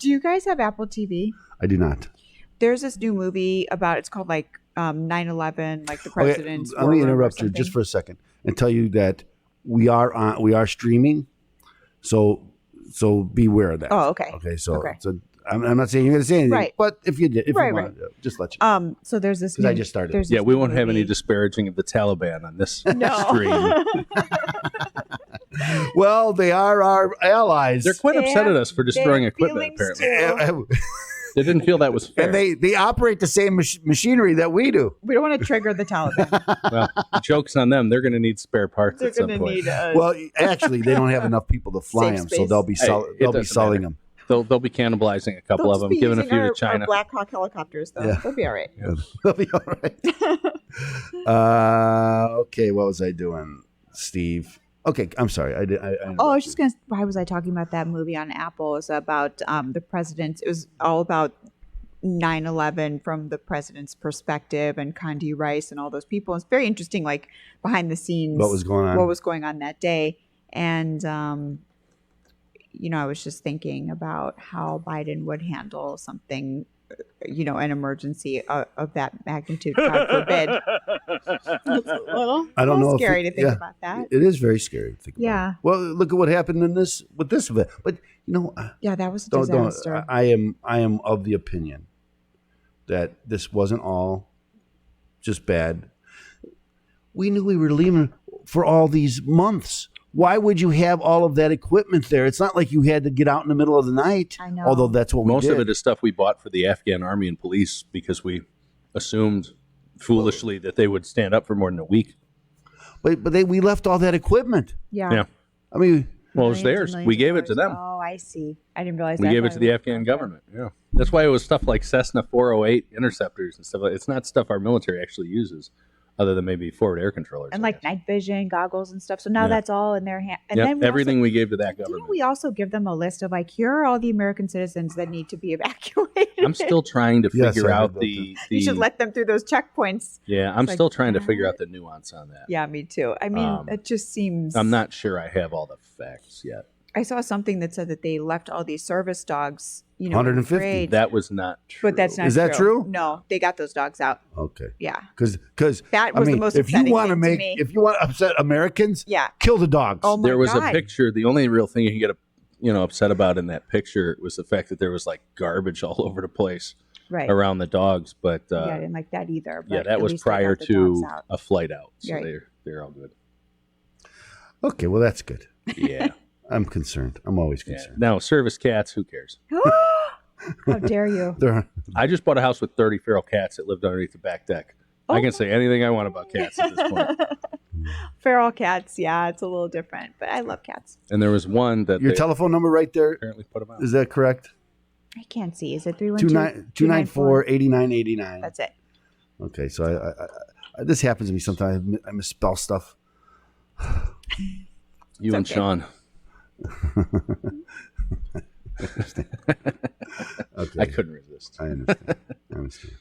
Do you guys have Apple TV? I do not. There's this new movie it's called like 9/11, like the president's. Let me interrupt you just for a second and tell you that we are streaming, so beware of that. Oh, okay. Okay, so I'm not saying you're going to say anything, right? But if you did, if you want, just let you know. So there's this. Because I just started. Yeah, we won't have any disparaging of the Taliban on this stream. Well, they are our allies. They're quite upset at us for destroying equipment, apparently. They didn't feel that was fair. And they operate the same machinery that we do. We don't want to trigger the Taliban. Well, the joke's on them. They're going to need spare parts at some point. Well, actually, they don't have enough people to fly them, so they'll be selling them. They'll be cannibalizing a couple of them, giving a few to China. Our Black Hawk helicopters, though. Yeah. They'll be all right. Yeah, they'll be all right. Okay, what was I doing, Steve? Okay, I'm sorry. I was just going to. Why was I talking about that movie on Apple? It was about the president. It was all about 9/11 from the president's perspective and Condi Rice and all those people. It's very interesting, like behind the scenes. What was going on that day. And, I was just thinking about how Biden would handle something, an emergency of that magnitude, God forbid. It's a little scary to think about that. It is very scary to think about. Well, look at what happened with this event. But, that was a disaster. I am of the opinion that this wasn't all just bad. We knew we were leaving for all these months. Why would you have all of that equipment there? It's not like you had to get out in the middle of the night. I know. Although that's what most of it is stuff we bought for the Afghan army and police because we assumed foolishly that they would stand up for more than a week. But we left all that equipment. Yeah. I mean, it was theirs. We gave it to them. Oh, I see. I didn't realize we gave it to the Afghan government. Yeah. That's why it was stuff like Cessna 408 interceptors and stuff like that. It's not stuff our military actually uses. Other than maybe forward air controllers. And like night vision goggles and stuff. So now that's all in their hand. And then everything we gave to that government. Didn't we also give them a list of here are all the American citizens that need to be evacuated? I'm still trying to figure out the... You should let them through those checkpoints. Yeah, I'm still trying to figure out the nuance on that. Yeah, me too. I mean, it just seems... I'm not sure I have all the facts yet. I saw something that said that they left all these service dogs, 150. That was not true. But that's not true. Is that true? No, they got those dogs out. Okay. Yeah. Because that was the most upsetting thing to me. If you want to upset Americans, kill the dogs. Oh my There was God. a picture. The only real thing you can get upset about in that picture was the fact that there was garbage all over the place around the dogs. But I didn't like that either. But that was prior to a flight out. So they're all good. Okay, well that's good. Yeah. I'm concerned. I'm always concerned. Now, service cats, who cares? How dare you? I just bought a house with 30 feral cats that lived underneath the back deck. I can say anything I want about cats at this point. Feral cats, it's a little different, but I love cats. And there was one that your telephone number right there. Apparently put them out. Is that correct? I can't see. Is it 312-294-8989? That's it. Okay, so I this happens to me sometimes. I misspell stuff. You and Sean. Okay. I couldn't resist. I understand.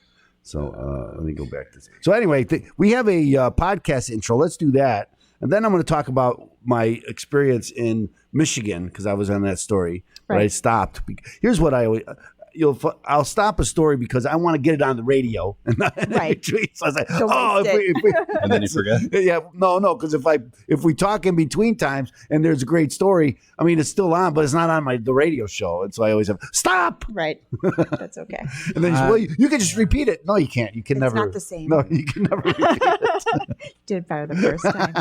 So let me go back to this. So anyway, we have a podcast intro. Let's do that. And then I'm going to talk about my experience in Michigan because I was on that story, but I stopped. Here's what I always... I'll stop a story because I want to get it on the radio. And so I was like, if we and then you forget. Yeah, no, because if we talk in between times and there's a great story, I mean it's still on, but it's not on the radio show, and so I always have stop. Right, that's okay. And then you can just repeat it. No, you can't. You can never. It's not the same. No, you can never repeat it. You did better the first time.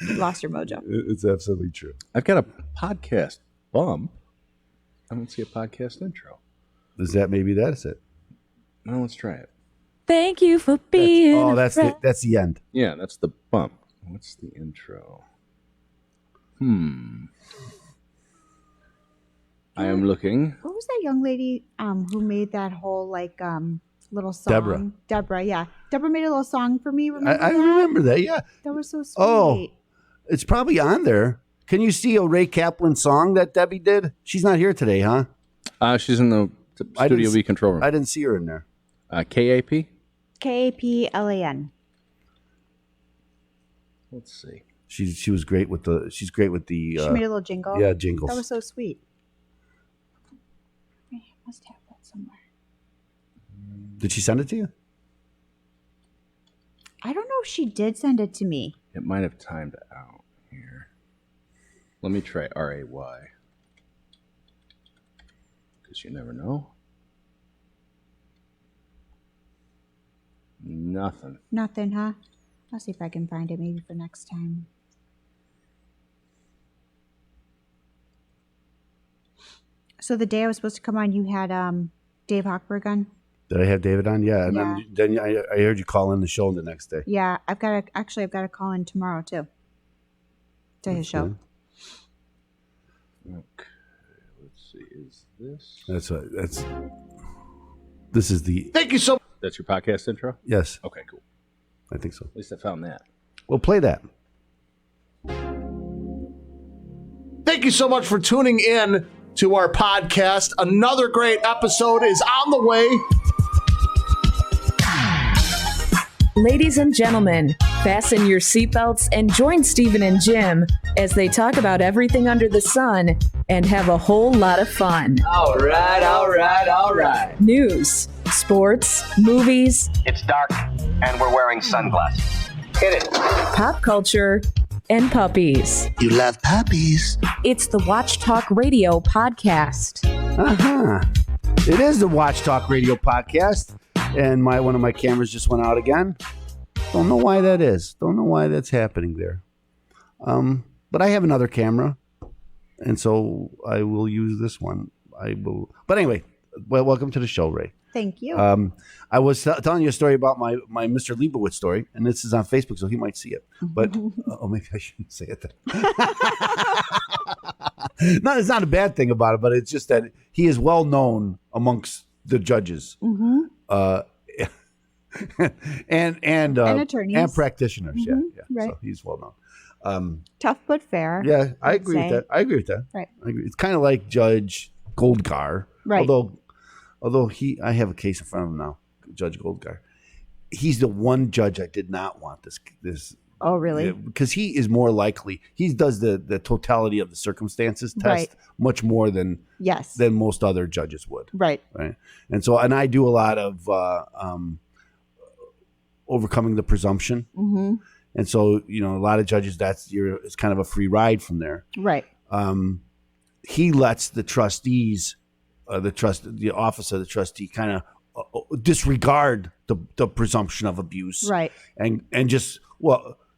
You lost your mojo. It's absolutely true. I've got a podcast bump. I don't see a podcast intro. Is that maybe that's it? Well, let's try it. Thank you for being. That's the end. Yeah, that's the bump. What's the intro? I am looking. What was that young lady who made that whole little song? Deborah, yeah. Deborah made a little song for me. I remember that. Yeah, that was so sweet. Oh, it's probably on there. Can you see a Rae Kaplan song that Debbie did? She's not here today, huh? She's in the Studio B control room. I didn't see her in there. KAP? KAPLAN. Let's see. She was great with the. She's great with the. She made a little jingle. Yeah, jingles. That was so sweet. I must have that somewhere. Did she send it to you? I don't know if she did send it to me. It might have timed out here. Let me try RAY. Because you never know. Nothing. Nothing, huh? I'll see if I can find it maybe for next time. So the day I was supposed to come on, you had Dave Hochberg on? Did I have David on? Yeah. And Yeah. then I heard you call in the show the next day. Yeah, I've got to call in tomorrow too. To his show. Okay. Let's see. Is this? This is the. Thank you so much. That's your podcast intro? Yes. Okay, cool. I think so. At least I found that. We'll play that. Thank you so much for tuning in to our podcast. Another great episode is on the way. Ladies and gentlemen, fasten your seatbelts and join Stephen and Jim as they talk about everything under the sun and have a whole lot of fun. All right. News, sports, movies, It's dark, and we're wearing sunglasses. Hit it. pop culture, and puppies. You love puppies. It's the Watch Talk Radio podcast. Uh-huh. It is the Watch Talk Radio podcast. And one of my cameras just went out again. Don't know why that is. Don't know why that's happening there. But I have another camera. And so I will use this one. But anyway, welcome to the show, Ray. Thank you. I was telling you a story about my Mr. Leibowitz story, and this is on Facebook, so he might see it. But maybe I shouldn't say it then. No, it's not a bad thing about it, but it's just that he is well known amongst the judges, and attorneys and practitioners. Yeah. right. So he's well known. Tough but fair. Yeah, I I'd agree say. with that. I agree with that. Right. I agree. It's kind of like Judge Goldgar, Right. Although I have a case in front of him now, Judge Goldgar. He's the one judge I did not want this. Oh, really? Because he is more likely. He does the totality of the circumstances test Right. much more than Yes. most other judges would. Right. Right. And I do a lot of overcoming the presumption. Mm-hmm. And so, a lot of judges, it's kind of a free ride from there. Right. He lets the trustees, the office of the trustee, kind of disregard the presumption of abuse, Right. And just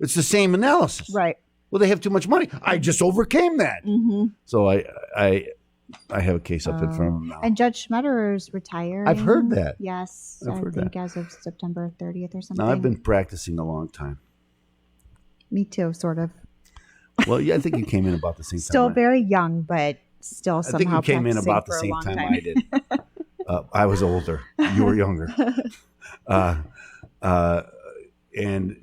it's the same analysis, Right. Well, they have too much money. I just overcame that, Mm-hmm. so I have a case up in front of him now. And Judge Schmetterer's retiring. I've heard that. Yes. I've I heard think that. as of September 30th or something. Now I've been practicing a long time. Me too, sort of. Well, yeah, I think you came in about the same time. Still very young, but still I think somehow you came in practicing about the for a same long time I did. I was older. You were younger. And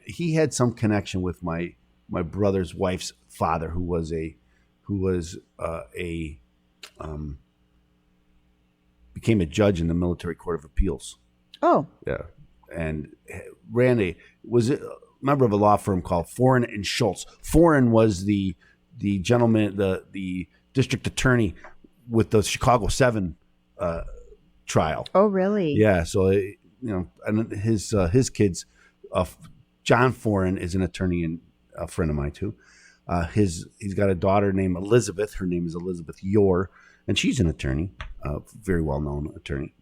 he had some connection with my brother's wife's father, who became a judge in the Military Court of Appeals. Oh, Yeah, and was a member of a law firm called Foreign and Schultz. Foreign was the gentleman, the district attorney with the Chicago 7 trial. oh, really? Yeah, so and his kids, John Foreign is an attorney and a friend of mine too. He's got a daughter named Elizabeth. Her name is Elizabeth Yore, and she's an attorney, very well known attorney.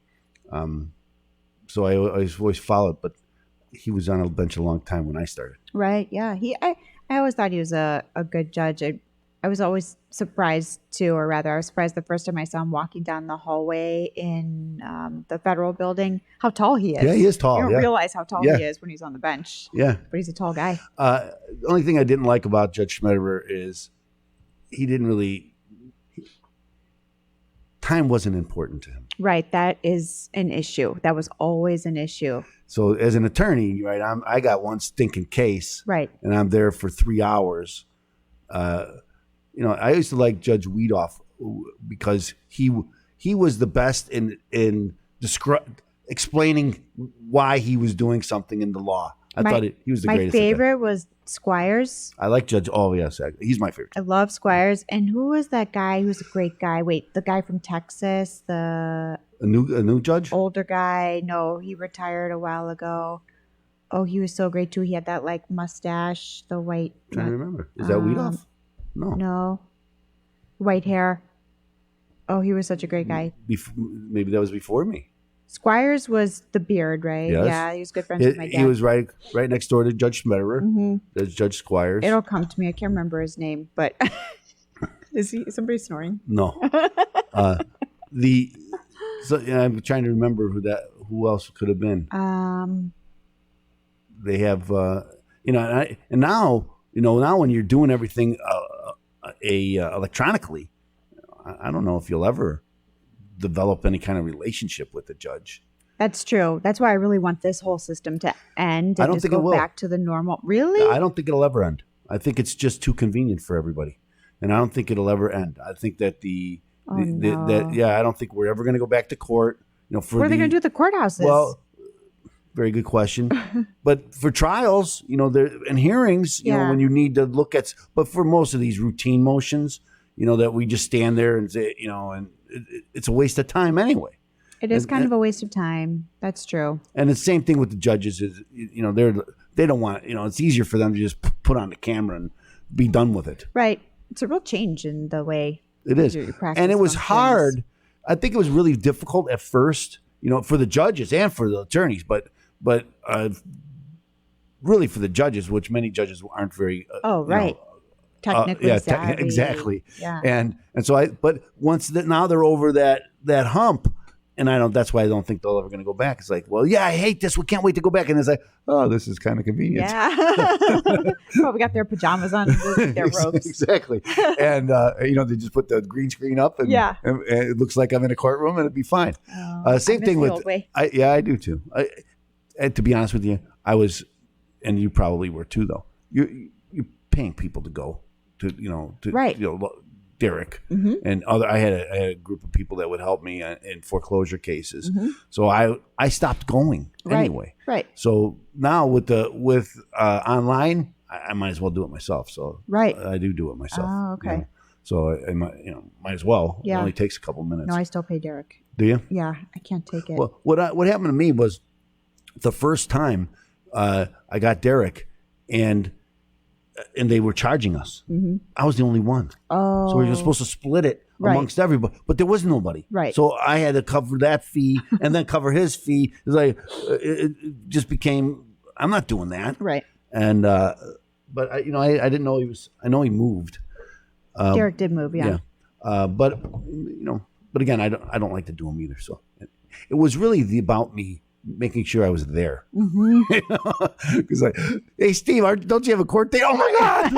So I always followed, but he was on a bench a long time when I started. Right. Yeah. I always thought he was a good judge. I was always surprised too, or rather, I was surprised the first time I saw him walking down the hallway in the federal building, how tall he is. Yeah, he is tall. You don't Yeah. realize how tall Yeah. he is when he's on the bench, Yeah. but he's a tall guy. The only thing I didn't like about Judge Schmetterer is he didn't really. Time wasn't important to him. Right. That is an issue. That was always an issue. So as an attorney, right, I got one stinking case, Right. and I'm there for 3 hours. I used to like Judge Weedoff because he was the best in explaining why he was doing something in the law. I thought he was the my greatest. at that. favorite was Squires. I like Judge. Oh yes, he's my favorite. I love Squires. And who was that guy who's a great guy? Wait, the guy from Texas, the A new judge. older guy. No, he retired a while ago. Oh, he was so great too. He had that like mustache, the white. I'm trying to remember. Is that Weedoff? No. No, white hair. Oh, he was such a great guy. Maybe that was before me. Squires was the beard, right? Yes. Yeah, he was good friends with my dad. He was right next door to Judge Schmetterer. There's Judge Squires. It'll come to me. I can't remember his name, but is somebody snoring? No. I'm trying to remember who else could have been. They have now when you're doing everything electronically, I don't know if you'll ever develop any kind of relationship with the judge. That's true. That's why I really want this whole system to end and I don't just think it go will. back to the normal. Really? I don't think it'll ever end. I think it's just too convenient for everybody, and I don't think it'll ever end. I think that I don't think we're ever going to go back to court. What are they going to do at the courthouses? Well, very good question. But for trials, there and hearings, when you need to look at, but for most of these routine motions, that we just stand there and say, and it's a waste of time anyway. It is kind of a waste of time. That's true. And the same thing with the judges is, they don't want, it's easier for them to just put on the camera and be done with it. Right. It's a real change in the way it is. your practice And it was functions. hard. I think it was really difficult at first, for the judges and for the attorneys, but really for the judges, which many judges aren't very. Right. Technically savvy. Exactly. Yeah. And so but once now they're over that hump, and that's why I don't think they're ever going to go back. It's like, well, yeah, I hate this. We can't wait to go back. And it's like, oh, this is kind of convenient. Yeah. Probably got their pajamas on, their robes. Exactly. And, they just put the green screen up and, and it looks like I'm in a courtroom and it'd be fine. Same thing with, I do too. And to be honest with you, I was, and you probably were too, though. You're paying people to go to, right. Derek and other. I had a group of people that would help me in foreclosure cases. So I stopped going anyway. Right. So now with online, I might as well do it myself. So I do it myself. Oh, okay. So I might as well. Yeah. It only takes a couple minutes. No, I still pay Derek. Do you? Yeah, I can't take it. Well, what happened to me was the first time I got Derek and they were charging us. I was the only one. Oh. So we were supposed to split it amongst everybody, but there was nobody. Right. So I had to cover that fee and then cover his fee. It's like, it just became, I'm not doing that. Right. And, but I didn't know I know he moved. Derek did move. Yeah. But again, I don't like to do them either. So it was really about me making sure I was there. Because hey, Steve, don't you have a court date? Oh my God.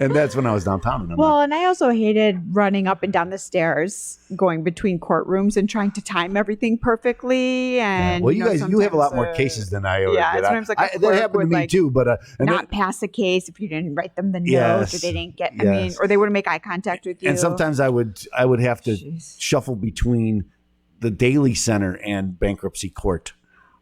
And that's when I was downtown. And I also hated running up and down the stairs, going between courtrooms and trying to time everything perfectly. And well, you have a lot more cases than I ever did. Sometimes that happened to me too. But not pass a case if you didn't write them the note, or they didn't get. Or they wouldn't make eye contact with you. And sometimes I would have to shuffle between the Daily Center and bankruptcy court.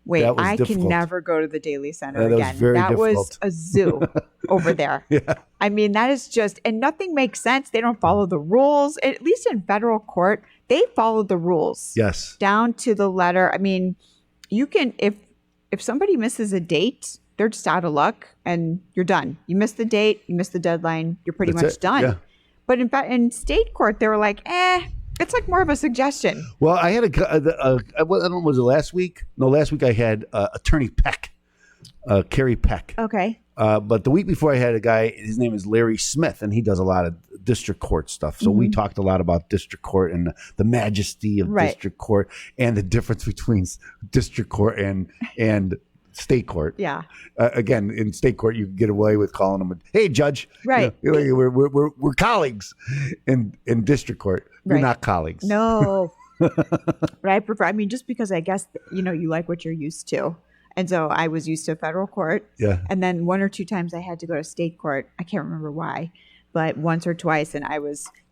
Wait, I can never go to the Daily Center again. That was a zoo over there. Yeah. I mean, that is just, and nothing makes sense. They don't follow the rules. At least in federal court, they follow the rules. Yes. Down to the letter. I mean, you can, if somebody misses a date, they're just out of luck and you're done. You missed the date, you missed the deadline, you're pretty much done. Yeah. But in fact, in state court, they were like, it's like more of a suggestion. Well, I had I don't know, was it last week? No, last week I had Attorney Peck, Kerry Peck. Okay. But the week before I had a guy, his name is Larry Smith, and he does a lot of district court stuff. So we talked a lot about district court and the majesty of district court and the difference between district court and state court. Yeah. Again, in state court, you can get away with calling them, "Hey, judge." Right. We're colleagues. In district court, you're not colleagues. No. But I prefer. I mean, just because I guess you like what you're used to, and so I was used to federal court. Yeah. And then 1 or 2 times I had to go to state court. I can't remember why, but once or twice, and I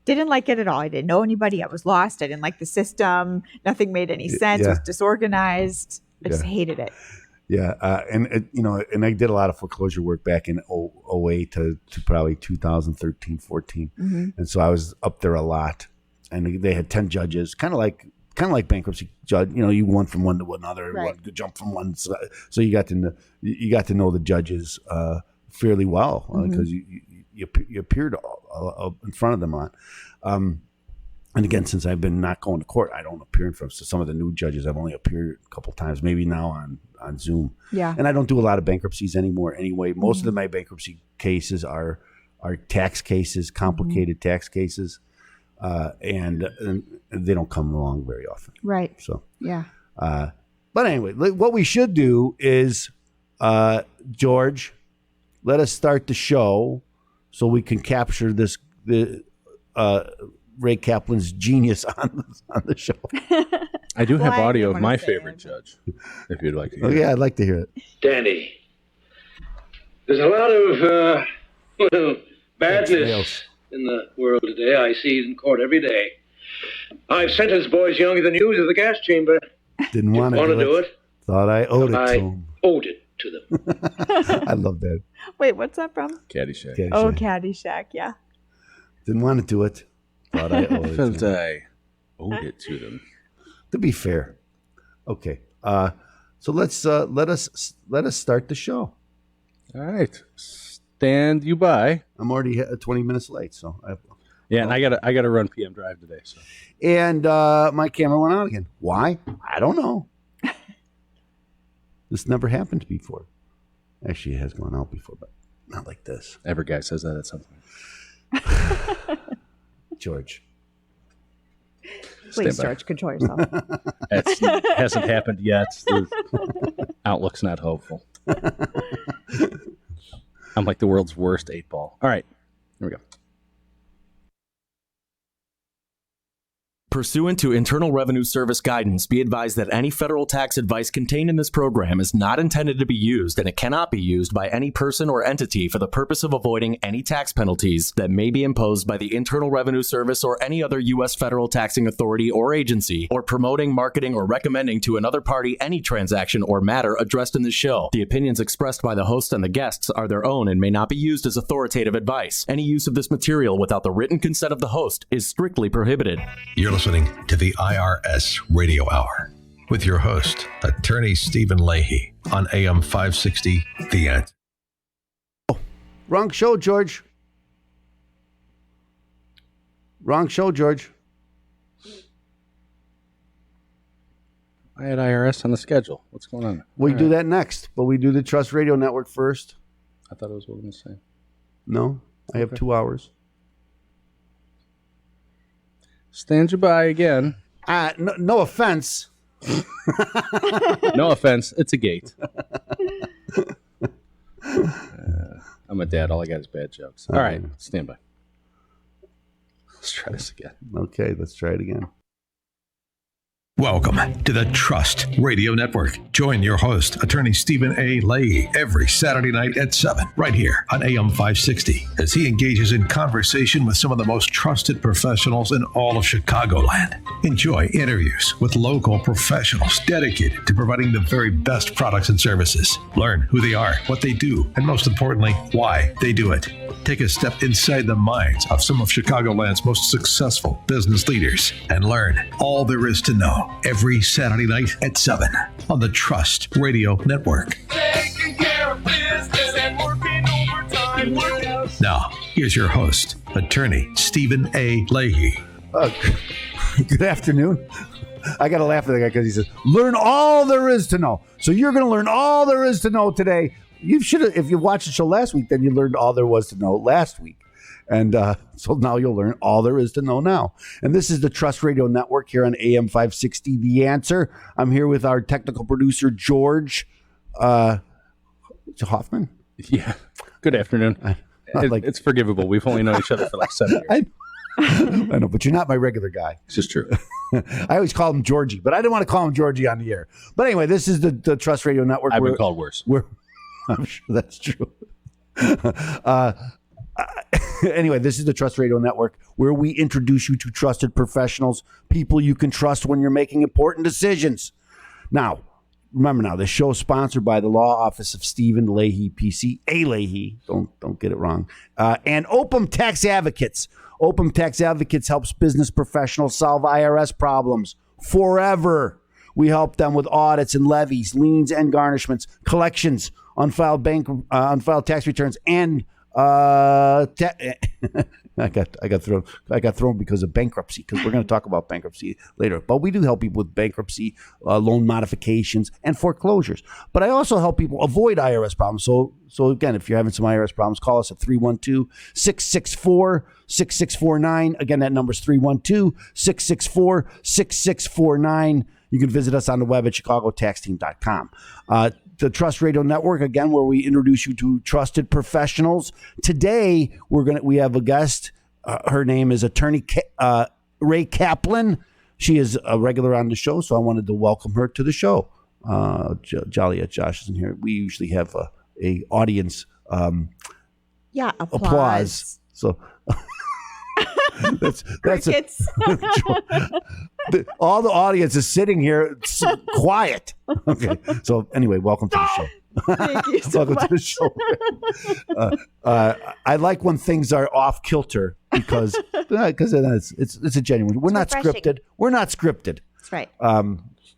didn't like it at all. I didn't know anybody. I was lost. I didn't like the system. Nothing made any sense. It was disorganized. I just hated it. Yeah, and I did a lot of foreclosure work back in 08 to probably 2013, 14, and so I was up there a lot. And they had 10 judges, kind of like bankruptcy judge. You went from one to another, Right. one to jump from one. So you got to know the judges fairly well because you appeared in front of them a lot. And again, since I've been not going to court, I don't appear in front. So some of the new judges, I've only appeared a couple times, maybe now on Zoom. Yeah. And I don't do a lot of bankruptcies anymore anyway. Most of my bankruptcy cases are tax cases, complicated tax cases, and they don't come along very often. Right. So, Yeah. but anyway, what we should do is, George, let us start the show so we can capture Rae Kaplan's genius on the show. I do have Well, I audio didn't of wanna my say favorite anything. judge, if you'd like to hear Oh it. yeah, I'd like to hear it. Danny, there's a lot of Thanks, badness Nails. in the world today. I see it in court every day. I've sentenced boys younger than you to the gas chamber. Didn't want to do it. Thought I owed it I to him. owed it to them. I love that. Wait, what's that from? Caddyshack. Caddyshack. Oh, Caddyshack. Yeah. Didn't want to do it. Thought I owed it to Felt him. I owed it to them. To be fair. Okay. So let us start the show. All right. Stand you by. I'm already 20 minutes late, so Yeah, and I gotta run PM Drive today. So and my camera went out again. Why? I don't know. This never happened before. Actually, it has gone out before, but not like this. every guy says that at some point. George. Please, Stand by. George, control yourself. That hasn't happened yet. The outlook's not hopeful. I'm like the world's worst 8-ball. All right, here we go. Pursuant to Internal Revenue Service guidance, be advised that any federal tax advice contained in this program is not intended to be used, and it cannot be used by any person or entity for the purpose of avoiding any tax penalties that may be imposed by the Internal Revenue Service or any other U.S. federal taxing authority or agency, or promoting, marketing, or recommending to another party any transaction or matter addressed in this show. The opinions expressed by the host and the guests are their own and may not be used as authoritative advice. Any use of this material without the written consent of the host is strictly prohibited. You're listening to the IRS Radio Hour with your host, Attorney Stephen Leahy, on AM 560, The Answer. Wrong show, George. Wrong show, George. I had IRS on the schedule. What's going on? We All do right. that next, but we do the Trust Radio Network first. I thought it was what I'm going to say. No, I have 2 hours. Stand you by again. No offense. No offense. It's a gate. I'm a dad. All I got is bad jokes. All right. Stand by. Let's try this again. Okay, let's try it again. Welcome to the Trust Radio Network. Join your host, Attorney Stephen A. Leahy, every Saturday night at 7, right here on AM 560, as he engages in conversation with some of the most trusted professionals in all of Chicagoland. Enjoy interviews with local professionals dedicated to providing the very best products and services. Learn who they are, what they do, and most importantly, why they do it. Take a step inside the minds of some of Chicagoland's most successful business leaders and learn all there is to know every Saturday night at 7 on the Trust Radio Network. Now, here's your host, Attorney Stephen A. Leahy. Good afternoon. I got to laugh at that guy because he says, learn all there is to know. So you're going to learn all there is to know today. You should have, if you watched the show last week, then you learned all there was to know last week. And so now you'll learn all there is to know now. And this is the Trust Radio Network here on AM 560, The Answer. I'm here with our technical producer, George Hoffman. Yeah. Good afternoon. It's forgivable. We've only known each other for like 7 years. I know, but you're not my regular guy. It's just true. I always call him Georgie, but I didn't want to call him Georgie on the air. But anyway, this is the Trust Radio Network. I've been called worse. I'm sure that's true. Anyway, this is the Trust Radio Network, where we introduce you to trusted professionals, people you can trust when you're making important decisions. Now, remember now, the show is sponsored by the Law Office of Stephen Leahy, PC, A. Leahy. Don't get it wrong. And Opum Tax Advocates. Opum Tax Advocates helps business professionals solve IRS problems forever. We help them with audits and levies, liens and garnishments, collections, unfiled tax returns, and I got thrown because of bankruptcy, because we're going to talk about bankruptcy later. But we do help people with bankruptcy, loan modifications, and foreclosures. But I also help people avoid IRS problems. So again, if you're having some IRS problems, call us at 312-664-6649. Again, that number is 312-664-6649. You can visit us on the web at chicagotaxteam.com. The Trust Radio Network, again, where we introduce you to trusted professionals. Today, we have a guest. Her name is Attorney Rae Kaplan. She is a regular on the show, so I wanted to welcome her to the show. Jolly Josh isn't here. We usually have a audience applause. So that's all the audience is sitting here quiet. Okay. So anyway, welcome to the show. Thank you so welcome much. to the show. I like when things are off kilter because it's a genuine. We're not refreshing. scripted. We're not scripted. That's right.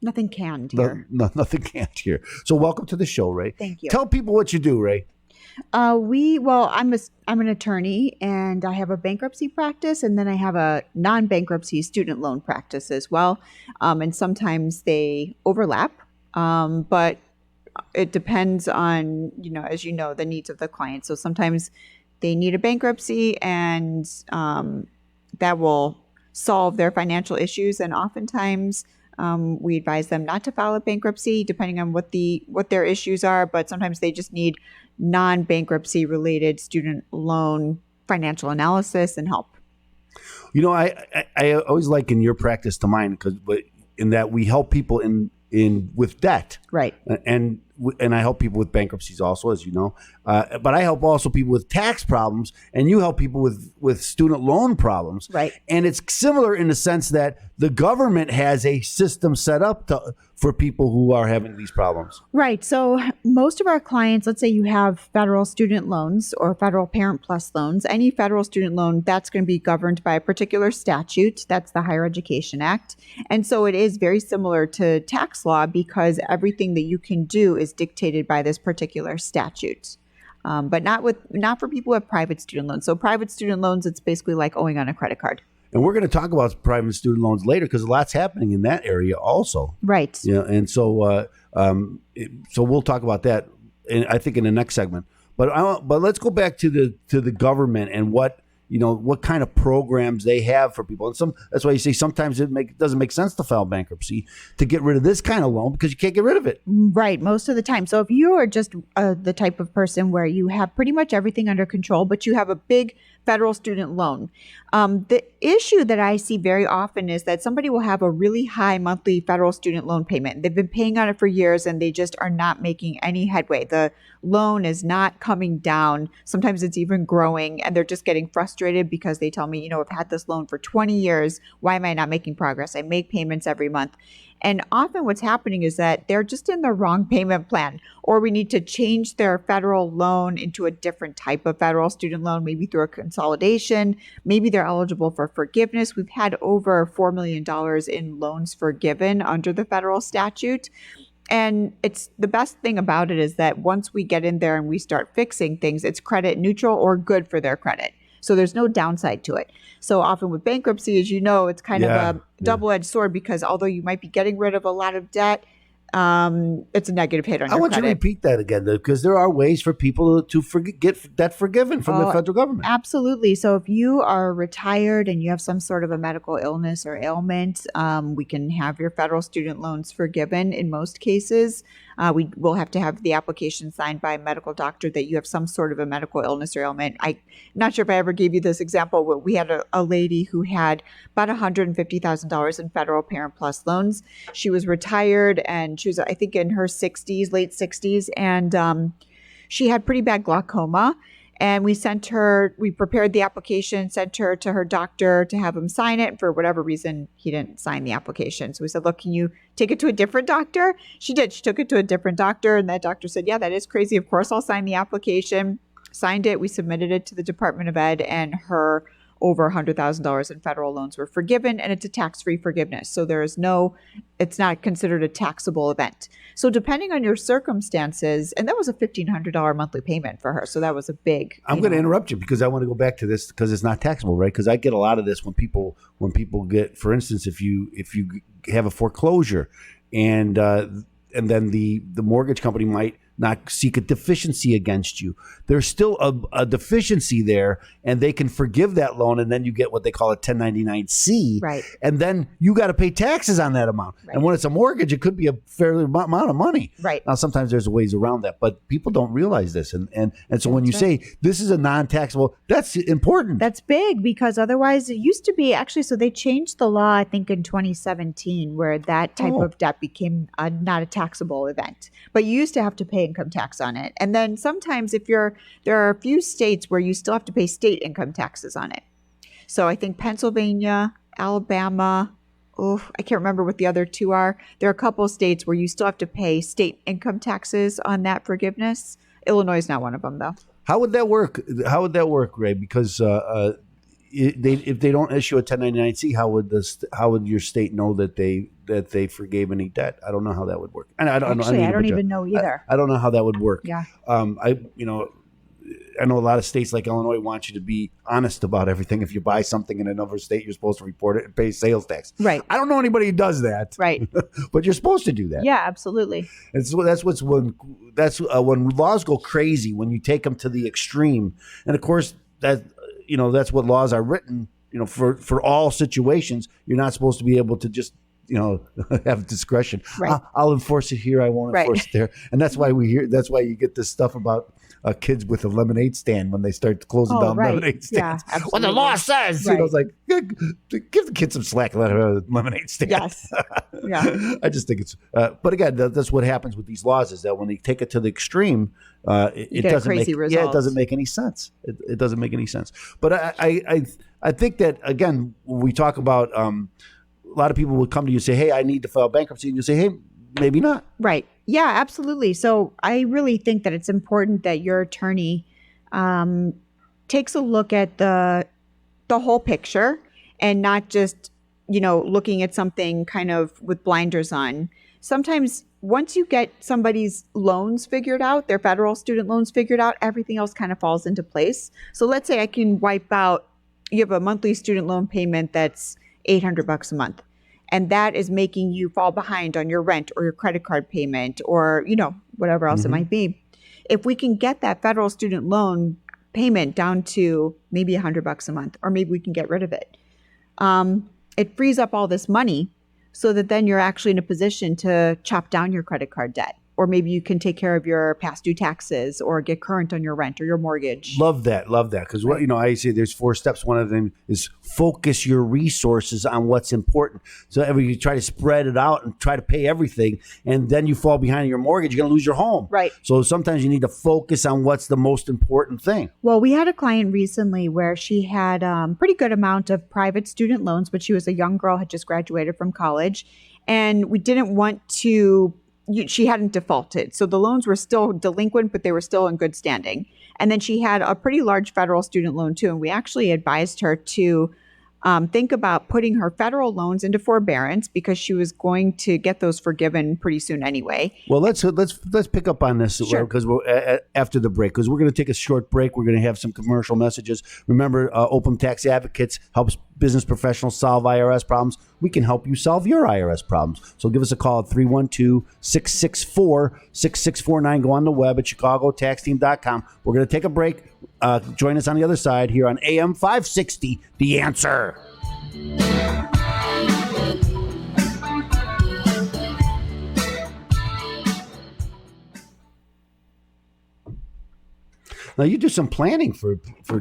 Nothing canned No, here. nothing can't here. So welcome to the show, Rae. Thank you. Tell people what you do, Rae. I'm an attorney, and I have a bankruptcy practice, and then I have a non-bankruptcy student loan practice as well. And sometimes they overlap, but it depends on, as you know, the needs of the client. So sometimes they need a bankruptcy, and that will solve their financial issues. And oftentimes we advise them not to file a bankruptcy, depending on what their issues are. But sometimes they just need non-bankruptcy related student loan financial analysis and help. I always liken your practice to mine in that we help people in with debt, right? And I help people with bankruptcies also, as you know. But I help also people with tax problems, and you help people with student loan problems, right? And it's similar in the sense that the government has a system set up for people who are having these problems. Right. So most of our clients, let's say you have federal student loans or federal Parent Plus loans, any federal student loan, that's going to be governed by a particular statute. That's the Higher Education Act. And so it is very similar to tax law because everything that you can do is dictated by this particular statute. But not for people who have private student loans. So private student loans, it's basically like owing on a credit card. And we're going to talk about private student loans later because a lot's happening in that area also. Right. Yeah, and so we'll talk about that, I think, in the next segment. But let's go back to the government and what kind of programs they have for people. And that's why you say sometimes it doesn't make sense to file bankruptcy to get rid of this kind of loan because you can't get rid of it. Right, most of the time. So if you are just the type of person where you have pretty much everything under control, but you have a big federal student loan, the issue that I see very often is that somebody will have a really high monthly federal student loan payment. They've been paying on it for years and they just are not making any headway. The loan is not coming down. Sometimes it's even growing, and they're just getting frustrated because they tell me, I've had this loan for 20 years. Why am I not making progress? I make payments every month. And often what's happening is that they're just in the wrong payment plan, or we need to change their federal loan into a different type of federal student loan, maybe through a consolidation. Maybe they're eligible for forgiveness. We've had over $4 million in loans forgiven under the federal statute. And it's the best thing about it is that once we get in there and we start fixing things, it's credit neutral or good for their credit. So there's no downside to it. So often with bankruptcy, as you know, it's kind of a double-edged sword because although you might be getting rid of a lot of debt, it's a negative hit on your credit. I want you to repeat that again, though, because there are ways for people to get debt forgiven from the federal government. Absolutely. So if you are retired and you have some sort of a medical illness or ailment, we can have your federal student loans forgiven in most cases. We will have to have the application signed by a medical doctor that you have some sort of a medical illness or ailment. I'm not sure if I ever gave you this example, but we had a lady who had about $150,000 in federal Parent Plus loans. She was retired and she was, I think, in her 60s, late 60s, and she had pretty bad glaucoma. And we prepared the application, sent her to her doctor to have him sign it. For whatever reason, he didn't sign the application. So we said, look, can you take it to a different doctor? She did. She took it to a different doctor. And that doctor said, yeah, that is crazy. Of course, I'll sign the application. Signed it. We submitted it to the Department of Ed, and her over $100,000 in federal loans were forgiven, and it's a tax-free forgiveness. So it's not considered a taxable event. So depending on your circumstances, and that was a $1,500 monthly payment for her. So that was a big. I'm going to interrupt you because I want to go back to this because it's not taxable, right? Because I get a lot of this when people get, for instance, if you have a foreclosure and then the mortgage company might not seek a deficiency against you. There's still a deficiency there, and they can forgive that loan, and then you get what they call a 1099-C. Right. And then you got to pay taxes on that amount. Right. And when it's a mortgage, it could be a fair amount of money. Right. Now, sometimes there's ways around that, but people don't realize this. And so when you say this is a non-taxable, that's important. That's big, because otherwise it used to be actually, so they changed the law, I think in 2017, where that type of debt became not a taxable event. But you used to have to pay income tax on it. And then sometimes there are a few states where you still have to pay state income taxes on it. So I think Pennsylvania, Alabama, I can't remember what the other two are. There are a couple of states where you still have to pay state income taxes on that forgiveness. Illinois is not one of them, though. How would that work? Ray? Because if they don't issue a 1099-C, how would your state know that they forgave any debt? I don't know how that would work. And I don't even know either. I don't know how that would work. Yeah. I know a lot of states like Illinois want you to be honest about everything. If you buy something in another state, you're supposed to report it and pay sales tax. Right. I don't know anybody who does that. Right. But you're supposed to do that. Yeah, absolutely. And so that's when laws go crazy, when you take them to the extreme. And of course that's what laws are written, for all situations. You're not supposed to be able to just have discretion. Right. I'll enforce it here. I won't enforce it there. And that's why that's why you get this stuff about kids with a lemonade stand when they start closing down lemonade stands. Yeah, what the law says, right. It's like, give the kids some slack and let them have a lemonade stand. Yes. Yeah. I just think it's, but again, that's what happens with these laws is that when they take it to the extreme, it doesn't make any sense. It doesn't make any sense. But I think that, again, when we talk about, a lot of people will come to you and say, hey, I need to file bankruptcy. And you say, hey, maybe not. Right. Yeah, absolutely. So I really think that it's important that your attorney takes a look at the whole picture and not just, looking at something kind of with blinders on. Sometimes once you get somebody's loans figured out, their federal student loans figured out, everything else kind of falls into place. So let's say I can wipe out, you have a monthly student loan payment that's $800 a month. And that is making you fall behind on your rent or your credit card payment or, whatever else it might be. If we can get that federal student loan payment down to maybe $100 a month, or maybe we can get rid of it, it frees up all this money so that then you're actually in a position to chop down your credit card debt. Or maybe you can take care of your past due taxes or get current on your rent or your mortgage. Love that. Because I say there's 4 steps. One of them is focus your resources on what's important. So you try to spread it out and try to pay everything, and then you fall behind on your mortgage, you're going to lose your home. Right. So sometimes you need to focus on what's the most important thing. Well, we had a client recently where she had a pretty good amount of private student loans, but she was a young girl, had just graduated from college, and we didn't want to. She hadn't defaulted. So the loans were still delinquent, but they were still in good standing. And then she had a pretty large federal student loan too. And we actually advised her to think about putting her federal loans into forbearance because she was going to get those forgiven pretty soon anyway. Well, let's pick up on this because we're after the break, because we're going to take a short break. We're going to have some commercial messages. Remember, Open Tax Advocates helps business professionals solve IRS problems. We can help you solve your IRS problems. So give us a call at 312-664-6649. Go on the web at chicagotaxteam.com. We're going to take a break. Join us on the other side here on AM 560, The Answer. Now you do some planning for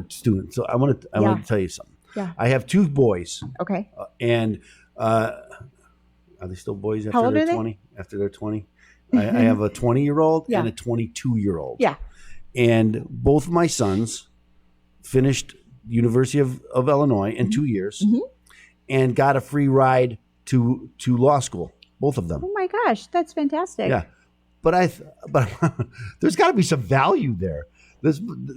students. So I want to tell you something. Yeah. I have 2 boys. Okay. And are they still boys after How old they're are they? 20? After they're 20? I have a 20-year-old and a 22-year-old. Yeah. and both of my sons finished University of Illinois in 2 years and got a free ride to law school, both of them. Oh my gosh, that's fantastic. Yeah. But there's got to be some value there.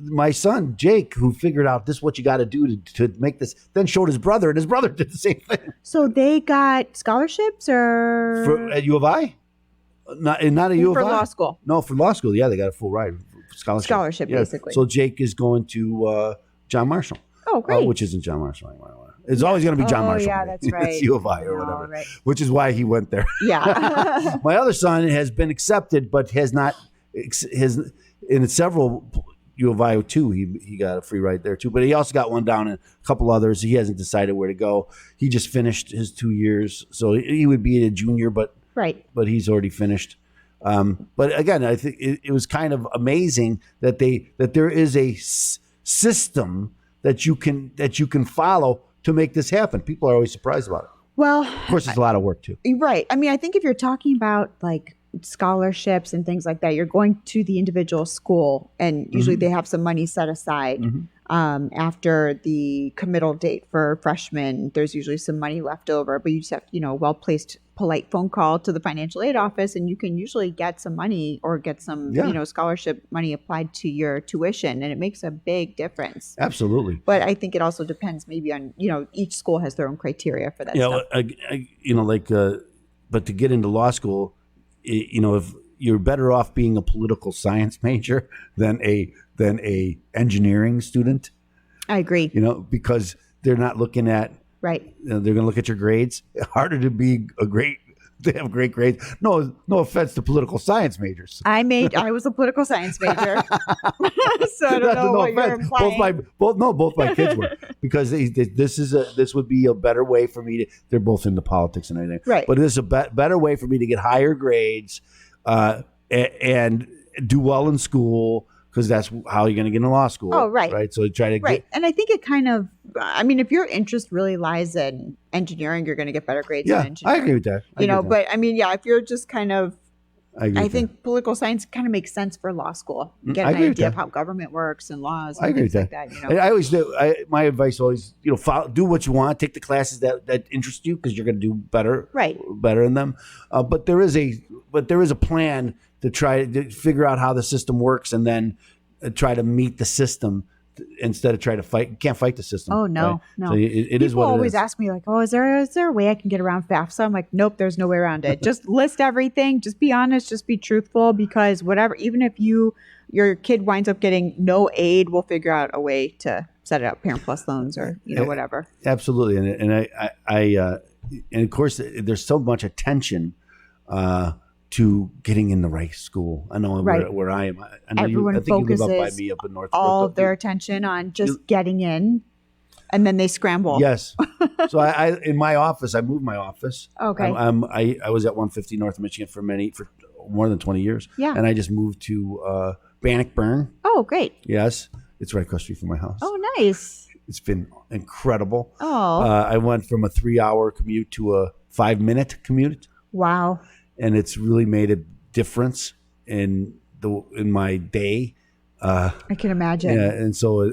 My son, Jake, who figured out this is what you got to do to make this, then showed his brother, and his brother did the same thing. So they got scholarships At U of I? Not at U of I? For law school. No, for law school. Yeah, they got a full ride. Scholarship, yeah. Basically. So Jake is going to John Marshall. Oh, great. Which isn't John Marshall anymore. It's always going to be John Marshall. Yeah, that's right. It's U of I or whatever. Right. Which is why he went there. Yeah. My other son has been accepted, but has not. In several U of I too, he got a free ride there too. But he also got one down in a couple others. He hasn't decided where to go. He just finished his 2 years, so he would be a junior, but he's already finished. But again, I think it was kind of amazing that there is a system that you can follow to make this happen. People are always surprised about it. Well, of course, it's a lot of work too. Right. I mean, I think if you're talking about like scholarships and things like that, you're going to the individual school, and usually they have some money set aside after the committal date for freshmen. There's usually some money left over, but you just have, well-placed, polite phone call to the financial aid office, and you can usually get some money or get some, scholarship money applied to your tuition, and it makes a big difference. Absolutely. But I think it also depends maybe on, each school has their own criteria for that stuff. But to get into law school, if you're better off being a political science major than a engineering student. I agree. Because they're not looking at they're going to look at your grades. Harder to have great grades. No offense to political science majors. I was a political science major, so I don't know what you're implying. Both my kids were, because this would be a better way for me to. They're both into politics and everything, right? But this is a better way for me to get higher grades and do well in school, because that's how you're going to get into law school. Oh, right. Right. So try to get. And I think it kind of. I mean, if your interest really lies in engineering, you're going to get better grades in engineering. I agree with that. But I mean, if you're just kind of, I think political science kind of makes sense for law school. Get an idea of how government works and laws. And things like that. I always do. My advice always, do what you want, take the classes that interest you, because you're going to do better in them. But there is a plan to try to figure out how the system works, and then try to meet the system instead of try to fight. You can't fight the system. Oh, no, right? no. So it is what it is. People always ask me, like, oh, is there a way I can get around FAFSA? I'm like, nope, there's no way around it. Just list everything. Just be honest. Just be truthful, because whatever, even if your kid winds up getting no aid, we'll figure out a way to set it up, Parent Plus loans or, whatever. Absolutely. And and of course, there's so much attention to getting in the right school. I know where I am. I know everyone I think focuses you live up by me up in North. All of their attention on just getting in, and then they scramble. Yes. So I in my office, I moved my office. Okay. I was at 150 North Michigan for more than 20 years. Yeah. And I just moved to Bannockburn. Oh, great. Yes. It's right across the street from my house. Oh, nice. It's been incredible. Oh. I went from a 3-hour commute to a 5-minute commute. Wow. And it's really made a difference in my day. I can imagine. Yeah, and so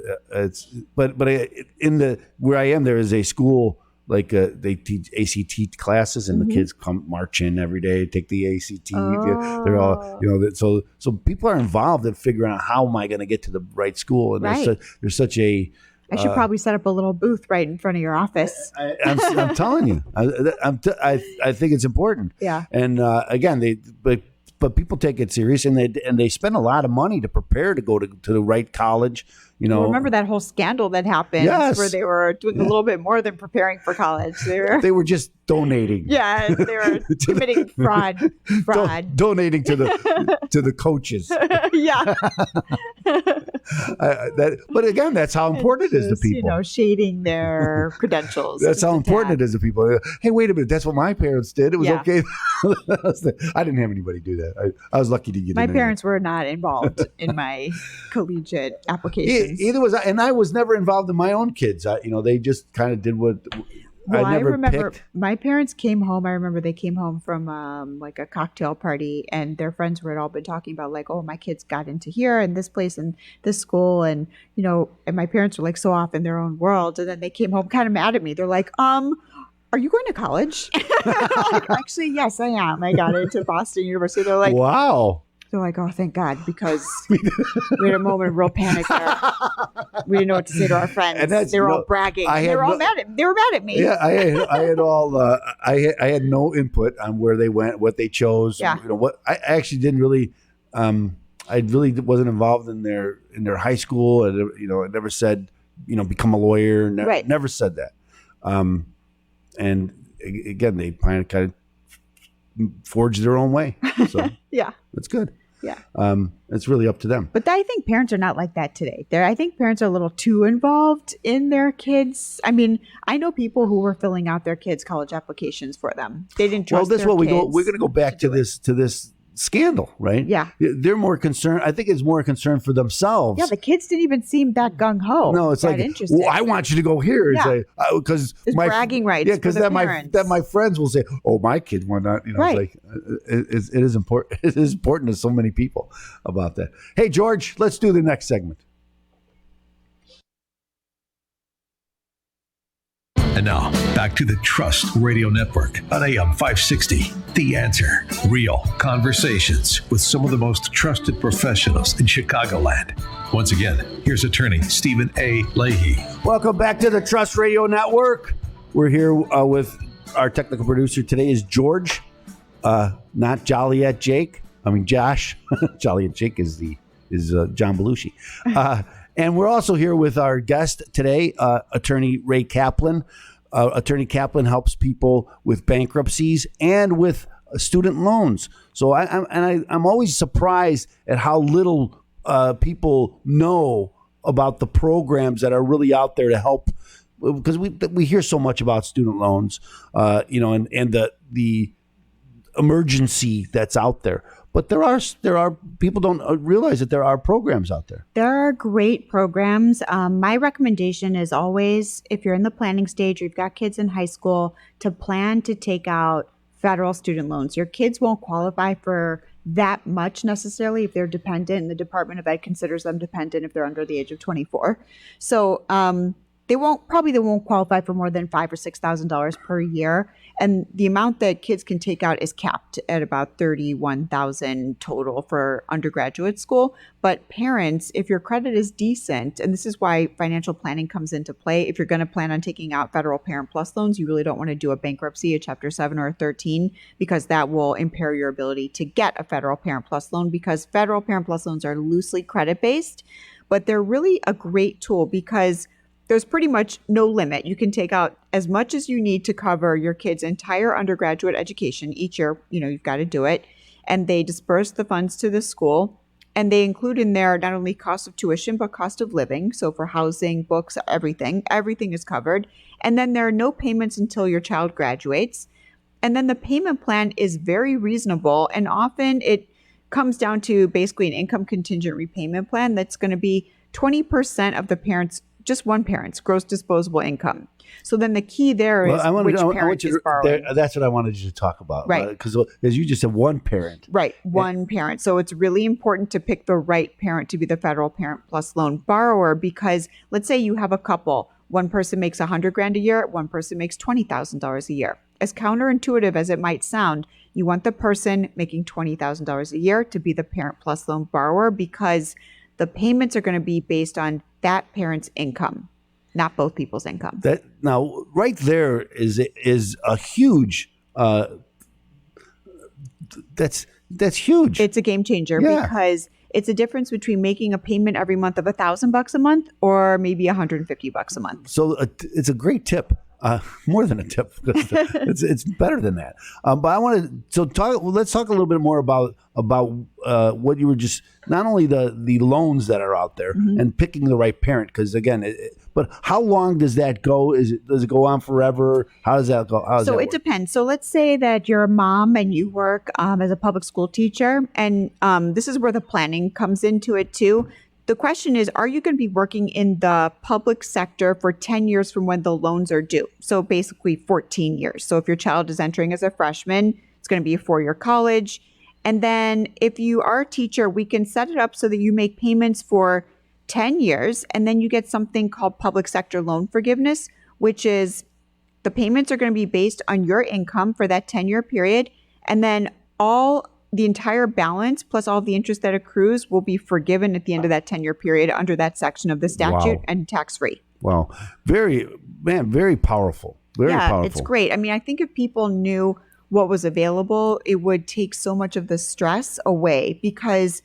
but where I am, there is a school, like they teach ACT classes, and the kids come march in every day, take the ACT. Oh. They're all so people are involved in figuring out how am I going to get to the right school, and there's such a. I should probably set up a little booth right in front of your office. I'm telling you, I think it's important. Yeah. And again, but people take it serious, and they spend a lot of money to prepare to go to the right college. Remember that whole scandal that happened where they were doing a little bit more than preparing for college. They were just donating. Yeah, they were committing fraud. Donating to the coaches. Yeah. But again, that's how important it is to people. Shading their credentials. That's how important it is to people. Hey, wait a minute. That's what my parents did. It was okay. I didn't have anybody do that. I was lucky to get my parents were not involved in my collegiate applications. Either was I, and I was never involved in my own kids. They just kind of did what Well, I never remember picked. my parents came home. I remember they came home from like a cocktail party, and their friends had all been talking about like, oh, my kids got into here and this place and this school, and and my parents were like so off in their own world. And then they came home kind of mad at me. They're like, are you going to college? Like, actually, yes, I am. I got into Boston University. They're like, Wow. They're like, oh, thank God, because we had a moment of real panic there. We didn't know what to say to our friends. And They were all bragging. They were mad at me. Yeah, I had all. I had no input on where they went, what they chose. Yeah. What I actually didn't really. I really wasn't involved in their high school. And I never said become a lawyer. Right. Never said that. And again, they kind of forged their own way. So Yeah. that's good. Yeah. It's really up to them. But I think parents are not like that today. I think parents are a little too involved in their kids. I mean, I know people who were filling out their kids' college applications for them. They didn't trust Well, this is their what kids. we're going to go back to this scandal, right? Yeah. They're more concerned. I think it's more concerned for themselves. Yeah, the kids didn't even seem that gung ho. No, it's like, interested. well, I want you to go here. Yeah. Because It's bragging rights. Yeah, for because the then parents. my friends will say, "Oh, my kid won that." Right. It's like it is important. It is important to so many people about that. Hey, George, let's do the next segment. And now, back to the Trust Radio Network on AM 560. The Answer. Real conversations with some of the most trusted professionals in Chicagoland. Once again, here's attorney Stephen A. Leahy. Welcome back to the Trust Radio Network. We're here with our technical producer today is George, not Joliet Jake. I mean Josh. Joliet Jake is John Belushi. And we're also here with our guest today, attorney Rae Kaplan. Attorney Kaplan helps people with bankruptcies and with student loans. So I'm always surprised at how little people know about the programs that are really out there to help, because we hear so much about student loans, and the emergency that's out there. But there are people don't realize that there are programs out there. There are great programs. My recommendation is always, if you're in the planning stage or you've got kids in high school, to plan to take out federal student loans. Your kids won't qualify for that much necessarily if they're dependent, and the Department of Ed considers them dependent if they're under the age of 24. So they won't qualify for more than $5,000 or $6,000 per year. And the amount that kids can take out is capped at about $31,000 total for undergraduate school. But parents, if your credit is decent, and this is why financial planning comes into play, if you're going to plan on taking out federal Parent Plus loans, you really don't want to do a bankruptcy, a Chapter 7 or a 13, because that will impair your ability to get a federal Parent Plus loan, because federal Parent Plus loans are loosely credit-based, but they're really a great tool because there's pretty much no limit. You can take out as much as you need to cover your kid's entire undergraduate education each year. You've got to do it. And they disperse the funds to the school. And they include in there not only cost of tuition, but cost of living. So for housing, books, everything is covered. And then there are no payments until your child graduates. And then the payment plan is very reasonable. And often it comes down to basically an income contingent repayment plan that's going to be 20% of the parents' just one parent's gross disposable income. So then the key there is which parent is borrowing. That's what I wanted you to talk about. Right. Because as you just said, one parent. Right. One parent. So it's really important to pick the right parent to be the federal Parent Plus loan borrower, because let's say you have a couple. One person makes $100,000 a year. One person makes $20,000 a year. As counterintuitive as it might sound, you want the person making $20,000 a year to be the Parent Plus loan borrower, because the payments are going to be based on that parent's income, not both people's income. That now, right there is a huge. That's huge. It's a game changer because it's a difference between making a payment every month of $1,000 a month or maybe $150 a month. So it's a great tip. More than a tip. It's better than that. But I want to let's talk a little bit more about what you were just, not only the loans that are out there and picking the right parent, because again, but how long does that go? Does it go on forever? How does that go? So it depends. So let's say that you're a mom and you work as a public school teacher, and this is where the planning comes into it too. the question is, are you going to be working in the public sector for 10 years from when the loans are due? So basically 14 years. So if your child is entering as a freshman, it's going to be a 4-year college. And then if you are a teacher, we can set it up so that you make payments for 10 years, and then you get something called public sector loan forgiveness, which is the payments are going to be based on your income for that 10-year period. And then the entire balance plus all the interest that accrues will be forgiven at the end of that 10-year period under that section of the statute and tax-free. Wow. Very powerful. Very powerful. It's great. I mean, I think if people knew what was available, it would take so much of the stress away, because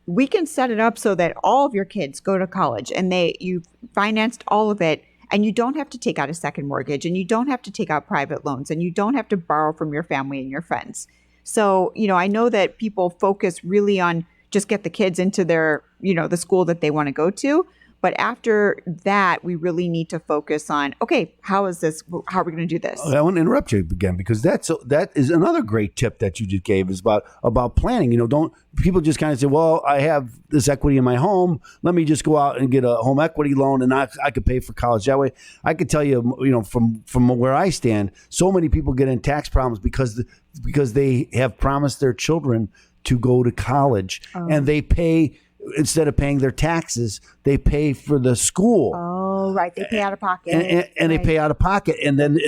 we can set it up so that all of your kids go to college and you've financed all of it, and you don't have to take out a second mortgage, and you don't have to take out private loans, and you don't have to borrow from your family and your friends. So, I know that people focus really on just get the kids into their, the school that they want to go to. But after that, we really need to focus on, okay, how are we going to do this? I want to interrupt you again, because that is another great tip that you just gave, is about planning. Don't people just kind of say, well, I have this equity in my home, let me just go out and get a home equity loan and I could pay for college that way. I could tell you, from where I stand, so many people get in tax problems because they have promised their children to go to college, and they pay. Instead of paying their taxes, they pay for the school. Oh, right. They pay out of pocket. And they pay out of pocket, and then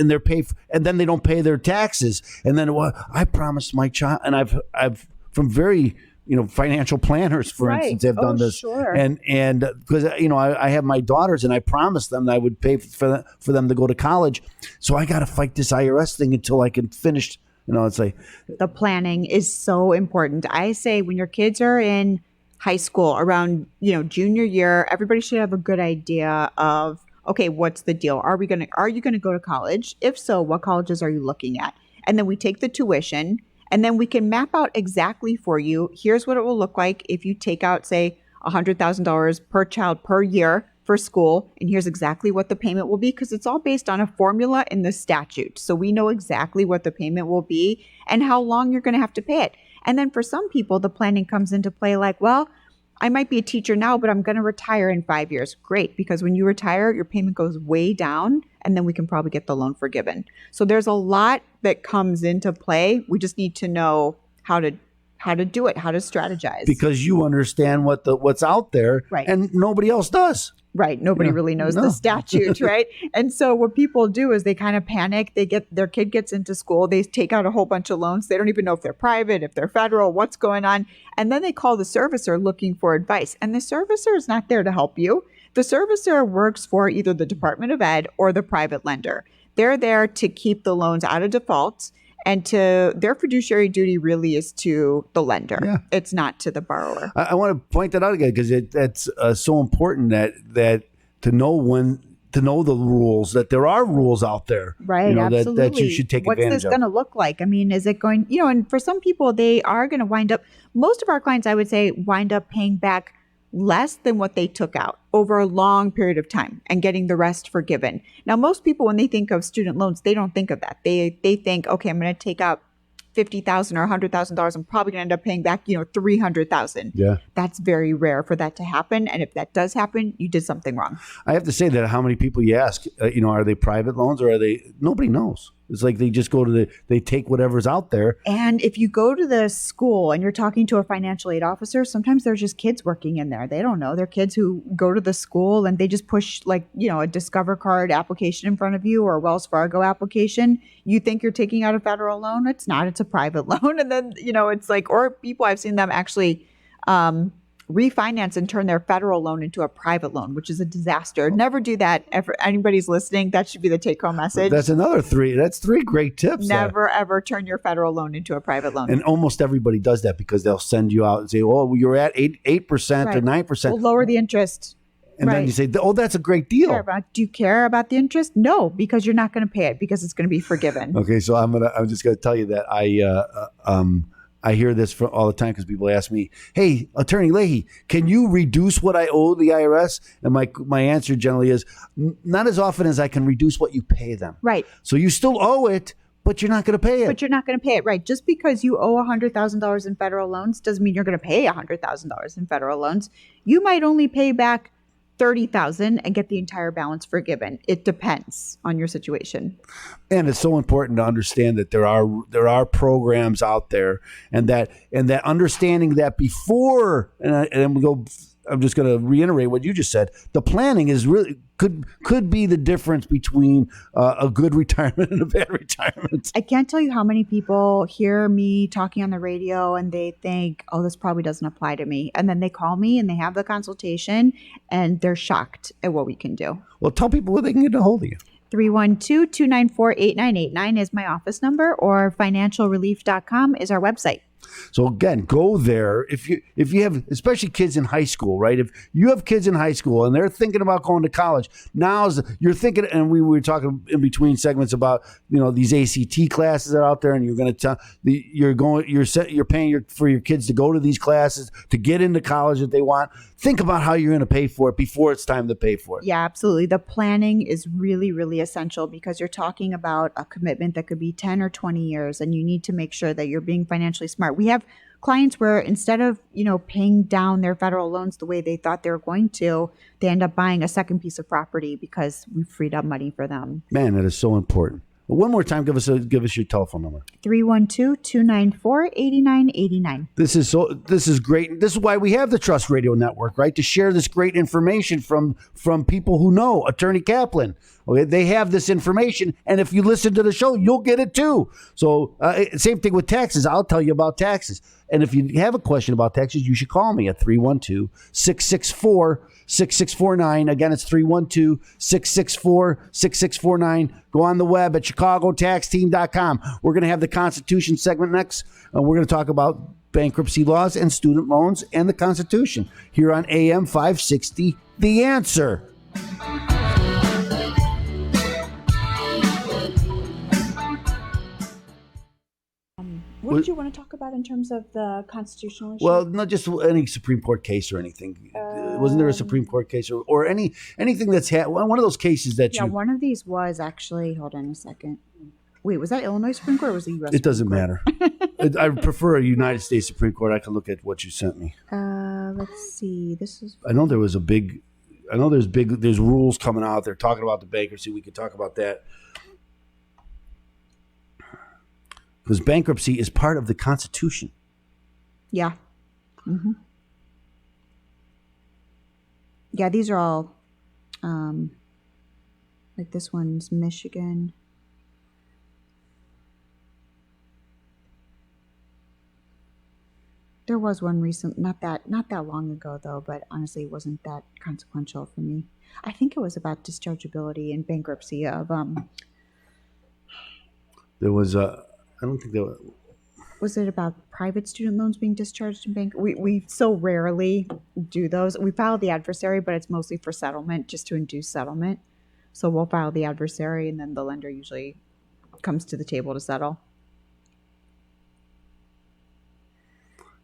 they don't pay their taxes. And then, well, I promised my child, and I've from very financial planners, for instance, have done this. Sure. And because I have my daughters, and I promised them that I would pay for them to go to college. So I got to fight this IRS thing until I can finish. It's like the planning is so important. I say when your kids are in high school around, junior year, everybody should have a good idea of, okay, what's the deal? Are you going to go to college? If so, what colleges are you looking at? And then we take the tuition, and then we can map out exactly for you. Here's what it will look like if you take out, say, $100,000 per child per year for school. And here's exactly what the payment will be, because it's all based on a formula in the statute. So we know exactly what the payment will be and how long you're going to have to pay it. And then for some people, the planning comes into play like, well, I might be a teacher now, but I'm going to retire in 5 years. Great, because when you retire, your payment goes way down, and then we can probably get the loan forgiven. So there's a lot that comes into play. We just need to know how to do it, how to strategize. Because you understand what's out there, right, and nobody else does. Right. Nobody really knows the statute, right? And so what people do is they kind of panic. Their kid gets into school. They take out a whole bunch of loans. They don't even know if they're private, if they're federal, what's going on. And then they call the servicer looking for advice. And the servicer is not there to help you. The servicer works for either the Department of Ed or the private lender. They're there to keep the loans out of default. And their fiduciary duty really is to the lender. Yeah. It's not to the borrower. I want to point that out again, because that's so important that to know the rules, that there are rules out there. Right, absolutely. That you should take advantage of. What's this going to look like? I mean, is it going, and for some people, they are going to wind up, most of our clients, I would say, wind up paying back less than what they took out over a long period of time and getting the rest forgiven. Now, most people, when they think of student loans, they don't think of that. They think, okay, I'm going to take out $50,000 or $100,000. I'm probably going to end up paying back, $300,000. Yeah. That's very rare for that to happen. And if that does happen, you did something wrong. I have to say that how many people you ask, are they private loans or nobody knows. It's like they just they take whatever's out there. And if you go to the school and you're talking to a financial aid officer, sometimes there's just kids working in there. They don't know. They're kids who go to the school and they just push a Discover card application in front of you or a Wells Fargo application. You think you're taking out a federal loan. It's not. It's a private loan. And then, it's like, or people, I've seen them actually refinance and turn their federal loan into a private loan, which is a disaster. Never do that. If anybody's listening, that should be the take-home message. That's three great tips. Never, ever turn your federal loan into a private loan. And almost everybody does that because they'll send you out and say, oh, you're at 8% or 9%. We'll lower the interest. And then you say, oh, that's a great deal. Do you care about the interest? No, because you're not going to pay it because it's going to be forgiven. Okay, so I'm just going to tell you that I hear this all the time because people ask me, hey, Attorney Leahy, can you reduce what I owe the IRS? And my answer generally is not as often as I can reduce what you pay them. Right. So you still owe it, But you're not going to pay it. But you're not going to pay it, right? Just because you owe $100,000 in federal loans doesn't mean you're going to pay $100,000 in federal loans. You might only pay back $30,000 and get the entire balance forgiven. It depends on your situation. And it's so important to understand that there are programs out there, and that understanding that before, and we go. I'm just going to reiterate what you just said. The planning is really could be the difference between a good retirement and a bad retirement. I can't tell you how many people hear me talking on the radio and they think, oh, this probably doesn't apply to me. And then they call me and they have the consultation and they're shocked at what we can do. Well, tell people where they can get a hold of you. 312-294-8989 is my office number, or financialrelief.com is our website. So again, go there. If you have, especially kids in high school, right? If you have kids in high school and they're thinking about going to college, you're thinking, and we were talking in between segments about, these ACT classes that are out there, and you're going to tell you're paying for your kids to go to these classes to get into college that they want. Think about how you're going to pay for it before it's time to pay for it. Yeah, absolutely. The planning is really, really essential, because you're talking about a commitment that could be 10 or 20 years, and you need to make sure that you're being financially smart. We have clients where instead of, paying down their federal loans the way they thought they were going to, they end up buying a second piece of property because we freed up money for them. Man, that is so important. Well, one more time, give us your telephone number. 312-294-8989. This is great. This is why we have the Trust Radio Network, right? To share this great information from people who know Attorney Kaplan. Okay, they have this information, and if you listen to the show, you'll get it too. So same thing with taxes. I'll tell you about taxes. And if you have a question about taxes, you should call me at 312-664-6649. Again, it's 312-664-6649. Go on the web at chicagotaxteam.com. We're going to have the Constitution segment next, and we're going to talk about bankruptcy laws and student loans and the Constitution here on AM 560, The Answer. What did you want to talk about in terms of the constitutional issue? Well, not just any Supreme Court case or anything. Wasn't there a Supreme Court case or anything that's one of those cases that you... Yeah, one of these was actually... Hold on a second. Wait, was that Illinois Supreme Court or was it U.S. It doesn't Supreme Court? matter. I prefer a United States Supreme Court. I can look at what you sent me. Let's see. This is... I know there was there's rules coming out. They're talking about the bankruptcy. We could talk about that. Because bankruptcy is part of the Constitution. Yeah. Mm-hmm. Yeah, these are all, like this one's Michigan. There was one recent, not that long ago though, but honestly it wasn't that consequential for me. I think it was about dischargeability and bankruptcy of, there was a... I don't think that was it about private student loans being discharged in bank? We so rarely do those. We file the adversary, but it's mostly for settlement, just to induce settlement. So we'll file the adversary, and then the lender usually comes to the table to settle.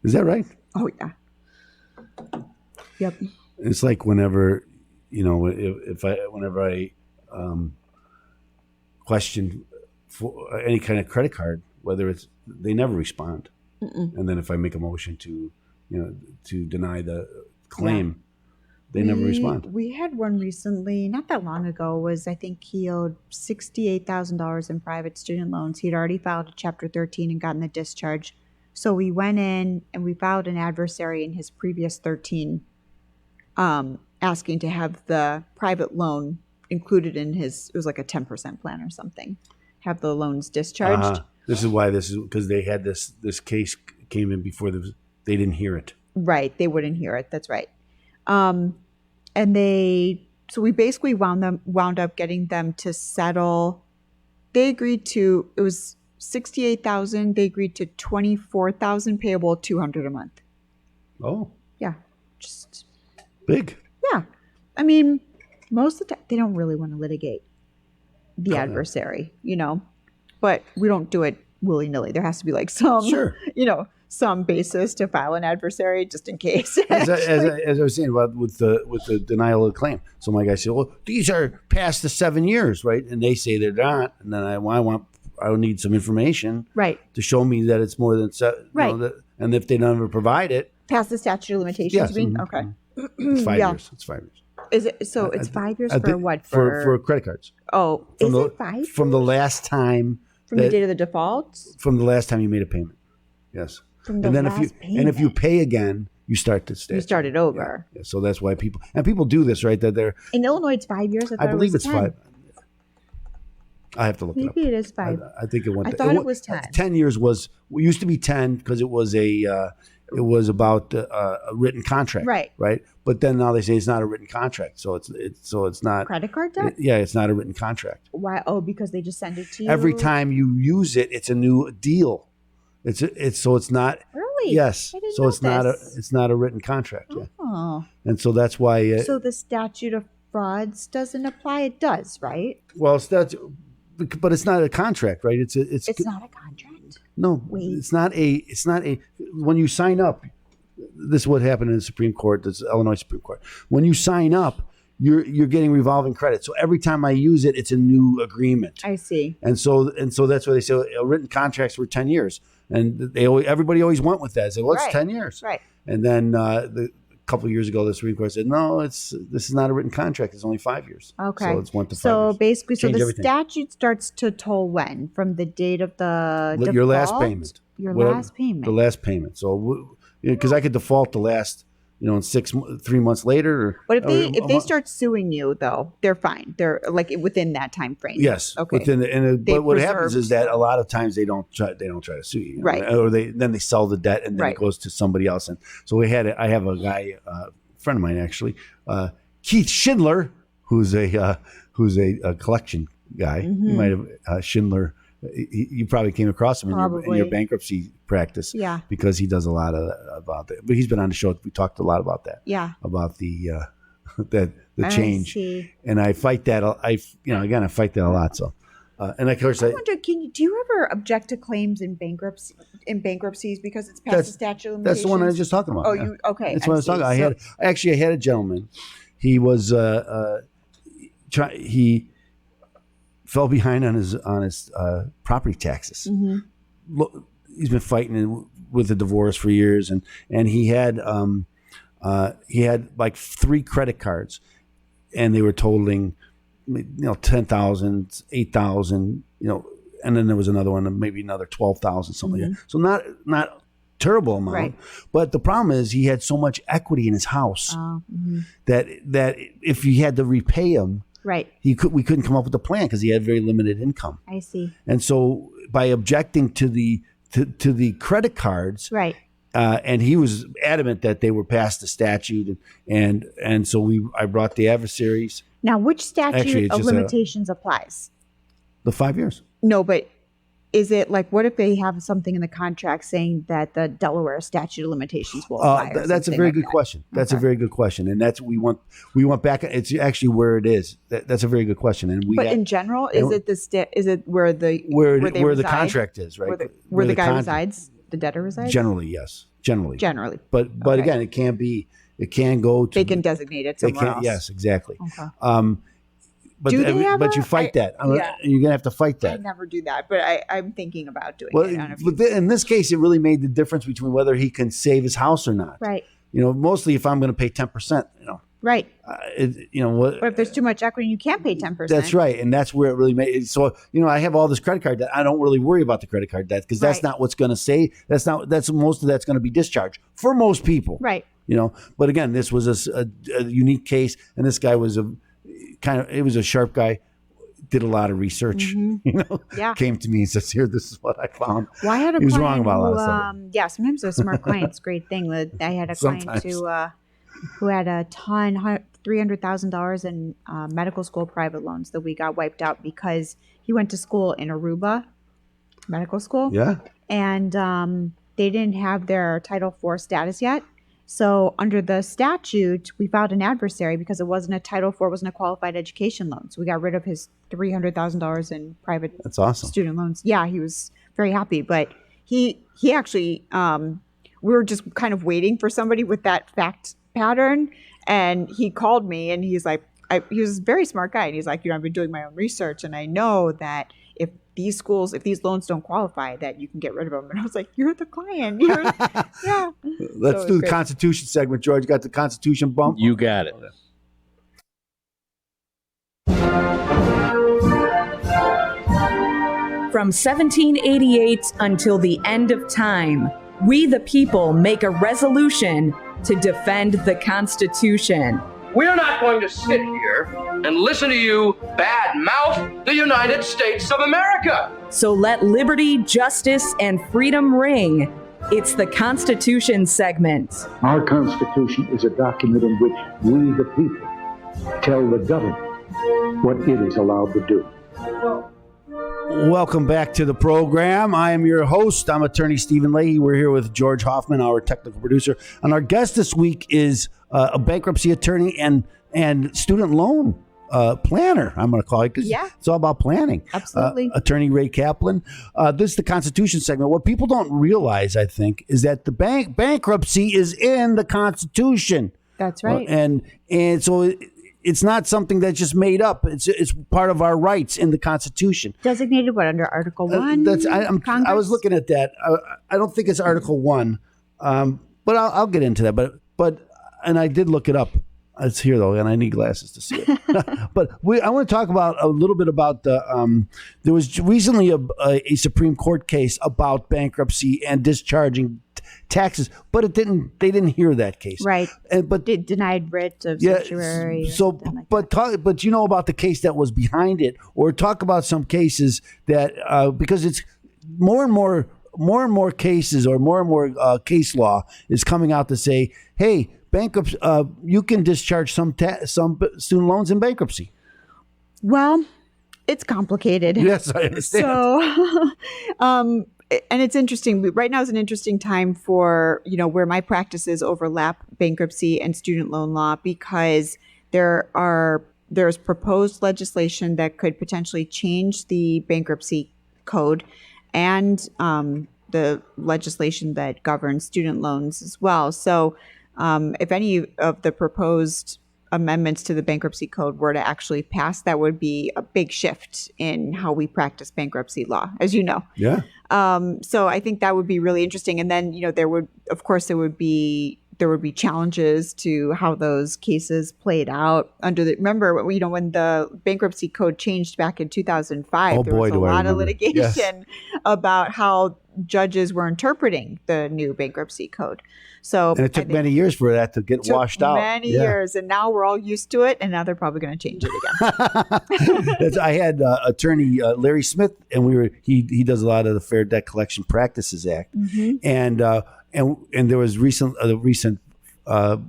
Is that right? Oh yeah. Yep. It's like whenever, whenever I question for any kind of credit card, whether they never respond. Mm-mm. And then if I make a motion to deny the claim, they never respond. We had one recently, not that long ago, I think he owed $68,000 in private student loans. He'd already filed a Chapter 13 and gotten the discharge. So we went in and we filed an adversary in his previous 13, asking to have the private loan included in it was like a 10% plan or something. Have the loans discharged. This is because they had this case came in before they didn't hear it. Right, they wouldn't hear it. That's right. So we basically wound up getting them to settle. They agreed to, it was $68,000. They agreed to $24,000 payable, $200 a month. Oh, yeah, just big. Yeah, I mean, most of the time they don't really want to litigate the adversary, but we don't do it willy-nilly. There has to be like some, some basis to file an adversary just in case. As I was saying about with the denial of the claim. So my guy said, well, these are past the 7 years, right? And they say they're not. And then I want I would need some information Right. to show me that it's more than Right. and if they never provide it, Past the statute of limitations, yes, you mean? mhm, Okay. it's 5 Yeah. years. It's 5 years. Is it so? It's 5 years I for think what? for credit cards. Oh, From is the, it 5 years? from the last time From the date of the default? from the last time you made a payment. Yes. From the And then last if you payment. pay again, you start the statute. You start it over. Yeah, so that's why people do this, right? That they're In Illinois, it's 5 years. I believe it's it's 5. I have to look it up. Maybe it is 5. I think it went. I thought it was 10. 10 years was used to be 10 because it was about a written contract, Right. Right. But then now they say it's not a written contract, so it's not Credit card debt? yeah, it's not a written contract. Why? Oh, because they just send it to you. Every time you use it, it's a new deal. It's not. Really? Yes. I didn't So know it's not a written contract. Yeah. Oh. And so that's why. So the statute of frauds doesn't apply. It does, right? Well, but it's not a contract, right? It's not a contract. No, Wait. it's not a. When you sign up, this is what happened in the Supreme Court, this Illinois Supreme Court. When you sign up, you're getting revolving credit. So every time I use it, it's a new agreement. I see. And so that's why they say written contracts for 10 years, and everybody always went with that. They say, well, it's Right. 10 years, Right. And then a couple of years ago, the Supreme Court said, no, this is not a written contract. It's only 5 years. Okay. So it's 1 to 5 So years. basically, Change the everything. statute starts to toll when? From the date of the Your last default? payment. Your Whatever- last payment. The last payment. So, because I could default the last, in 3 months later. Or, But if they or- start suing you, though, they're fine. They're like within that time frame. Yes. Okay. But They what happens preserved- is that a lot of times they don't try to sue you, Right. Or then they sell the debt and then Right. it goes to somebody else. And so I have a guy, friend of mine actually, Keith Schindler, who's a collection guy. Mm-hmm. You might have Schindler. You probably came across him in your Probably. bankruptcy practice, Yeah. because he does a lot about that. But he's been on the show. We talked a lot about that. Yeah. About the the I change, see. and I fight that. I fight that a lot. So, and of course, I wonder, do you ever object to claims in bankruptcies because it's past the statute of limitations? that's the one I was just talking about. Oh, yeah. you okay? That's what I was talking about. I had a gentleman. He was he fell behind on his property taxes. Mm-hmm. Look, he's been fighting with a divorce for years, and he had like 3 credit cards, and they were totaling, $10,000, $8,000, and then there was another one, maybe another $12,000, something like that. So not terrible amount, Right. but the problem is he had so much equity in his house Mm-hmm. that if he had to repay him, Right. we couldn't come up with a plan because he had very limited income. I see. And so by objecting to the credit cards, Right. and he was adamant that they were past the statute, and so I brought the adversaries. Now, which statute Actually, it's of just limitations applies? The 5 years. No, but is it like, what if they have something in the contract saying that the Delaware statute of limitations will apply? or That's a something very like good that? question. That's a Okay. very good question, and that's we went back. It's actually where it is. That's a very good question, and But in general, is it is it where the where they the reside? contract is, right? Where the guy resides, the debtor resides. Generally, yes. Generally, But okay. again, it can go to. They can designate it somewhere else. Yes, exactly. Okay. But Do they ever? you fight that. Yeah. You're gonna have to fight I that. never do that, but I'm thinking about doing Well, it. On a few. in this case, it really made the difference between whether he can save his house or not. Right. Mostly if I'm going to pay 10%. Right. What? But if there's too much equity, you can't pay 10%. That's right, and that's where it really made it. So I have all this credit card debt. I don't really worry about the credit card debt because that's Right. not what's going to save. That's most of that's going to be discharged for most people. Right. But again, this was a unique case, and this guy was he was a sharp guy. Did a lot of research. Mm-hmm. Yeah. Came to me and says, "Here, this is what I found." Well, I had a He was client wrong about a lot who, of stuff. yeah, sometimes a smart client's a great thing. I had a client Sometimes. who had a ton, $300,000 in medical school private loans that we got wiped out because he went to school in Aruba, medical school. Yeah. And they didn't have their Title IV status yet. So under the statute, we filed an adversary because it wasn't a Title IV, wasn't a qualified education loan. So we got rid of his $300,000 in private That's awesome. student loans. Yeah, he was very happy. But he actually, we were just kind of waiting for somebody with that fact pattern. And he called me and he's like, he was a very smart guy. And he's like, I've been doing my own research and I know that if these loans don't qualify, that you can get rid of them. And I was like, you're the client. Yeah. Let's So do the great. Constitution segment. George, you got the Constitution bump? You got it. From 1788 until the end of time, we the people make a resolution to defend the Constitution. We're not going to sit here and listen to you badmouth the United States of America. So let liberty, justice, and freedom ring. It's the Constitution segment. Our Constitution is a document in which we, the people, tell the government what it is allowed to do. Welcome back to the program. I am your host. I'm attorney Stephen Leahy. We're here with George Hoffman, our technical producer. And our guest this week is a bankruptcy attorney and student loan planner, I'm going to call it, because it's all about planning. Absolutely. Attorney Rae Kaplan. This is the Constitution segment. What people don't realize, I think, is that the bankruptcy is in the Constitution. That's right. And so it's not something that's just made up. It's part of our rights in the Constitution. Designated what, under Article 1? I was looking at that. I don't think it's Article 1, but I'll get into that. But I did look it up. It's here though, and I need glasses to see it. But I want to talk about a little bit about the. There was recently a Supreme Court case about bankruptcy and discharging taxes, but they didn't hear that case, right? But it denied writ of certiorari. So, but you know about the case that was behind it, or talk about some cases that because it's more and more cases, or more and more case law is coming out to say, hey, bankruptcy, you can discharge some student loans in bankruptcy. Well, it's complicated. Yes, I understand. So, and it's interesting. Right now is an interesting time for, where my practices overlap bankruptcy and student loan law, because there's proposed legislation that could potentially change the bankruptcy code and the legislation that governs student loans as well. So if any of the proposed amendments to the bankruptcy code were to actually pass, that would be a big shift in how we practice bankruptcy law, as you know. Yeah. So I think that would be really interesting. And then, there would be challenges to how those cases played out remember, when the bankruptcy code changed back in 2005, there was a lot of litigation about how judges were interpreting the new bankruptcy code. So, and it took many years for that to get washed out. Many years, and now we're all used to it, and now they're probably going to change it again. I had attorney Larry Smith, and he does a lot of the Fair Debt Collection Practices Act, and there was a recent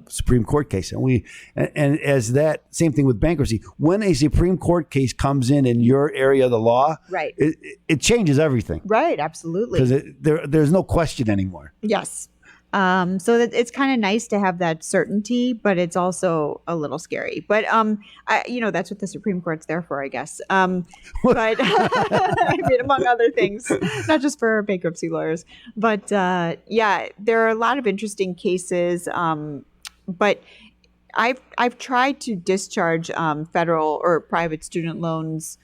Supreme Court case, and as that same thing with bankruptcy. When a Supreme Court case comes in your area of the law, right, it changes everything. Right, absolutely, because there's no question anymore. Yes. So that it's kind of nice to have that certainty, but it's also a little scary. But that's what the Supreme Court's there for, I guess. But I mean, among other things, not just for bankruptcy lawyers. But there are a lot of interesting cases. But I've tried to discharge federal or private student loans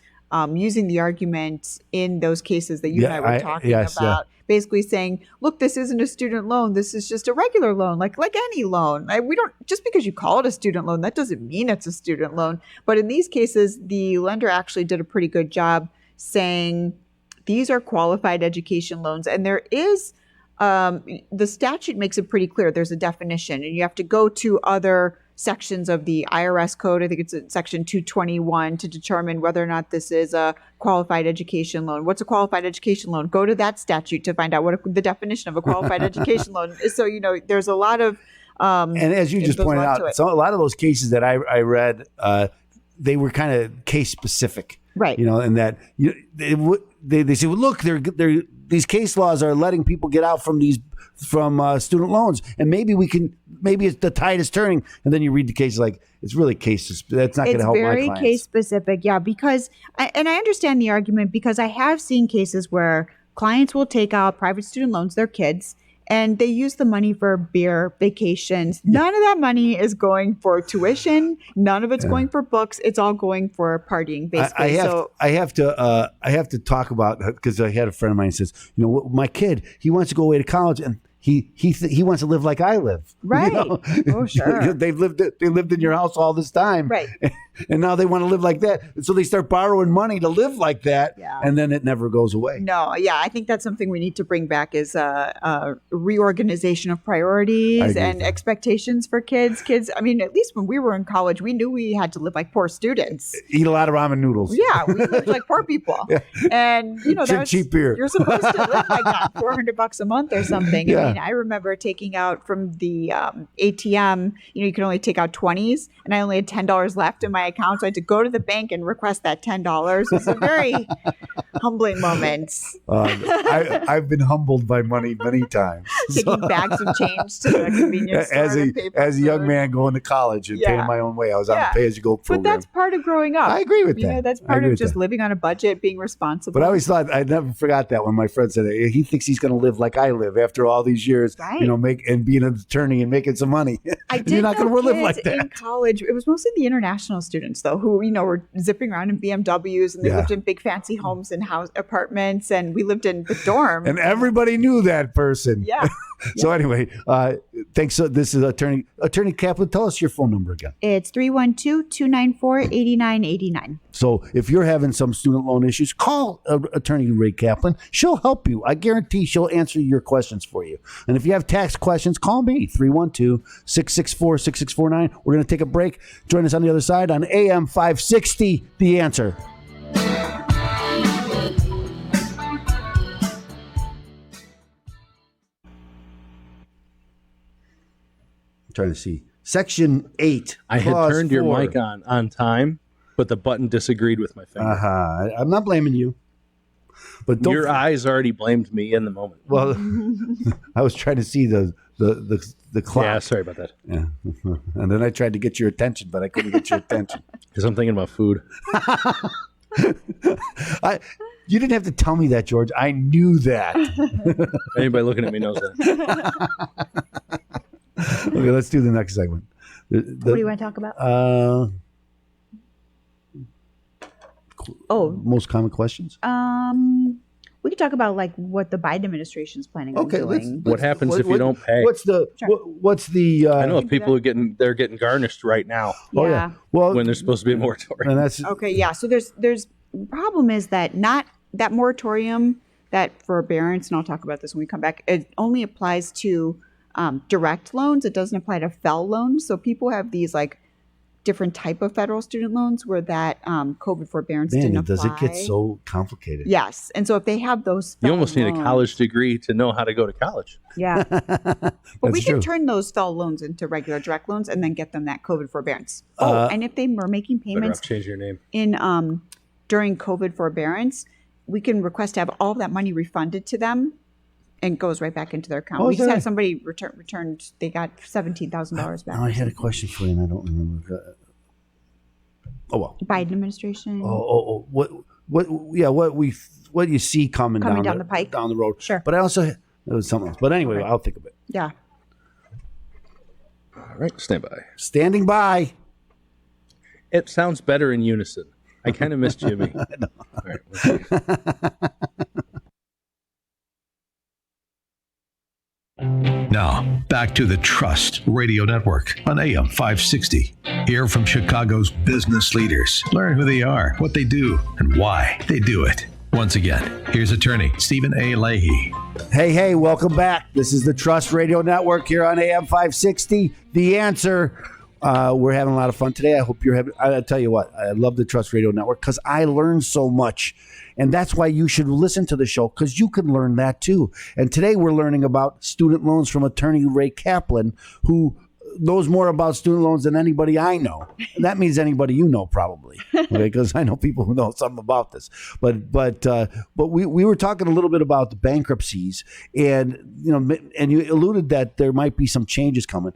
using the argument in those cases that you and I were talking about. Yeah. Basically saying, look, this isn't a student loan. This is just a regular loan, like any loan. We don't, just because you call it a student loan, that doesn't mean it's a student loan. But in these cases, the lender actually did a pretty good job saying these are qualified education loans. And there is, the statute makes it pretty clear. There's a definition, and you have to go to other sections of the IRS code. I think it's in section 221 to determine whether or not this is a qualified education loan. What's a qualified education loan? Go to that statute to find out what the definition of a qualified education loan is. So, there's a lot of... and as you just pointed out, so a lot of those cases that I read, they were kind of case specific. Right. And that they say, well, look, these case laws are letting people get out from student loans, and maybe it's the tide is turning. And then you read the case like it's really cases. That's not going to help my clients. It's very case specific, yeah. Because I understand the argument, because I have seen cases where clients will take out private student loans, their kids, And they use the money for beer, vacations. None of that money is going for tuition. None of it's going for books. It's all going for partying, basically. I have to talk about, because I had a friend of mine who says, my kid, he wants to go away to college and he wants to live like I live. Right. Oh, sure. They lived in your house all this time. Right. And now they want to live like that. And so they start borrowing money to live like that. Yeah. And then it never goes away. No, yeah, I think that's something we need to bring back is a reorganization of priorities and expectations for kids. Kids, I mean, at least when we were in college, we knew we had to live like poor students. Eat a lot of ramen noodles. Yeah, we lived like poor people. Yeah. And, Drink cheap beer. You're supposed to live like that, $400 a month or something. Yeah. I mean, I remember taking out from the ATM, you can only take out 20s, and I only had $10 left in my account, so I had to go to the bank and request that $10. It was a very humbling moment. I've been humbled by money many times. Taking bags of change to the convenience store. As a young man going to college and paying my own way, I was on the pay-as-you-go program. But that's part of growing up. I agree with that. That's part of just living on a budget, being responsible. But I always thought, I never forgot that when my friend said, he thinks he's going to live like I live after all these years, and being an attorney and making some money. You're not going to live like that. In college, it was mostly the international students, though, who, were zipping around in BMWs, and they lived in big fancy homes and apartments, and we lived in the dorm. And everybody knew that person. Yeah. So anyway, thanks. This is Attorney Kaplan. Tell us your phone number again. It's 312-294-8989. So if you're having some student loan issues, call Attorney Rae Kaplan. She'll help you. I guarantee she'll answer your questions for you. And if you have tax questions, call me, 312-664-6649. We're going to take a break. Join us on the other side on AM 560, The Answer. Trying to see Section 8. I had turned 4. your mic on time, but the button disagreed with my finger. I'm not blaming you, but your eyes already blamed me in the moment. Well, I was trying to see the clock. Yeah, sorry about that. Yeah, and then I tried to get your attention, but I couldn't get your attention because I'm thinking about food. You didn't have to tell me that, George. I knew that. Anybody looking at me knows that. Okay, let's do the next segment. What do you want to talk about? Most common questions. We could talk about like what the Biden administration is planning on doing. What happens if you don't pay? What's the? I know if people are getting garnished right now. Oh yeah. Well, when there's supposed to be a moratorium. And that's okay. Yeah. So there's problem is that not that moratorium, that forbearance, and I'll talk about this when we come back. It only applies to direct loans. It doesn't apply to FFEL loans. So people have these like different type of federal student loans where that COVID forbearance didn't apply. Does it get so complicated? Yes. And so if they have those you almost need loans, a college degree to know how to go to college. Yeah. But we can turn those FFEL loans into regular direct loans and then get them that COVID forbearance. And if they were making payments change your name. in during COVID forbearance, we can request to have all of that money refunded to them and goes right back into their account. We just had somebody returned, they got $17,000 back. I had a question for you and I don't remember. Biden administration. What you see coming down the pike, down the road. Sure. But I also, it was something else. But anyway, I'll think of it. Yeah. All right, stand by. Standing by. It sounds better in unison. I kind of miss Jimmy. I know. All right, let's see. Now, back to the Trust Radio Network on AM 560. Hear from Chicago's business leaders. Learn who they are, what they do, and why they do it. Once again, here's attorney Stephen A. Leahy. Hey, welcome back. This is the Trust Radio Network here on AM 560. The Answer. We're having a lot of fun today. I hope you're having. I tell you what, I love the Trust Radio Network because I learn so much. And that's why you should listen to the show, because you can learn that too. And today we're learning about student loans from attorney Rae Kaplan, who knows more about student loans than anybody I know. And that means anybody you know, probably, okay? Because I know people who know something about this. But we were talking a little bit about the bankruptcies, and you alluded that there might be some changes coming.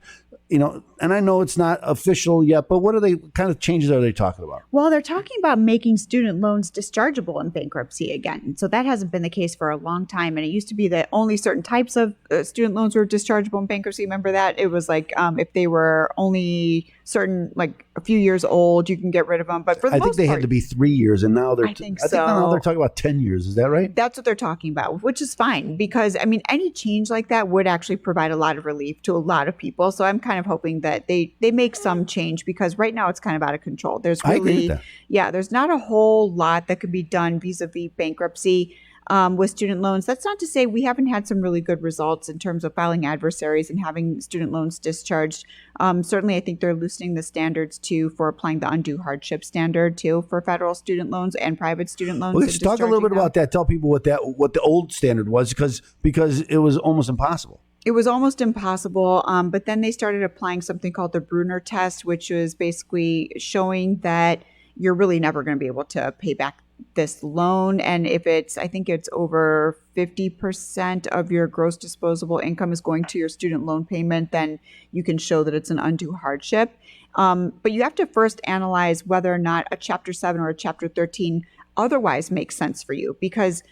and I know it's not official yet, but what kind of changes are they talking about? Well, they're talking about making student loans dischargeable in bankruptcy again. So that hasn't been the case for a long time. And it used to be that only certain types of student loans were dischargeable in bankruptcy. Remember that? It was like if they were only certain, like a few years old, you can get rid of them. But for the I think they had to be 3 years, and now I think now they're talking about 10 years. Is that right? That's what they're talking about, which is fine because, I mean, any change like that would actually provide a lot of relief to a lot of people. So I'm kind of hoping that they make some change because right now it's kind of out of control. There's I agree really, with that. there's not a whole lot that could be done vis-a-vis bankruptcy with student loans. That's not to say we haven't had some really good results in terms of filing adversaries and having student loans discharged. Certainly, I think they're loosening the standards too for applying the undue hardship standard too for federal student loans and private student loans. Well, let's talk a little bit about that. Tell people what the old standard was because it was almost impossible. It was almost impossible, but then they started applying something called the Bruner Test, which was basically showing that you're really never going to be able to pay back this loan. And if I think it's over 50% of your gross disposable income is going to your student loan payment, then you can show that it's an undue hardship. But you have to first analyze whether or not a Chapter 7 or a Chapter 13 otherwise makes sense for you, because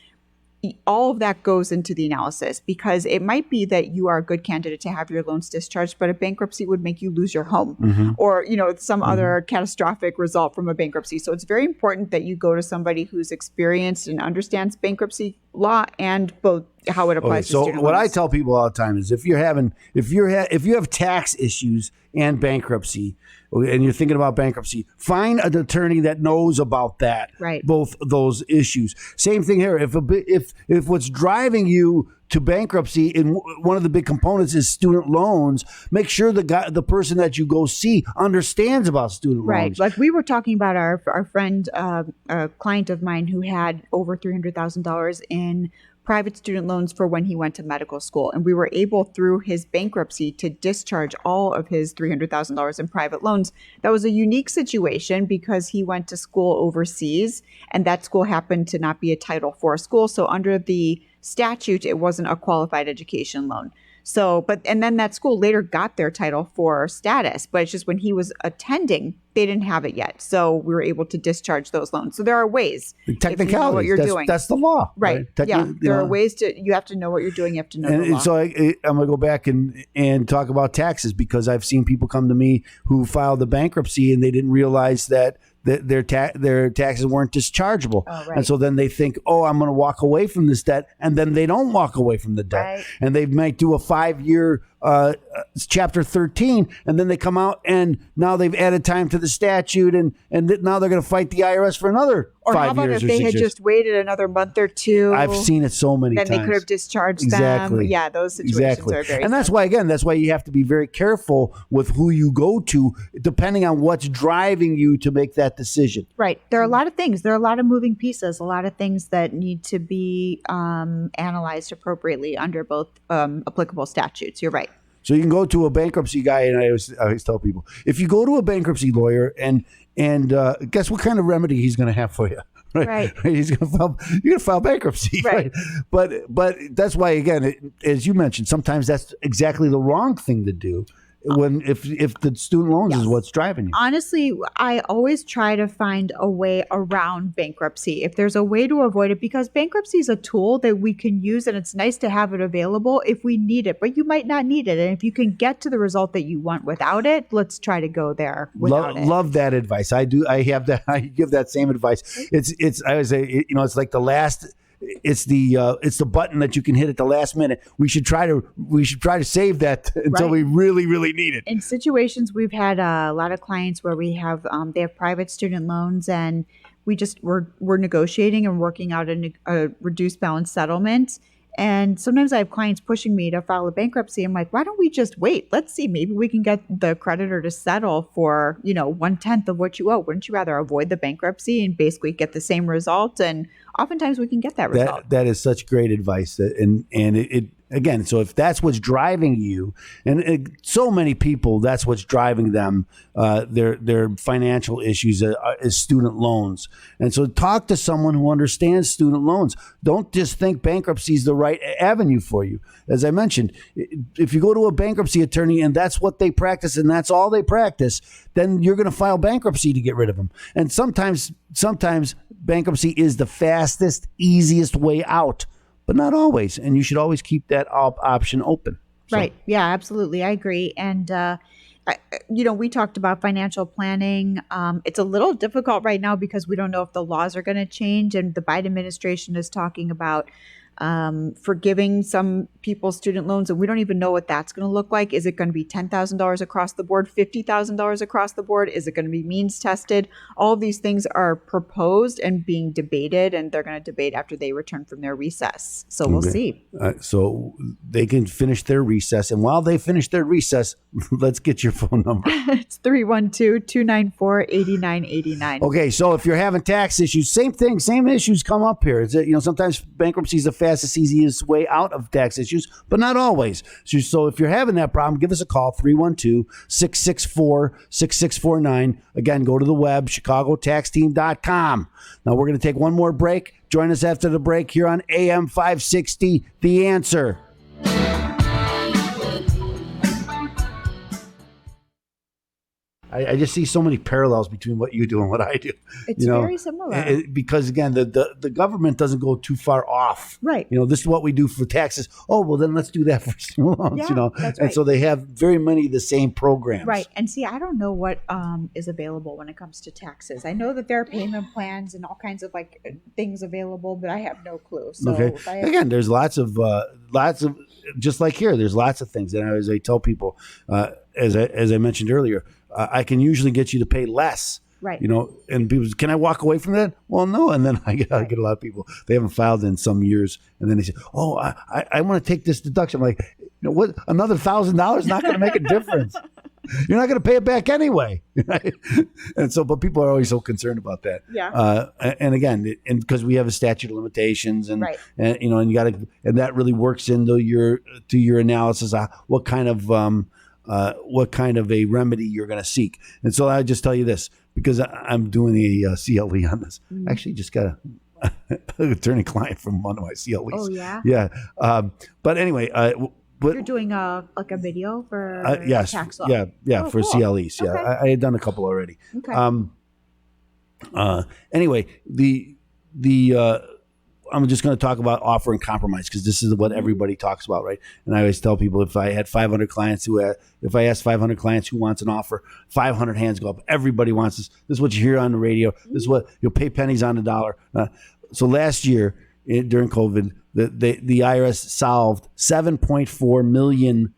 all of that goes into the analysis, because it might be that you are a good candidate to have your loans discharged, but a bankruptcy would make you lose your home or, some other catastrophic result from a bankruptcy. So it's very important that you go to somebody who's experienced and understands bankruptcy law and both how it applies to student So what loans. I tell people all the time is if you have tax issues and bankruptcy, and you're thinking about bankruptcy, find an attorney that knows about that. Right. Both those issues. Same thing here. If what's driving you to bankruptcy and one of the big components is student loans, make sure the person that you go see understands about student Right. loans. Like we were talking about our friend, a client of mine who had over $300,000 in private student loans for when he went to medical school. And we were able, through his bankruptcy, to discharge all of his $300,000 in private loans. That was a unique situation because he went to school overseas, and that school happened to not be a Title IV school. So under the statute, it wasn't a qualified education loan. So, and then that school later got their Title IV status, but it's just when he was attending, they didn't have it yet. So we were able to discharge those loans. So there are ways. Technicalities. If you know what you're doing. That's the law. Right. There are ways you have to know what you're doing. You have to know the law. And so I'm going to go back and talk about taxes, because I've seen people come to me who filed the bankruptcy and they didn't realize that their taxes weren't dischargeable. Oh, right. And so then they think, I'm going to walk away from this debt. And then they don't walk away from the debt. Right. And they might do a 5-year Chapter 13, and then they come out and now they've added time to the statute, and now they're going to fight the IRS for another 5 years. Or how about if or they 6 had years. just waited another month or two? I've seen it so many times. Then they could have discharged Exactly. them. Yeah, those situations are very And that's why you have to be very careful with who you go to, depending on what's driving you to make that decision. Right. There are a lot of things. There are a lot of moving pieces, a lot of things that need to be analyzed appropriately under both applicable statutes. You're right. So you can go to a bankruptcy guy, and I always tell people, if you go to a bankruptcy lawyer and guess what kind of remedy he's going to have for you? Right. He's going to file bankruptcy. Right. But that's why, again, as you mentioned, sometimes that's exactly the wrong thing to do. If the student loans is what's driving you. Honestly, I always try to find a way around bankruptcy if there's a way to avoid it, because bankruptcy is a tool that we can use, and it's nice to have it available if we need it, but you might not need it. And if you can get to the result that you want without it, let's try to go there without it. Love that advice. I do. I have that. I give that same advice. It's I always say, it's like the last. It's the button that you can hit at the last minute. We should try to save that until we really, really need it. In situations, we've had a lot of clients where we have they have private student loans, and we're negotiating and working out a reduced balance settlement. And sometimes I have clients pushing me to file a bankruptcy. I'm like, why don't we just wait? Let's see. Maybe we can get the creditor to settle for, 1/10 of what you owe. Wouldn't you rather avoid the bankruptcy and basically get the same result? And oftentimes we can get that result. That is such great advice. And again, so if that's what's driving you, and so many people, that's what's driving them, their financial issues is student loans. And so talk to someone who understands student loans. Don't just think bankruptcy is the right avenue for you. As I mentioned, if you go to a bankruptcy attorney and that's what they practice and that's all they practice, then you're going to file bankruptcy to get rid of them. And sometimes bankruptcy is the fastest, easiest way out, but not always. And you should always keep that option open. So. Right. Yeah, absolutely. I agree. And, we talked about financial planning. It's a little difficult right now because we don't know if the laws are going to change. And the Biden administration is talking about forgiving some people's student loans, and we don't even know what that's going to look like. Is it going to be $10,000 across the board, $50,000 across the board? Is it going to be means tested? All of these things are proposed and being debated, and they're going to debate after they return from their recess. So we'll see. So they can finish their recess, and while they finish their recess, let's get your phone number. It's 312-294-8989. Okay, so if you're having tax issues, same thing, same issues come up here. It's, sometimes bankruptcy is the fastest, easiest way out of tax issues, but not always. So if you're having that problem, give us a call, 312-664-6649. Again, go to the web, chicagotaxteam.com. Now we're going to take one more break. Join us after the break here on AM 560, The Answer. I just see so many parallels between what you do and what I do. It's very similar. Because, again, the government doesn't go too far off. Right. This is what we do for taxes. Oh, well, then let's do that for student loans, Yeah, that's And right. so they have very many of the same programs. Right. And see, I don't know what is available when it comes to taxes. I know that there are payment plans and all kinds of things available, but I have no clue. So Okay. Again, there's lots of, just like here, there's lots of things. And as I tell people, as I mentioned earlier, I can usually get you to pay less. Right. And people say, can I walk away from that? Well, no. And then I get a lot of people, they haven't filed in some years. And then they say, oh, I want to take this deduction. I'm like, what? Another $1,000 is not going to make a difference. You're not going to pay it back anyway. Right? And so, but people are always so concerned about that. Yeah. And again, and because we have a statute of limitations and, Right. and you got to, and that really works into your analysis of what kind of a remedy you're going to seek. And so I just tell you this, because I'm doing a CLE on this. I actually just got an attorney-client from one of my CLEs. Oh, yeah? Yeah. But anyway, but You're doing a video for yes, tax law. yeah, Oh, for cool. CLEs. Yeah, Okay. I had done a couple already. Okay. Anyway, I'm just going to talk about offer and compromise because this is what everybody talks about, right? And I always tell people if I had 500 clients if I asked 500 clients who wants an offer, 500 hands go up. Everybody wants this. This is what you hear on the radio. This is what you'll pay pennies on the dollar. So last year during COVID, the IRS solved 7.4 million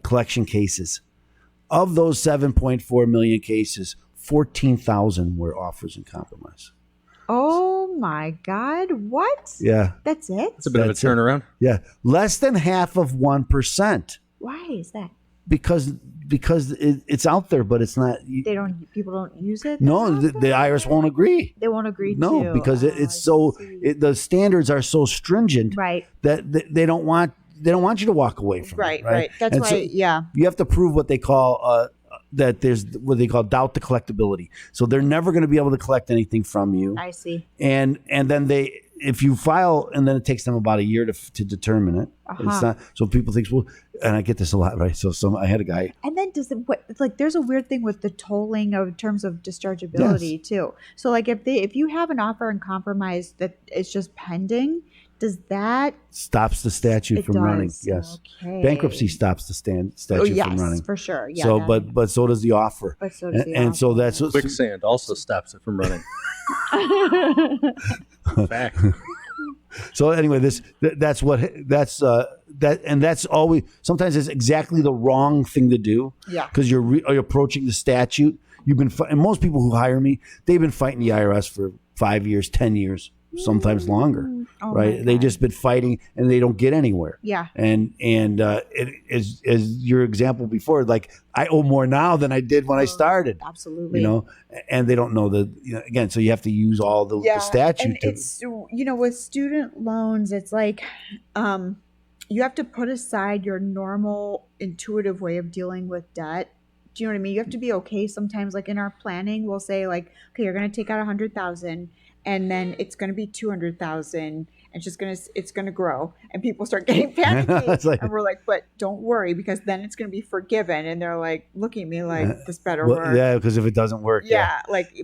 collection cases. Of those 7.4 million cases, 14,000 were offers and compromise. Oh my God. What? Yeah. That's it? It's a bit of a turnaround. Yeah. Less than half of 1%. Why is that? Because it's out there, but it's not. People don't use it? No, the IRS won't agree. They won't agree No, to. because the standards are so stringent Right. that they don't want you to walk away from Right, it. right. That's And why, so yeah. You have to prove what they call that there's what they call doubt the collectability. So they're never going to be able to collect anything from you. I see. And then if you file, and then it takes them about a year to determine it. It's not, so people think, well, and I get this a lot, right? So I had a guy. And then there's a weird thing with the tolling of terms of dischargeability too. So if you have an offer and compromise that is just pending, does that Stops the statute from running. Yes. Okay. Bankruptcy stops the statute from running. Yes, for sure. Yeah. So, but so does the offer. But so does the and offer. so that's what, Quicksand also stops it from running. Fact. So anyway, that's always, sometimes it's exactly the wrong thing to do. Yeah. Because you're approaching the statute. And most people who hire me, they've been fighting the IRS for 5 years, 10 years, sometimes longer. Oh right? They've just been fighting and they don't get anywhere. Yeah. And it is, as your example before, like I owe more now than I did when I started. Absolutely. And they don't know again, so you have to use all the statute. And it's, with student loans, it's like, you have to put aside your normal intuitive way of dealing with debt. Do you know what I mean? You have to be okay sometimes. Like in our planning, we'll say like, okay, you're going to take out 100,000 and then it's going to be 200,000. It's gonna grow, and people start getting panicky, and we're like, but don't worry, because then it's gonna be forgiven. And they're like looking at me like, this better work. Yeah, because if it doesn't work,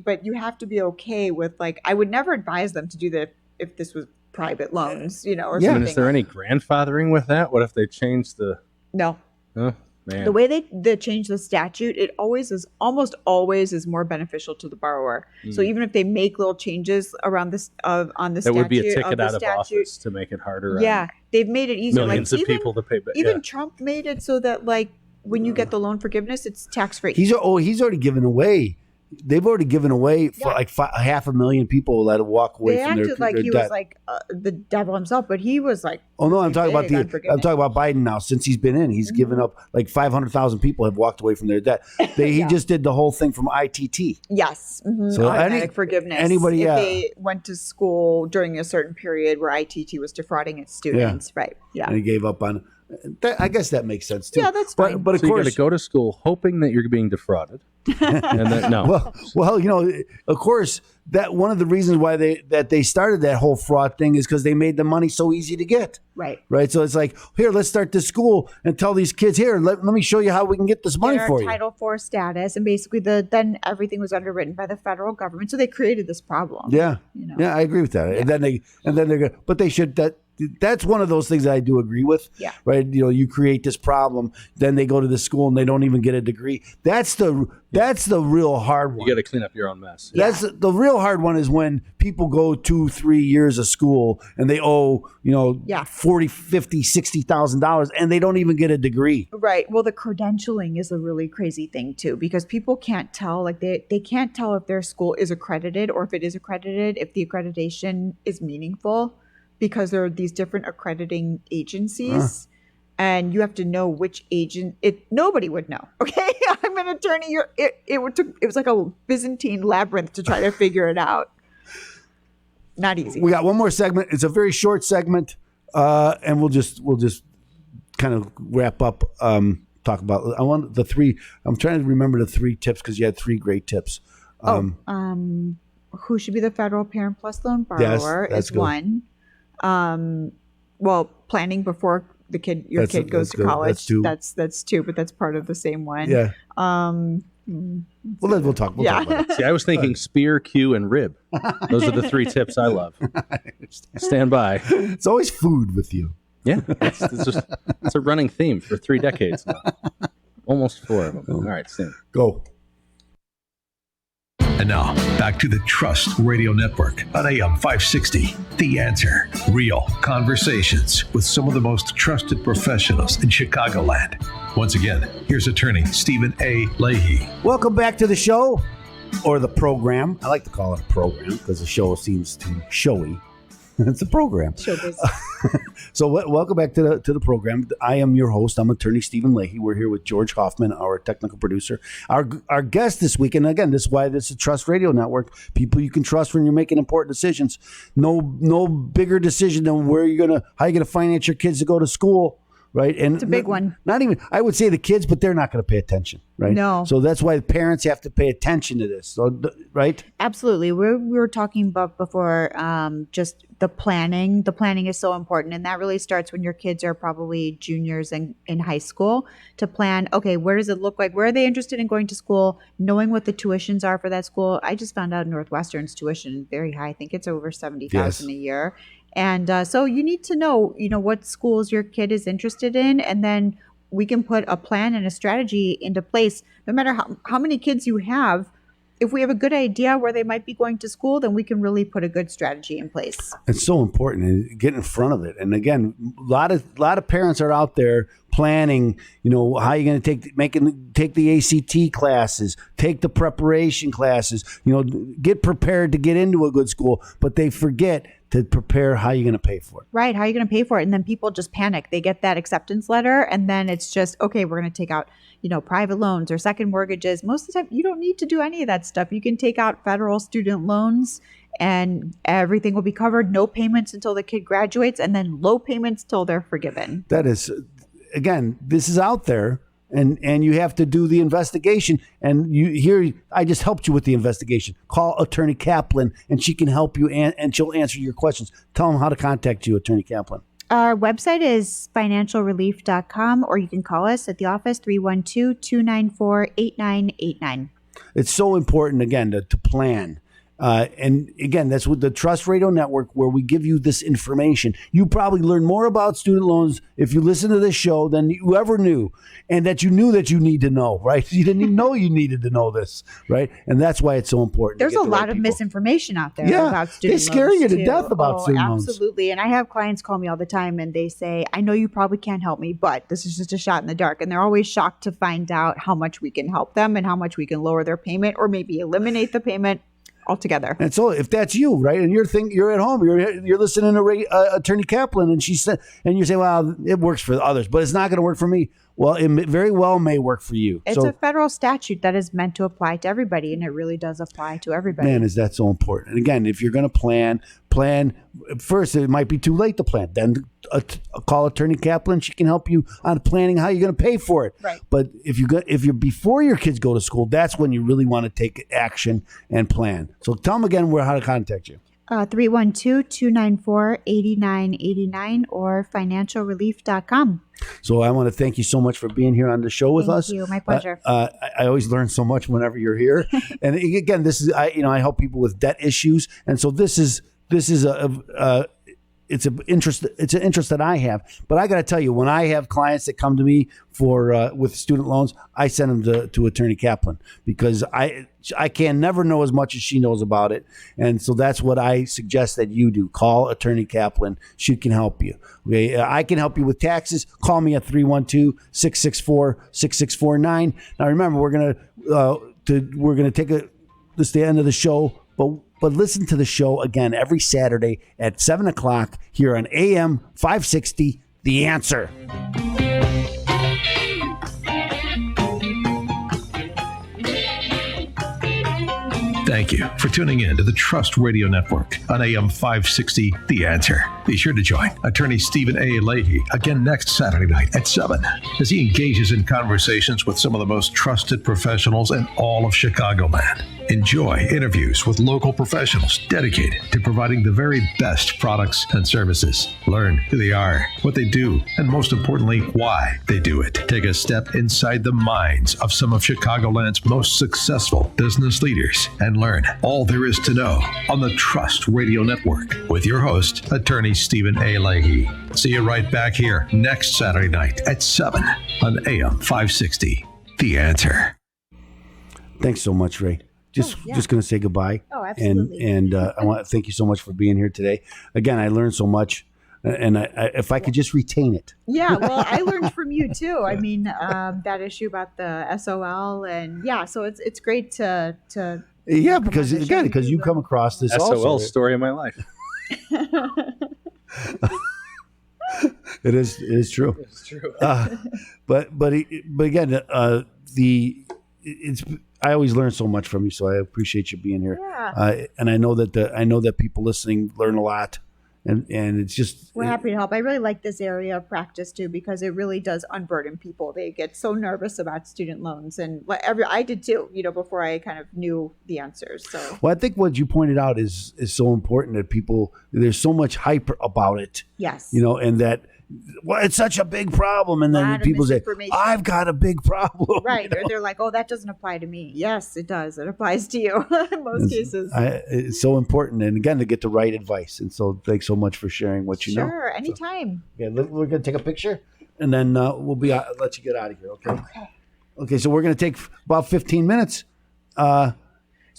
but you have to be okay with like, I would never advise them to do that if this was private loans, or something. And is there any grandfathering with that? What if they change the? No. Oh, man. The way they change the statute, it almost always is more beneficial to the borrower. So even if they make little changes around this on the statute, that would be a ticket out of office to make it harder. Yeah, they've made it easier. Millions of people to pay back. Even Trump made it so that like when you get the loan forgiveness, it's tax free. He's already given away. They've already given away for like 500,000 people that walk away from their acted like he debt. was like the devil himself, but he was like. Oh no, I'm talking about Biden now. Since he's been in, he's given up like 500,000 people have walked away from their debt. He just did the whole thing from ITT. Yes, so automatic forgiveness. Anybody, if they went to school during a certain period where ITT was defrauding its students, right? Yeah, and he gave up on. I guess that makes sense too. Yeah, that's fine. But of so course, you got to go to school hoping that you're being defrauded. And then, no. Well, of course, that one of the reasons why they started that whole fraud thing is because they made the money so easy to get. Right. So it's like, here, let's start this school and tell these kids, here, let me show you how we can get this money for you. Title IV status, and basically then everything was underwritten by the federal government, so they created this problem. Yeah, yeah, I agree with that. Yeah. And then they're going, but they should That's one of those things that I do agree with. Yeah. Right. You create this problem, then they go to the school and they don't even get a degree. That's the real hard one. You got to clean up your own mess. That's the real hard one is when people go 2-3 years of school and they owe, $40,000, $50,000, $60,000 and they don't even get a degree. Right. Well, the credentialing is a really crazy thing too, because people can't tell, like they can't tell if their school is accredited, or if it is accredited, if the accreditation is meaningful, because there are these different accrediting agencies. And you have to know which agent. Nobody would know. Okay, I'm an attorney. It was like a Byzantine labyrinth to try to figure it out. Not easy. We got one more segment. It's a very short segment, and we'll just kind of wrap up. Talk about. I want the three. I'm trying to remember the 3 tips because you had 3 great tips. Who should be the federal Parent Plus loan borrower is good. one. Well, planning before your kid goes to college. That's 2. That's 2, but that's part of the same one. Yeah. We'll talk. We'll talk about it. See, I was thinking spear, cue, and rib. Those are the 3 tips I love. Stand by. It's always food with you. Yeah, it's a running theme for 3 decades now. Almost 4 of them. All right, Stan. Go. And now, back to the Trust Radio Network on AM 560. The Answer. Real conversations with some of the most trusted professionals in Chicagoland. Once again, here's attorney Stephen A. Leahy. Welcome back to the show, or the program. I like to call it a program because the show seems too showy. It's a program. So welcome back to the program. I am your host. I'm attorney Stephen Leahy. We're here with George Hoffman, our technical producer. Our guest this week, and again, this is why this is Trust Radio Network. People you can trust when you're making important decisions. No bigger decision than how you're gonna finance your kids to go to school. Right. And it's a big one. Not even, I would say the kids, but they're not going to pay attention. Right. No. So that's why the parents have to pay attention to this. So, right. Absolutely. We were talking about before, just the planning. The planning is so important. And that really starts when your kids are probably juniors in high school, to plan, okay, where does it look like? Where are they interested in going to school? Knowing what the tuitions are for that school. I just found out Northwestern's tuition is very high. I think it's over $70,000 a year. And so you need to know, what schools your kid is interested in, and then we can put a plan and a strategy into place. No matter how many kids you have, if we have a good idea where they might be going to school, then we can really put a good strategy in place. It's so important to get in front of it. And again, a lot of parents are out there planning, how you're going to take the ACT classes, take the preparation classes, get prepared to get into a good school, but they forget to prepare how you're going to pay for it. Right. How are you going to pay for it? And then people just panic. They get that acceptance letter, and then it's just, okay, we're going to take out, private loans or second mortgages. Most of the time, you don't need to do any of that stuff. You can take out federal student loans and everything will be covered. No payments until the kid graduates, and then low payments till they're forgiven. That is, again, this is out there. And you have to do the investigation. And I just helped you with the investigation. Call Attorney Kaplan, and she can help you, and she'll answer your questions. Tell them how to contact you, Attorney Kaplan. Our website is financialrelief.com, or you can call us at the office, 312-294-8989. It's so important, again, to plan. And again, that's with the Trust Radio Network, where we give you this information. You probably learn more about student loans if you listen to this show than you ever knew, and that you knew that you need to know, right? You didn't even know you needed to know this, right? And that's why it's so important. There's a lot of misinformation out there about student loans. They scare you to death about student loans. Absolutely. And I have clients call me all the time, and they say, I know you probably can't help me, but this is just a shot in the dark. And they're always shocked to find out how much we can help them and how much we can lower their payment, or maybe eliminate the payment altogether. And so if that's you, right, and you're at home, you're listening to Attorney Kaplan, and she said, and you say, well, it works for others, but it's not going to work for me. Well, it very well may work for you. It's a federal statute that is meant to apply to everybody, and it really does apply to everybody. Man, is that so important. And again, if you're going to plan first. It might be too late to plan. Then call Attorney Kaplan. She can help you on planning how you're going to pay for it. Right. But if you're before your kids go to school, that's when you really want to take action and plan. So tell them again how to contact you. 312-294-8989 or financialrelief.com. So I want to thank you so much for being here on the show with us. Thank you. My pleasure. I always learn so much whenever you're here. And again, this is I help people with debt issues, and so this is it's an interest that I have. But I got to tell you, when I have clients that come to me for with student loans, I send them to Attorney Kaplan, because I can never know as much as she knows about it. And so that's what I suggest that you do. Call Attorney Kaplan. She can help you. Okay, I can help you with taxes. Call me at 312-664-6649. Now remember, we're gonna take this is the end of the show, but listen to the show again every Saturday at 7 o'clock here on AM 560, The Answer. Thank you for tuning in to the Trust Radio Network on AM 560, The Answer. Be sure to join Attorney Stephen A. Leahy again next Saturday night at 7 as he engages in conversations with some of the most trusted professionals in all of Chicagoland. Enjoy interviews with local professionals dedicated to providing the very best products and services. Learn who they are, what they do, and most importantly, why they do it. Take a step inside the minds of some of Chicagoland's most successful business leaders and learn all there is to know on the Trust Radio Network with your host, Attorney Stephen A. Leahy. See you right back here next Saturday night at 7 on AM 560, The Answer. Thanks so much, Ray. Just going to say goodbye. Oh, absolutely. And I want to thank you so much for being here today. Again, I learned so much, and if I could just retain it. Yeah, well, I learned from you too. I mean, that issue about the SOL, and so it's great to because you come across this SOL story of my life. It is true. It's true. But again, I always learn so much from you, so I appreciate you being here. Yeah. And I know that people listening learn a lot, and it's just we're happy to help. I really like this area of practice too, because it really does unburden people. They get so nervous about student loans, and I did too. Before I kind of knew the answers. So well, I think what you pointed out is so important that there's so much hype about it. Yes. And that. Well, it's such a big problem, and then people say, "I've got a big problem." Right? Or they're like, "Oh, that doesn't apply to me." Yes, it does. It applies to you in most cases. It's so important, and again, to get the right advice. And so, thanks so much for sharing what you know. Sure, anytime. So, we're gonna take a picture, and then we'll let you get out of here. Okay. Okay. So we're gonna take about 15 minutes. So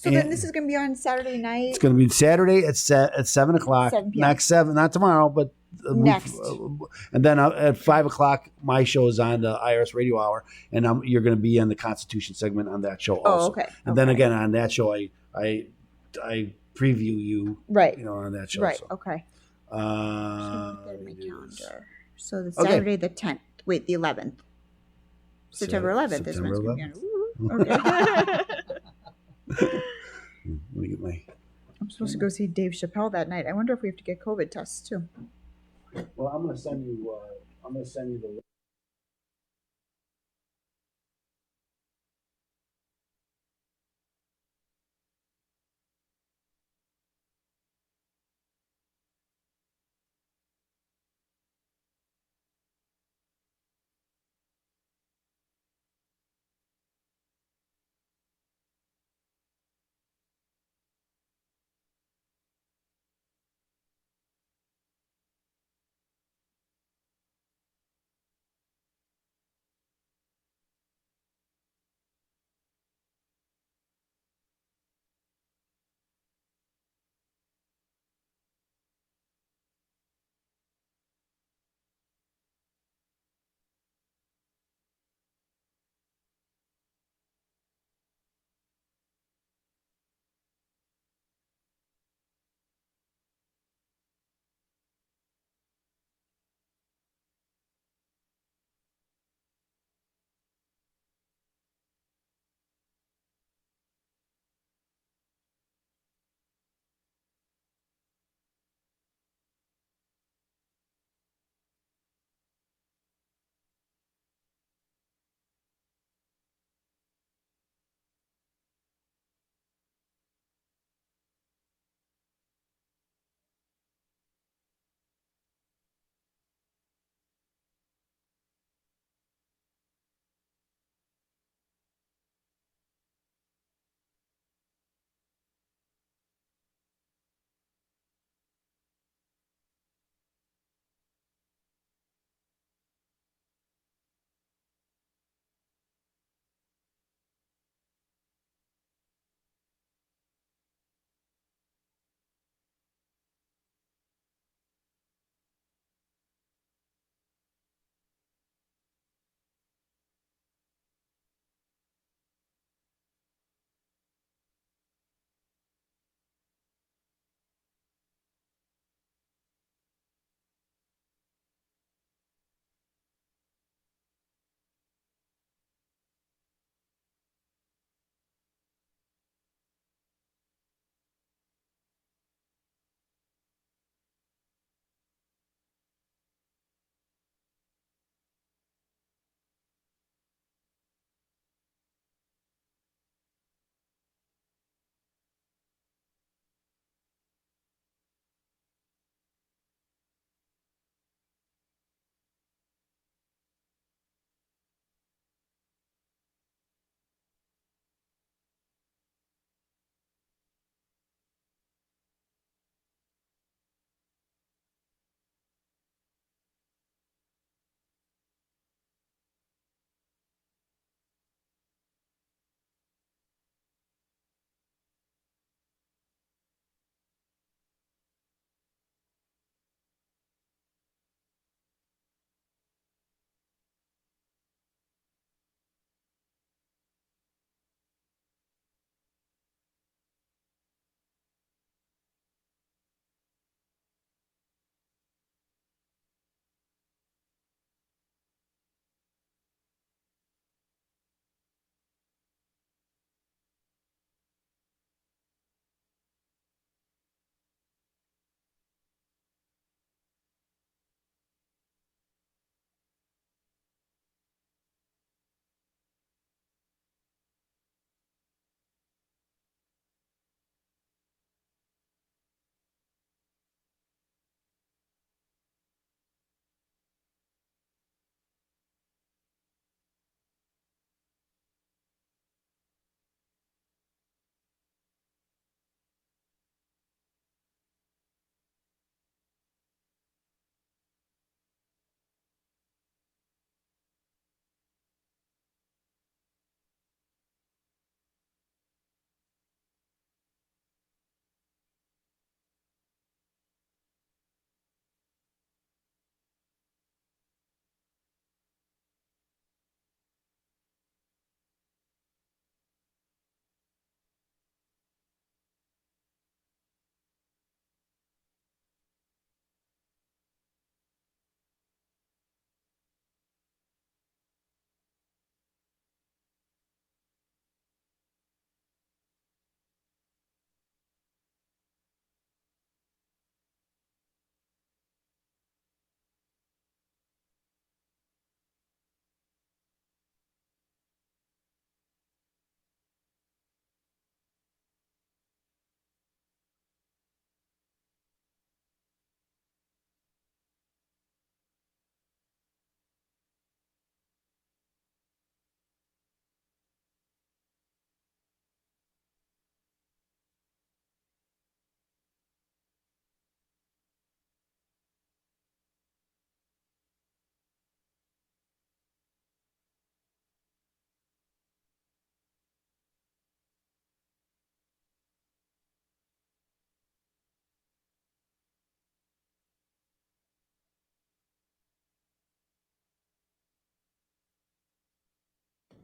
then this is going to be on Saturday night. It's going to be Saturday at 7 o'clock. 7 p.m. Next 7, not tomorrow, but next. And then at 5 o'clock, my show is on the Irs Radio Hour, and you're going to be on the Constitution segment on that show also. Oh, okay. And then again on that show, I preview you. Right. On that show. Right. So. Okay. My calendar. So the Saturday the 10th. Wait, the 11th. September 11th is when it's going to be on. Okay. Let me get my I'm supposed to go see Dave Chappelle that night. I wonder if we have to get COVID tests too. Well, I'm going to send you. The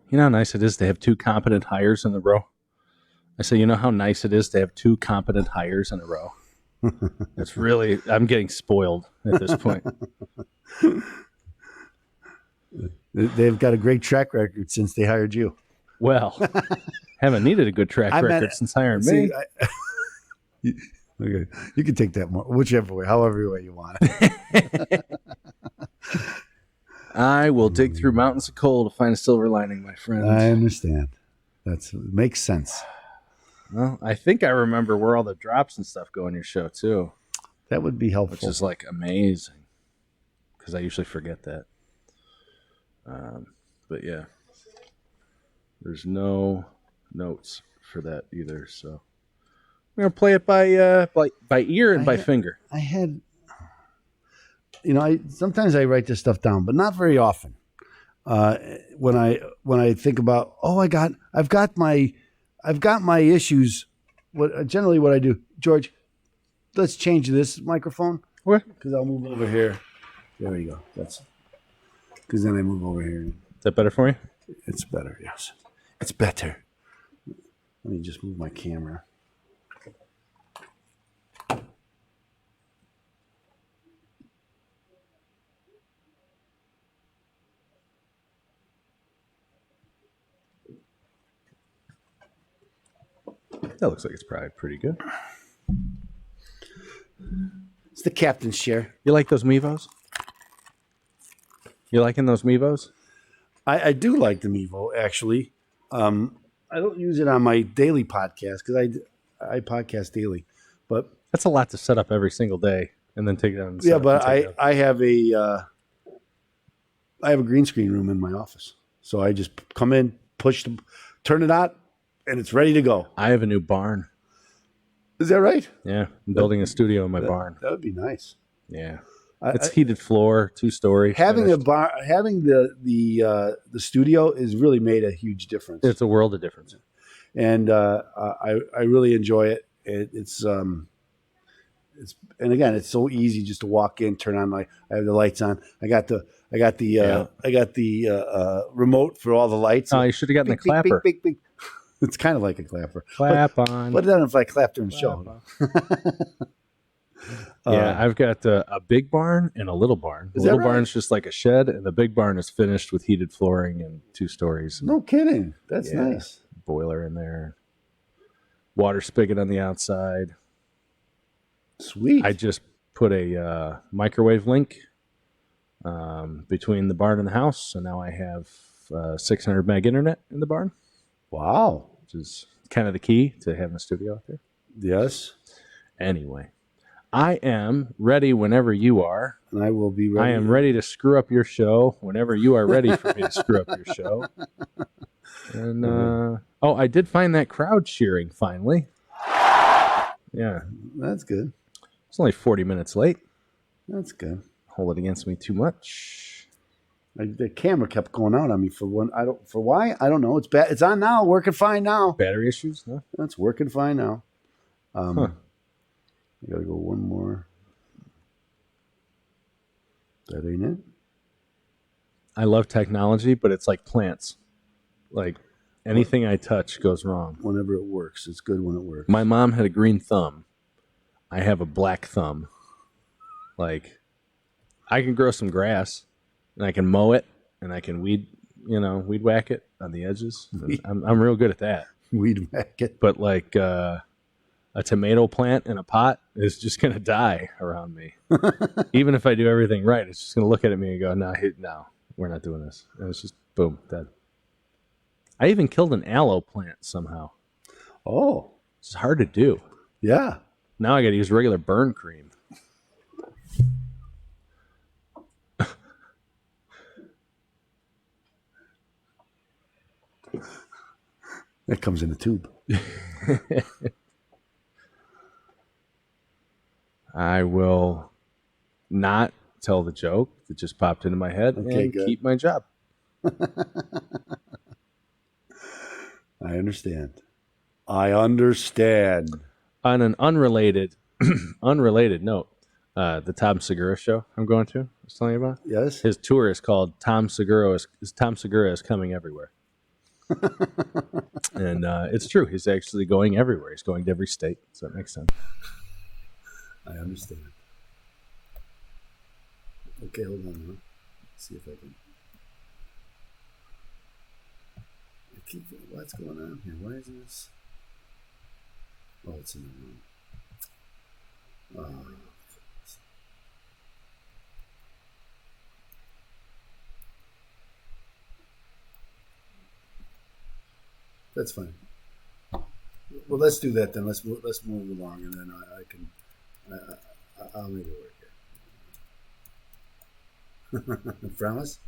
You know how nice it is to have 2 competent hires in a row? I say, you know how nice it is to have 2 competent hires in a row? It's really, I'm getting spoiled at this point. They've got a great track record since they hired you. Well, haven't needed a good track record since hiring me. Okay. You can take that whichever way, however way you want it. I will dig through mountains of coal to find a silver lining, my friend. I understand. Makes sense. Well, I think I remember where all the drops and stuff go in your show too. That would be helpful. Which is like amazing, because I usually forget that. But yeah, there's no notes for that either. So we're gonna play it by ear and by finger. I had, sometimes I write this stuff down, but not very often. When I think about, I've got my issues. What I do, George? Let's change this microphone. What? Because I'll move over here. There we go. That's because then I move over here. Is that better for you? It's better. Yes, it's better. Let me just move my camera. That looks like it's probably pretty good. It's the captain's chair. You like those Mevos? You liking those Mevos? I do like the Mevo, actually. I don't use it on my daily podcast because I podcast daily. But that's a lot to set up every single day and then take it down. Yeah, but I have a green screen room in my office. So I just come in, turn it on, and it's ready to go. I have a new barn. Is that right? Yeah, I'm building a studio in my barn. That would be nice. Yeah, it's heated floor, 2-story. Having the studio has really made a huge difference. It's a world of difference, and I really enjoy it. It's and again, it's so easy just to walk in, turn on I have the lights on. I got the remote for all the lights. Oh, you should have gotten the clapper. Bing. It's kind of like a clapper. Clap on. But then if I clap during the show. Yeah, I've got a big barn and a little barn. The little barn's just like a shed, and the big barn is finished with heated flooring and 2 stories. No kidding. That's nice. Boiler in there. Water spigot on the outside. Sweet. I just put a microwave link between the barn and the house, so now I have 600 meg internet in the barn. Wow. Which is kind of the key to having a studio out there. Yes. Anyway, I am ready whenever you are. And I will be ready. I am ready to screw up your show whenever you are ready for me to screw up your show. And, I did find that crowd cheering finally. Yeah. That's good. It's only 40 minutes late. That's good. Hold it against me too much. The camera kept going out on me for why? I don't know. It's bad. It's on now. Working fine now. Battery issues? No? That's working fine now. I gotta go one more. That ain't it. I love technology, but it's like plants. Like anything I touch goes wrong. Whenever it works, it's good when it works. My mom had a green thumb. I have a black thumb. Like I can grow some grass. And I can mow it, and I can weed whack it on the edges. I'm real good at that. Weed whack it. But like a tomato plant in a pot is just going to die around me. Even if I do everything right, it's just going to look at me and go, no, we're not doing this. And it's just, boom, dead. I even killed an aloe plant somehow. Oh. It's hard to do. Yeah. Now I got to use regular burn cream. That comes in a tube. I will not tell the joke that just popped into my head and keep my job. I understand. On an unrelated note, the Tom Segura show I'm going to, I was telling you about. Yes. His tour is called Tom Segura is Coming Everywhere. And it's true. He's actually going everywhere. He's going to every state. So that makes sense. I understand. Okay, hold on. Huh? Let's see if I can. What's going on here? Why is this? Oh, it's in the room. That's fine. Well, let's do that then. Let's move along, and then I'll make it work here. Promise.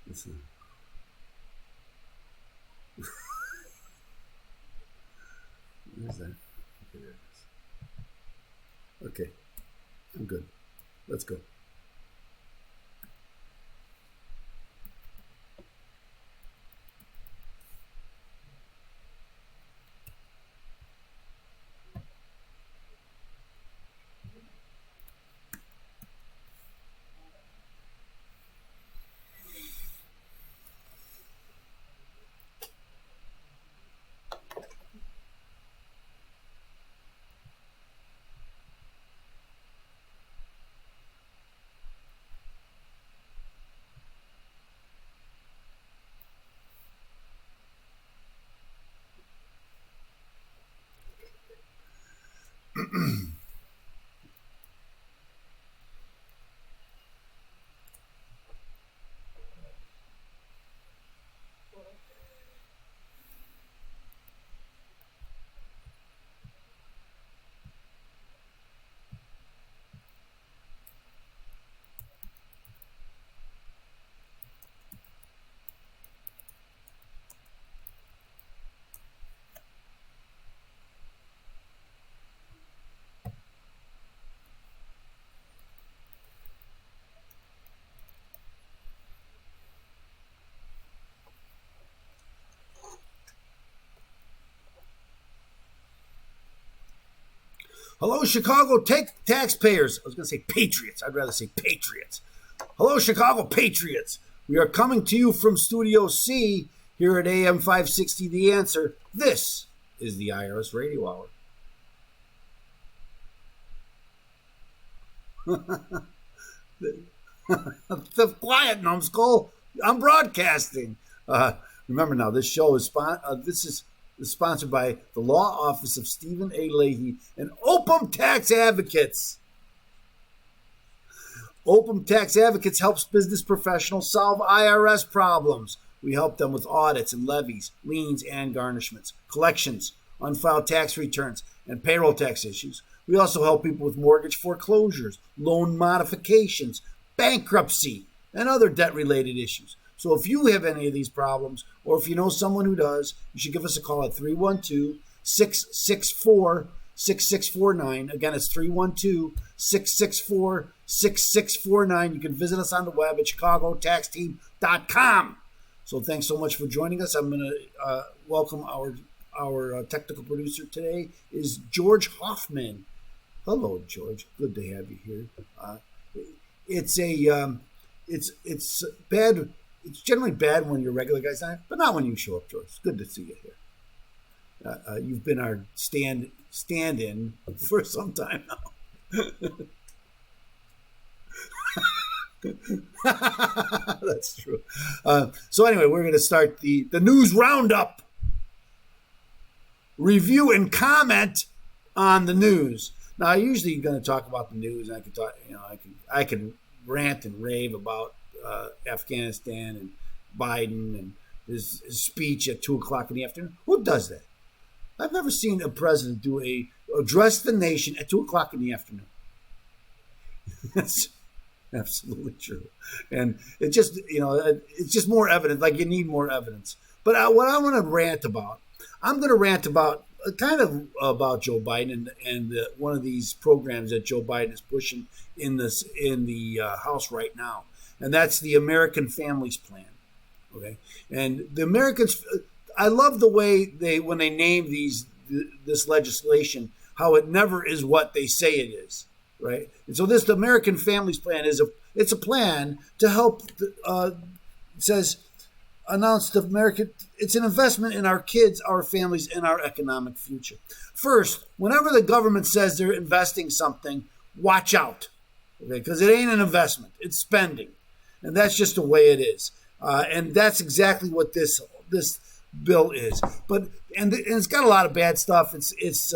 Listen. Where's that? Okay, there it is. Okay, I'm good. Let's go. Hello, Chicago taxpayers. I was going to say patriots. I'd rather say patriots. Hello, Chicago patriots. We are coming to you from Studio C here at AM 560 The Answer. This is the IRS Radio Hour. The quiet, numbskull. I'm broadcasting. Remember now, this show is sponsored by the Law Office of Stephen A. Leahy and Opum Tax Advocates. Opum Tax Advocates helps business professionals solve IRS problems. We help them with audits and levies, liens and garnishments, collections, unfiled tax returns, and payroll tax issues. We also help people with mortgage foreclosures, loan modifications, bankruptcy, and other debt-related issues. So if you have any of these problems, or if you know someone who does, you should give us a call at 312-664-6649. Again, it's 312-664-6649. You can visit us on the web at chicagotaxteam.com. So thanks so much for joining us. I'm going to welcome our technical producer today is George Hoffman. Hello, George. Good to have you here. It's bad. It's generally bad when your regular guys on, but not when you show up, George. It's good to see you here. You've been our stand-in for some time now. That's true. So anyway, we're going to start the news roundup. Review and comment on the news. Now, I usually going to talk about the news, and I can talk. I can rant and rave about Afghanistan and Biden and his speech at 2:00 in the afternoon. Who does that? I've never seen a president address the nation at 2:00 in the afternoon. That's absolutely true, and it's just more evidence. Like, you need more evidence. But what I want to rant about, I'm going to rant about about Joe Biden and one of these programs that Joe Biden is pushing in the House right now. And that's the American Families Plan, okay? And the Americans, I love the way when they name this legislation, how it never is what they say it is, right? And so the American Families Plan it's a plan to help. It's an investment in our kids, our families, and our economic future. First, whenever the government says they're investing something, watch out, okay? Because it ain't an investment; it's spending, and that's just the way it is. And that's exactly what this bill is. But it's got a lot of bad stuff. It's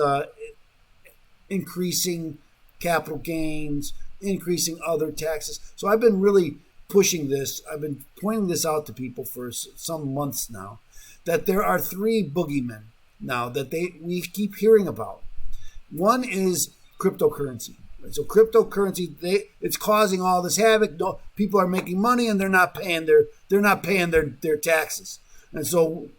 increasing capital gains, increasing other taxes. So I've been really pushing this. I've been pointing this out to people for some months now, that there are three boogeymen now that we keep hearing about. One is cryptocurrency. So cryptocurrency, it's causing all this havoc. People are making money and they're not paying their taxes. And so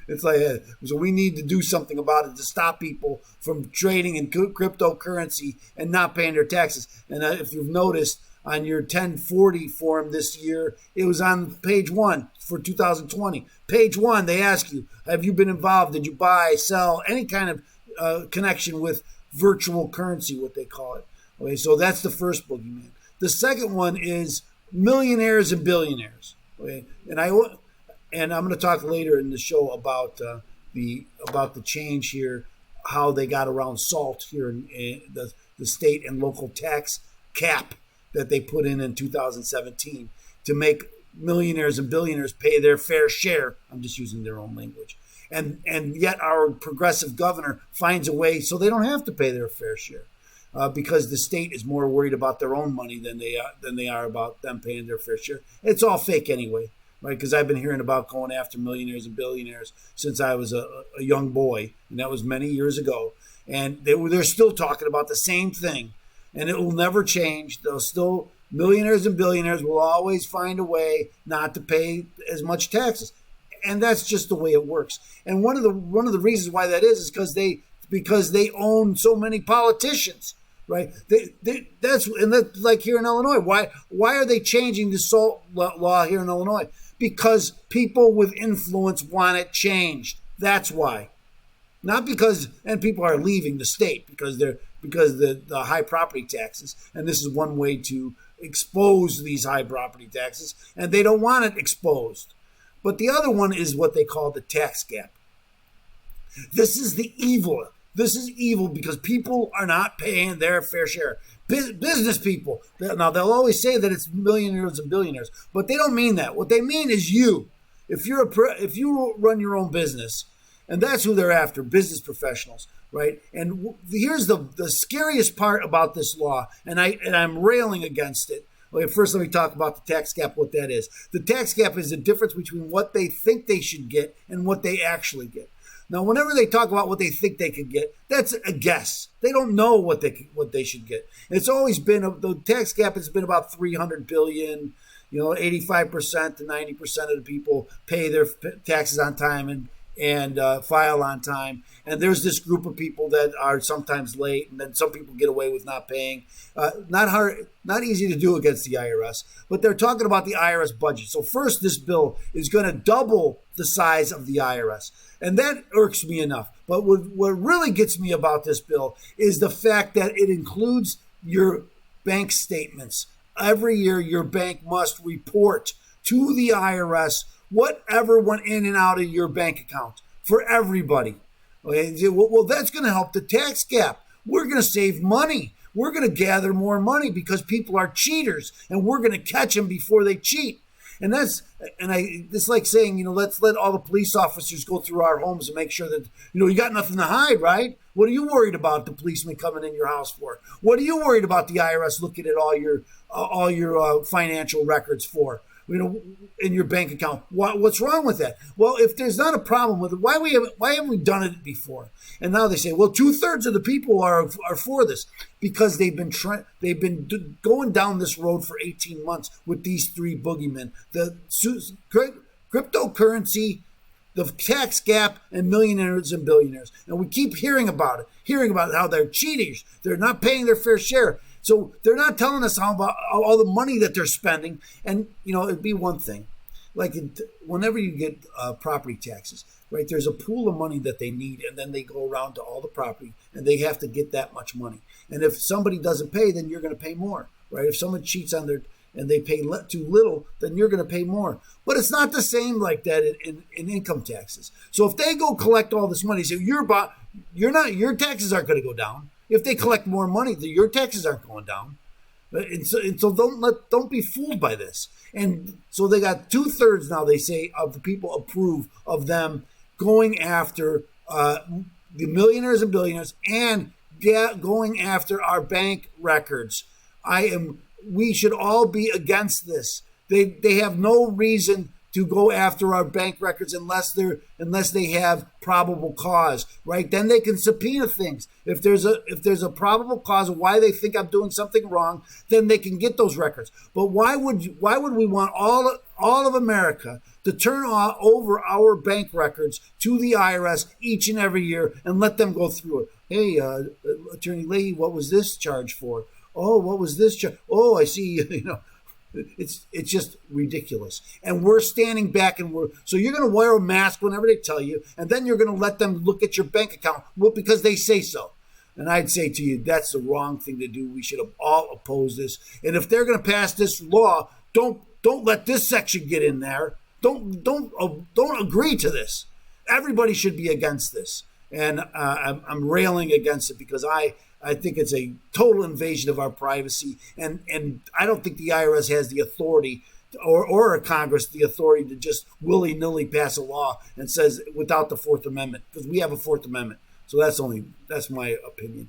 it's like, so we need to do something about it to stop people from trading in cryptocurrency and not paying their taxes. And if you've noticed on your 1040 form this year, it was on page 1 for 2020. Page 1, they ask you, have you been involved? Did you buy, sell, any kind of connection with virtual currency, what they call it? Okay, so that's the first boogeyman. The second one is millionaires and billionaires. Okay, and I'm going to talk later in the show about the change here, how they got around SALT here in the state and local tax cap that they put in 2017 to make millionaires and billionaires pay their fair share. I'm just using their own language. And yet our progressive governor finds a way so they don't have to pay their fair share because the state is more worried about their own money than they are about them paying their fair share. It's all fake anyway, right? Because I've been hearing about going after millionaires and billionaires since I was a young boy, and that was many years ago. And they're still talking about the same thing, and it will never change. Millionaires and billionaires will always find a way not to pay as much taxes. And that's just the way it works. And one of the reasons why that is because they own so many politicians, right? That's like here in Illinois. Why are they changing the SALT law here in Illinois? Because people with influence want it changed. That's why. Not because, and people are leaving the state because the high property taxes, and this is one way to expose these high property taxes, and they don't want it exposed. But the other one is what they call the tax gap. This is the evil. This is evil because people are not paying their fair share. Business people, now they'll always say that it's millionaires and billionaires, but they don't mean that. What they mean is you. If you run your own business, and that's who they're after, business professionals, right? And here's the scariest part about this law, and I'm railing against it. Okay, first, let me talk about the tax gap, what that is. The tax gap is the difference between what they think they should get and what they actually get. Now, whenever they talk about what they think they could get, that's a guess. They don't know what they should get. It's always been, the tax gap has been about $300 billion. 85% to 90% of the people pay their taxes on time and file on time. And there's this group of people that are sometimes late, and then some people get away with not paying. Not easy to do against the IRS, but they're talking about the IRS budget. So first, this bill is going to double the size of the IRS, and that irks me enough. But what really gets me about this bill is the fact that it includes your bank statements. Every year, your bank must report to the IRS whatever went in and out of your bank account for everybody. Okay? Well, that's going to help the tax gap. We're going to save money. We're going to gather more money because people are cheaters, and we're going to catch them before they cheat. And it's like saying, let's let all the police officers go through our homes and make sure that, you got nothing to hide, right? What are you worried about the policeman coming in your house for? What are you worried about the IRS looking at all your financial records for? In your bank account. What's wrong with that? Well, if there's not a problem with it, why haven't we done it before? And now they say, well, 2/3 of the people are for this because they've been going down this road for 18 months with these three boogeymen: the cryptocurrency, the tax gap, and millionaires and billionaires. And we keep hearing about how they're cheaters, they're not paying their fair share. So they're not telling us about all the money that they're spending. And, it'd be one thing like whenever you get property taxes, right? There's a pool of money that they need, and then they go around to all the property, and they have to get that much money. And if somebody doesn't pay, then you're going to pay more, right? If someone cheats on their and they pay too little, then you're going to pay more. But it's not the same like that in income taxes. So if they go collect all this money, so your taxes aren't going to go down. If they collect more money, your taxes aren't going down. And so don't be fooled by this. And so they got 2/3 now, they say, of the people approve of them going after the millionaires and billionaires and going after our bank records. We should all be against this. They have no reason to go after our bank records unless they have probable cause, right? Then they can subpoena things. If there's a probable cause of why they think I'm doing something wrong, then they can get those records. But why would we want all of America to turn over our bank records to the IRS each and every year and let them go through it? Hey, Attorney Leahy, what was this charge for? Oh, what was this charge? Oh, I see. It's just ridiculous. And we're standing back so you're going to wear a mask whenever they tell you, and then you're going to let them look at your bank account because they say so. And I'd say to you, that's the wrong thing to do. We should have all opposed this. And if they're going to pass this law, don't let this section get in there. Don't agree to this. Everybody should be against this. And I'm railing against it because I think it's a total invasion of our privacy, and I don't think the IRS has the authority, or a Congress, the authority to just willy-nilly pass a law and says without the Fourth Amendment, because we have a Fourth Amendment. So that's my opinion.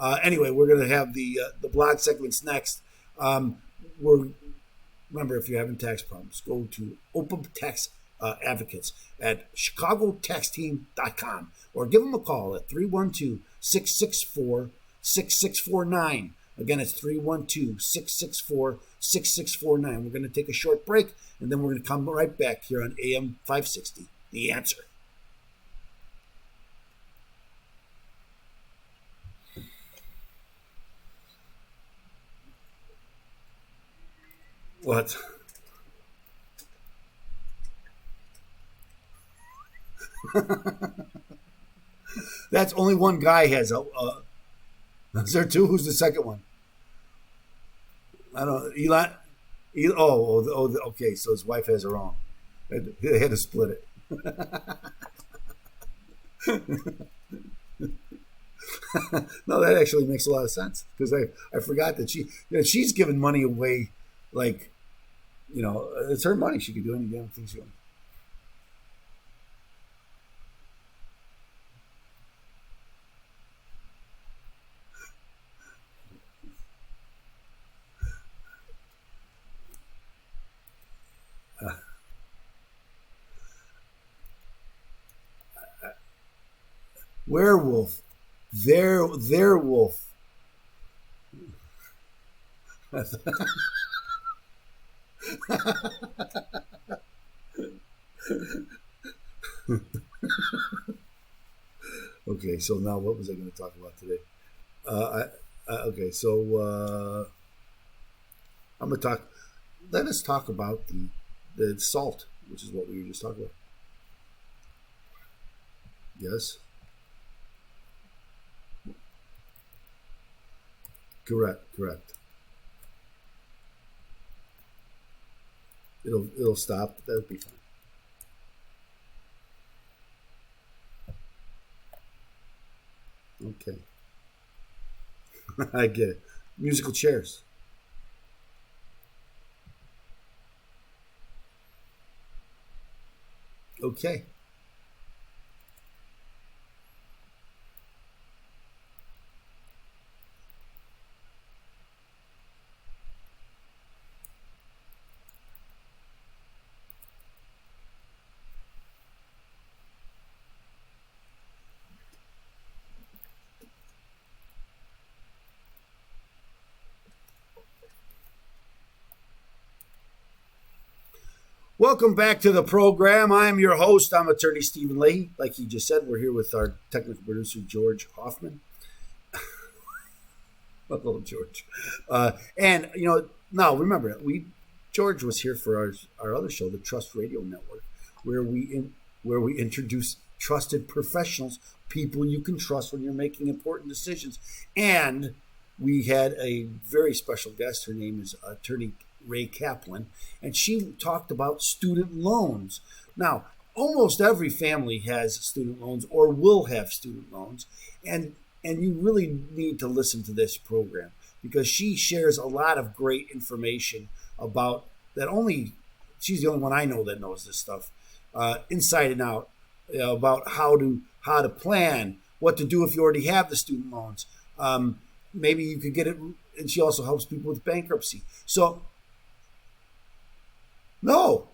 Anyway, we're going to have the blog segments next. Remember, if you're having tax problems, go to Open Tax Advocates at chicagotaxteam.com or give them a call at 312-664-6649. Again, it's 312-664-6649. We're going to take a short break, and then we're going to come right back here on AM 560, The Answer. What? That's only one guy has is there two? Who's the second one? I don't know. Okay, so his wife has her own. They had to split it. No, that actually makes a lot of sense because I forgot that she's giving money away, like, it's her money. She can do any damn thing she wants. Werewolf. Their wolf. Okay, so now what was I going to talk about today? Okay, so I'm going to talk. Let us talk about the salt, which is what we were just talking about. Yes. Correct. It'll stop. That'll be fine. Okay. I get it. Musical chairs. Okay. Welcome back to the program. I'm your host. I'm Attorney Stephen Leahy. Like he just said, we're here with our technical producer, George Hoffman. Hello, George. And, now remember, George was here for our other show, the Trust Radio Network, where we introduce trusted professionals, people you can trust when you're making important decisions. And we had a very special guest. Her name is Attorney Rae Kaplan, and she talked about student loans. Now, almost every family has student loans or will have student loans, and you really need to listen to this program because she shares a lot of great information about that. She's the only one I know that knows this stuff inside and out, about how to plan, what to do if you already have the student loans. Maybe you could get it, and she also helps people with bankruptcy. So, no.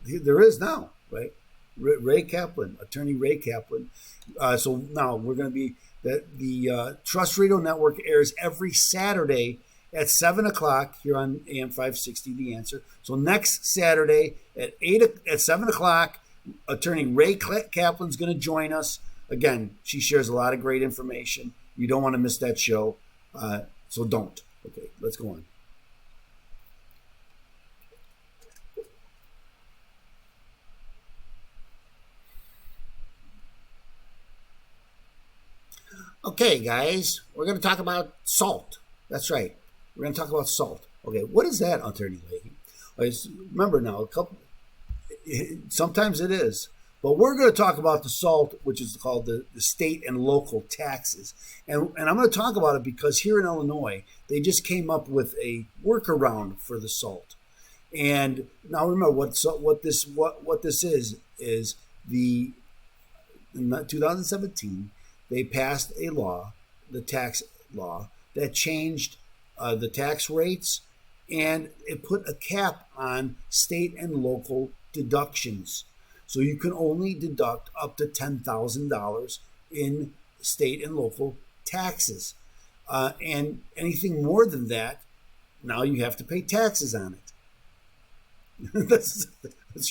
There is now, right? Rae Kaplan, Attorney Rae Kaplan. So now we're going to be the Trust Radio Network airs every Saturday at 7 o'clock here on AM 560, The Answer. So next Saturday at 7 o'clock, Attorney Rae Kaplan's going to join us. Again, she shares a lot of great information. You don't want to miss that show, so don't. Okay, let's go on. Okay, guys, we're going to talk about salt. That's right. We're going to talk about salt. Okay, what is that, Attorney Leahy? Remember now, sometimes it is. But we're going to talk about the SALT, which is called the state and local taxes. And I'm going to talk about it because here in Illinois, they just came up with a workaround for the SALT. And now remember what this is in 2017, they passed a law, the tax law, that changed the tax rates, and it put a cap on state and local deductions. So you can only deduct up to $10,000 in state and local taxes. And anything more than that, now you have to pay taxes on it. That's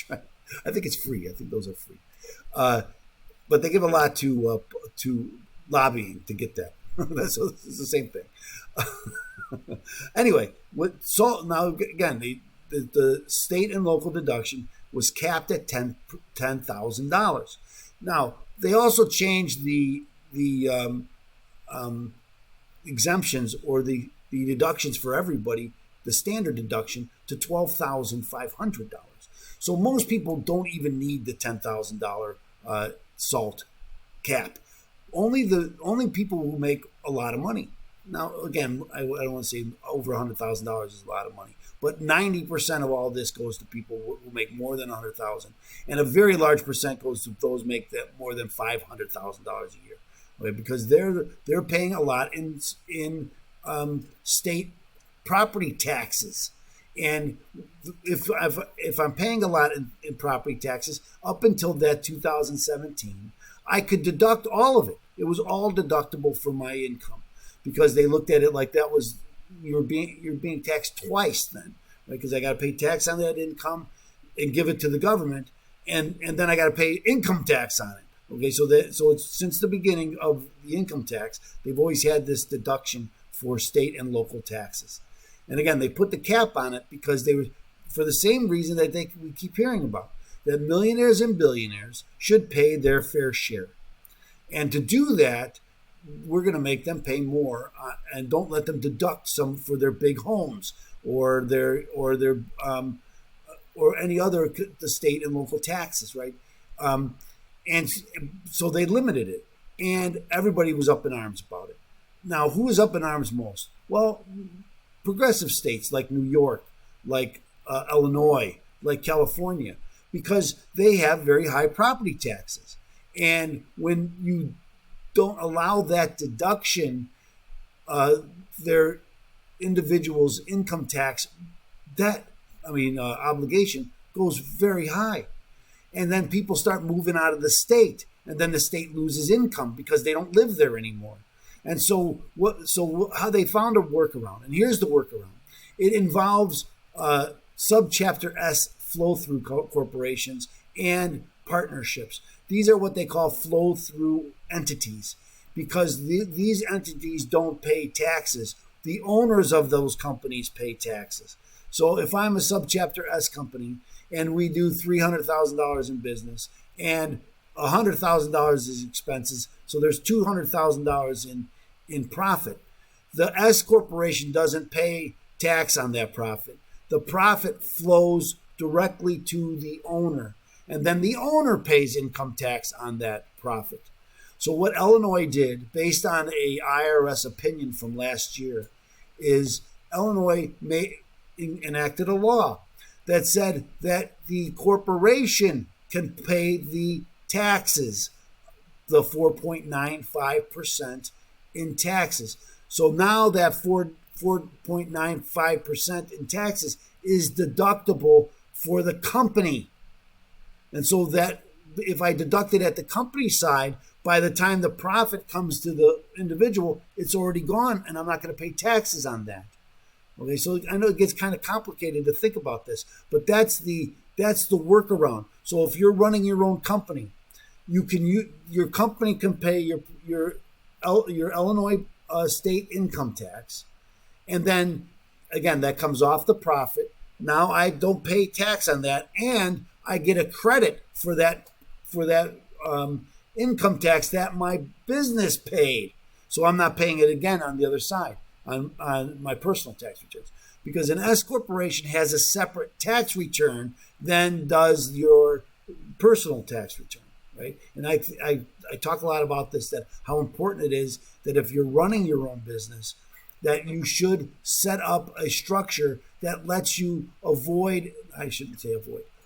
right. I think it's free. I think those are free. But they give a lot to lobbying to get that. It's the same thing. Anyway, now again, the state and local deduction was capped at $10,000. Now they also changed the exemptions or the deductions for everybody, the standard deduction, to $12,500. So most people don't even need the $10,000 SALT cap. Only people who make a lot of money. Now, again, I don't want to say over $100,000 is a lot of money, but 90% of all this goes to people who make more than $100,000, and a very large percent goes to those who make that more than $500,000 a year, okay? Because they're paying a lot in state property taxes, and if I'm paying a lot in property taxes up until that 2017, I could deduct all of it. It was all deductible from my income. Because they looked at it like that was you're being taxed twice then, right? Because I got to pay tax on that income and give it to the government, and then I got to pay income tax on it. Okay, so it's since the beginning of the income tax, they've always had this deduction for state and local taxes. And again, they put the cap on it because they were for the same reason that we keep hearing about, that millionaires and billionaires should pay their fair share, and to do that, we're going to make them pay more and don't let them deduct some for their big homes or their or any other the state and local taxes, right? And so they limited it, and everybody was up in arms about it. Now, who is up in arms most? Well, progressive states like New York, like Illinois, like California, because they have very high property taxes, and when you don't allow that deduction, their individual's income tax obligation goes very high. And then people start moving out of the state, and then the state loses income because they don't live there anymore. And so how they found a workaround, and here's the workaround. It involves subchapter S flow-through corporations and partnerships. These are what they call flow-through entities, because these entities don't pay taxes. The owners of those companies pay taxes. So if I'm a subchapter S company and we do $300,000 in business and $100,000 is expenses, so there's $200,000 in profit. The S corporation doesn't pay tax on that profit. The profit flows directly to the owner, and then the owner pays income tax on that profit. So what Illinois did, based on a IRS opinion from last year, is Illinois enacted a law that said that the corporation can pay the taxes, the 4.95% in taxes. So now that 4.95% in taxes is deductible for the company. And so that if I deduct it at the company side, by the time the profit comes to the individual, it's already gone, and I'm not going to pay taxes on that. Okay, so I know it gets kind of complicated to think about this, but that's the workaround. So if you're running your own company, your company can pay your Illinois state income tax, and then again that comes off the profit. Now I don't pay tax on that, and I get a credit for that income tax that my business paid. So I'm not paying it again on the other side on my personal tax returns, because an S corporation has a separate tax return than does your personal tax return, right? And I talk a lot about this, that how important it is that if you're running your own business, that you should set up a structure that lets you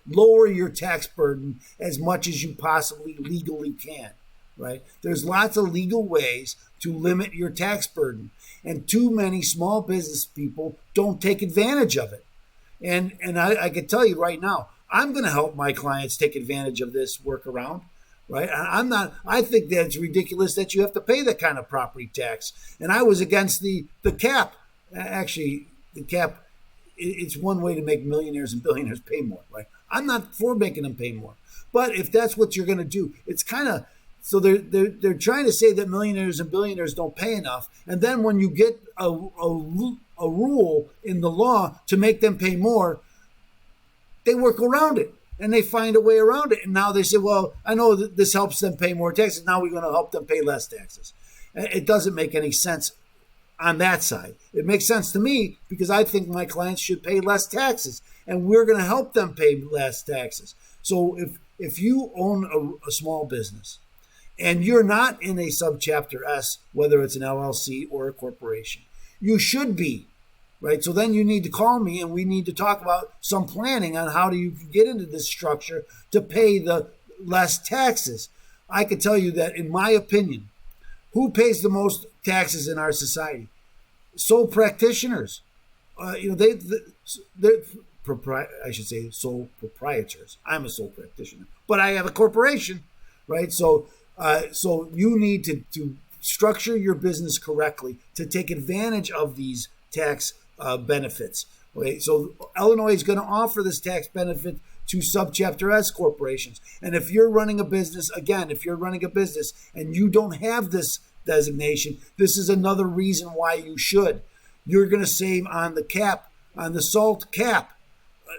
lower your tax burden as much as you possibly legally can, right? There's lots of legal ways to limit your tax burden, and too many small business people don't take advantage of it. And I can tell you right now, I'm going to help my clients take advantage of this workaround, right? I think that it's ridiculous that you have to pay that kind of property tax. And I was against the cap. Actually, the cap, it's one way to make millionaires and billionaires pay more, right? I'm not for making them pay more. But if that's what you're going to do, it's kind of, so they're trying to say that millionaires and billionaires don't pay enough. And then when you get a rule in the law to make them pay more, they work around it and they find a way around it. And now they say, well, I know that this helps them pay more taxes. Now we're going to help them pay less taxes. It doesn't make any sense on that side. It makes sense to me because I think my clients should pay less taxes, and we're going to help them pay less taxes. So if you own a small business and you're not in a subchapter S, whether it's an LLC or a corporation, you should be, right? So then you need to call me and we need to talk about some planning on how do you get into this structure to pay the less taxes. I could tell you that, in my opinion, who pays the most taxes in our society? Sole practitioners. They're I should say sole proprietors. I'm a sole practitioner, but I have a corporation, right? So you need to structure your business correctly to take advantage of these tax benefits. Okay, so Illinois is going to offer this tax benefit to subchapter S corporations. And if you're running a business, and you don't have this designation, this is another reason why you should. You're going to save on the cap, on the SALT cap.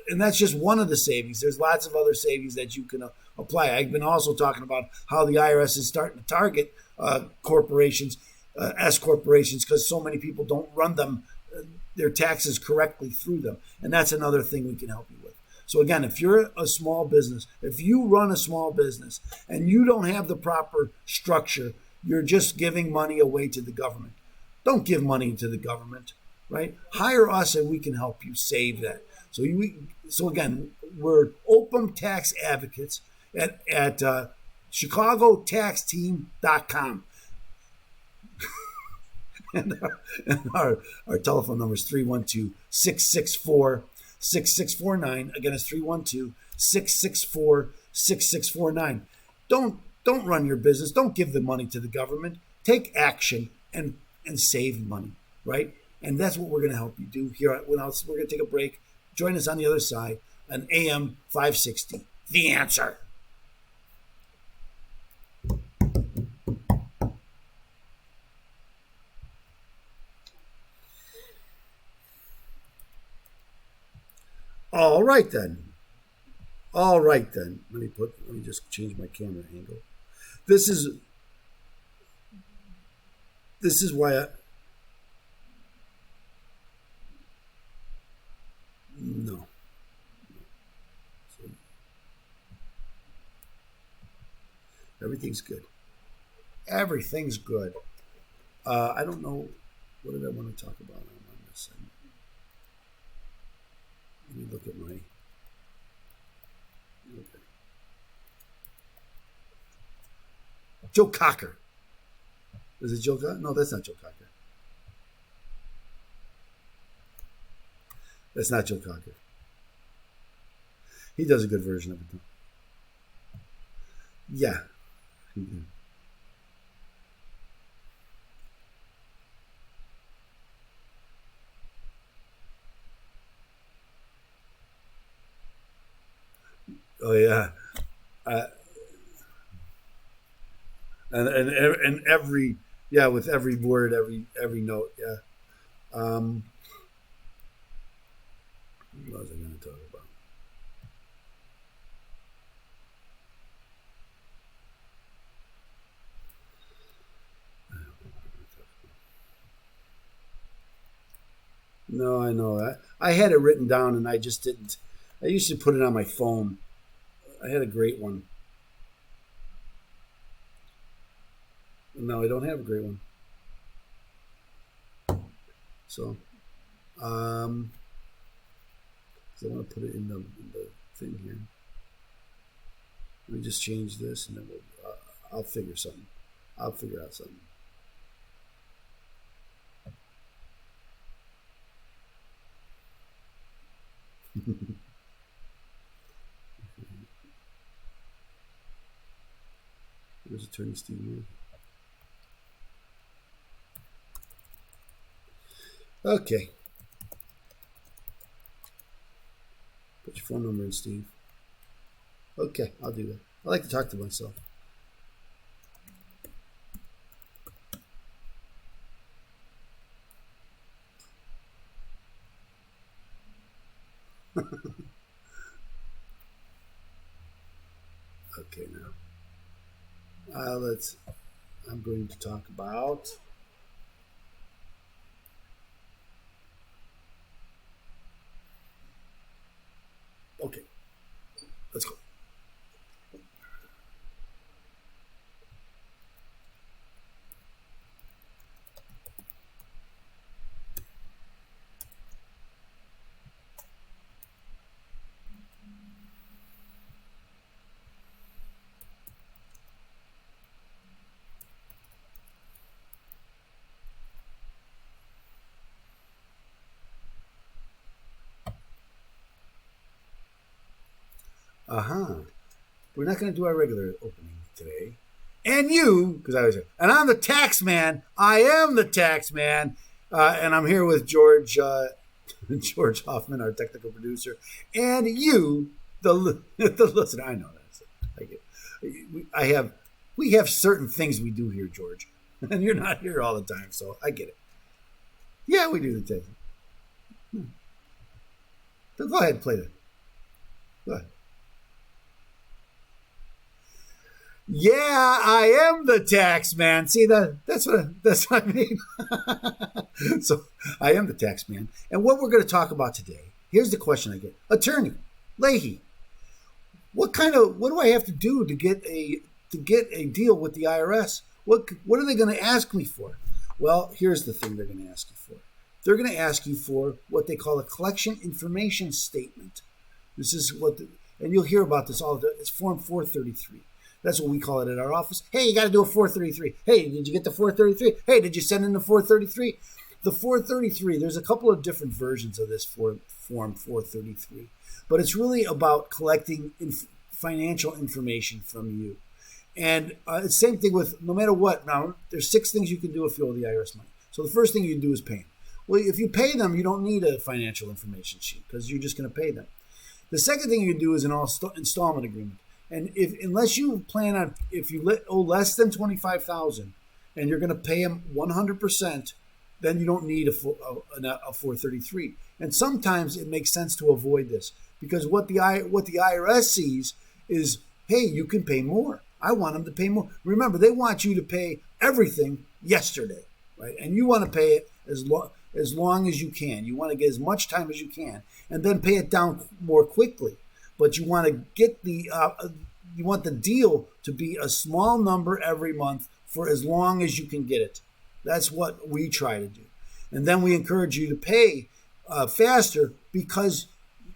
And that's just one of the savings. There's lots of other savings that you can apply. I've been also talking about how the IRS is starting to target corporations, S corporations, because so many people don't run them, their taxes correctly through them. And that's another thing we can help you with. So again, if you're a small business, if you run a small business and you don't have the proper structure, you're just giving money away to the government. Don't give money to the government, right? Hire us and we can help you save that. So again, we're open tax advocates at chicagotaxteam.com. and our telephone number is 312-664-6649. Again, it's 312-664-6649. Don't run your business. Don't give the money to the government. Take action and save money, right? And that's what we're going to help you do here. We're going to take a break. Join us on the other side on AM 560. The Answer. All right then. All right then. Let me just change my camera angle. This is why no. So, everything's good. Everything's good. I don't know. What did I want to talk about on this thing? Let me look at my... Okay. Joe Cocker. Is it Joe Cocker? No, that's not Joe Cocker. That's not Joe Cocker. He does a good version of it, though. Yeah. Mm-hmm. Oh yeah, and every with every word, every note, yeah. What was I going to talk about? No, I know. I had it written down and I just didn't. I used to put it on my phone. I had a great one. No, I don't have a great one. So, I want to put it in the thing here. Let me just change this and then I'll figure something. I'll figure out something. There's Attorney Steve. Okay. Put your phone number in, Steve. Okay, I'll do that. I like to talk to myself. Okay, now. I'm going to talk about okay, let's go. We're not going to do our regular opening today. And because I was here. And I'm the tax man. I am the tax man. And I'm here with George Hoffman, our technical producer. And you, the listener. I know that. We have certain things we do here, George. And you're not here all the time, so I get it. Yeah, we do the tax. So go ahead and play that. Go ahead. Yeah, I am the tax man. See, that's what I mean. So I am the tax man. And what we're going to talk about today, here's the question I get. Attorney Leahy, what do I have to do to get a deal with the IRS? What are they going to ask me for? Well, here's the thing they're going to ask you for. They're going to ask you for what they call a collection information statement. This is and you'll hear about this all the time. It's Form 433. That's what we call it at our office. Hey, you got to do a 433. Hey, did you get the 433? Hey, did you send in the 433? The 433, there's a couple of different versions of this Form 433. But it's really about collecting financial information from you. And the same thing with no matter what. Now, there's 6 things you can do if you owe the IRS money. So the first thing you can do is pay them. Well, if you pay them, you don't need a financial information sheet because you're just going to pay them. The second thing you can do is an installment agreement. And unless you plan on, if you owe less than $25,000 and you're going to pay them 100%, then you don't need a 433. And sometimes it makes sense to avoid this because what the IRS sees is, hey, you can pay more. I want them to pay more. Remember, they want you to pay everything yesterday, right? And you want to pay it as long as you can. You want to get as much time as you can, and then pay it down more quickly. But you want to get you want the deal to be a small number every month for as long as you can get it. That's what we try to do. And then we encourage you to pay faster because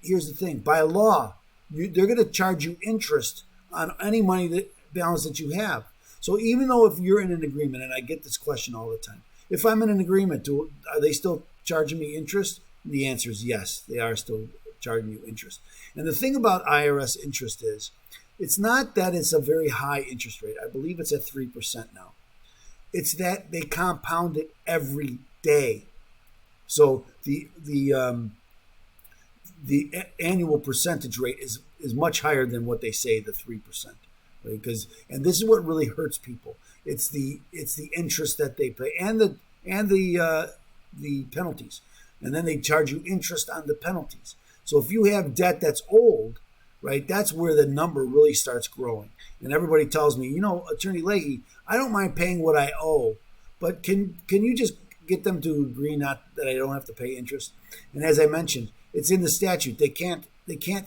here's the thing. By law, they're going to charge you interest on any money balance that you have. So even though if you're in an agreement, and I get this question all the time, if I'm in an agreement, are they still charging me interest? The answer is yes, they are still charging you interest. And the thing about IRS interest is, it's not that it's a very high interest rate. I believe it's at 3% now. It's that they compound it every day. So the annual percentage rate is much higher than what they say, the 3%. Right? And this is what really hurts people. It's the interest that they pay and the penalties. And then they charge you interest on the penalties. So if you have debt that's old, right, that's where the number really starts growing. And everybody tells me, Attorney Leahy, I don't mind paying what I owe, but can you just get them to agree not that I don't have to pay interest? And as I mentioned, it's in the statute. They can't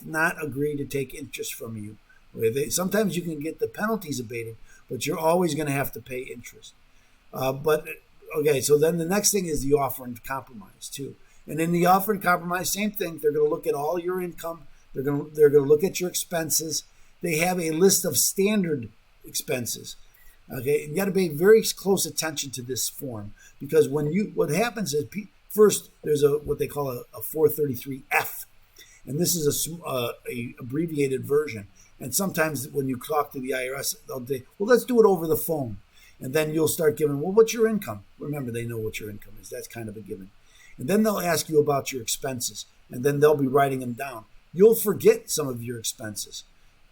not agree to take interest from you. Okay? Sometimes you can get the penalties abated, but you're always going to have to pay interest. So then the next thing is the offer and compromise too. And in the offer and compromise, same thing. They're going to look at all your income. They're going to look at your expenses. They have a list of standard expenses. Okay, and you got to pay very close attention to this form because what happens is first there's what they call a 433F, and this is a abbreviated version. And sometimes when you talk to the IRS, they'll say, well, let's do it over the phone, and then you'll start giving, well, what's your income? Remember, they know what your income is. That's kind of a given. And then they'll ask you about your expenses, and then they'll be writing them down. You'll forget some of your expenses.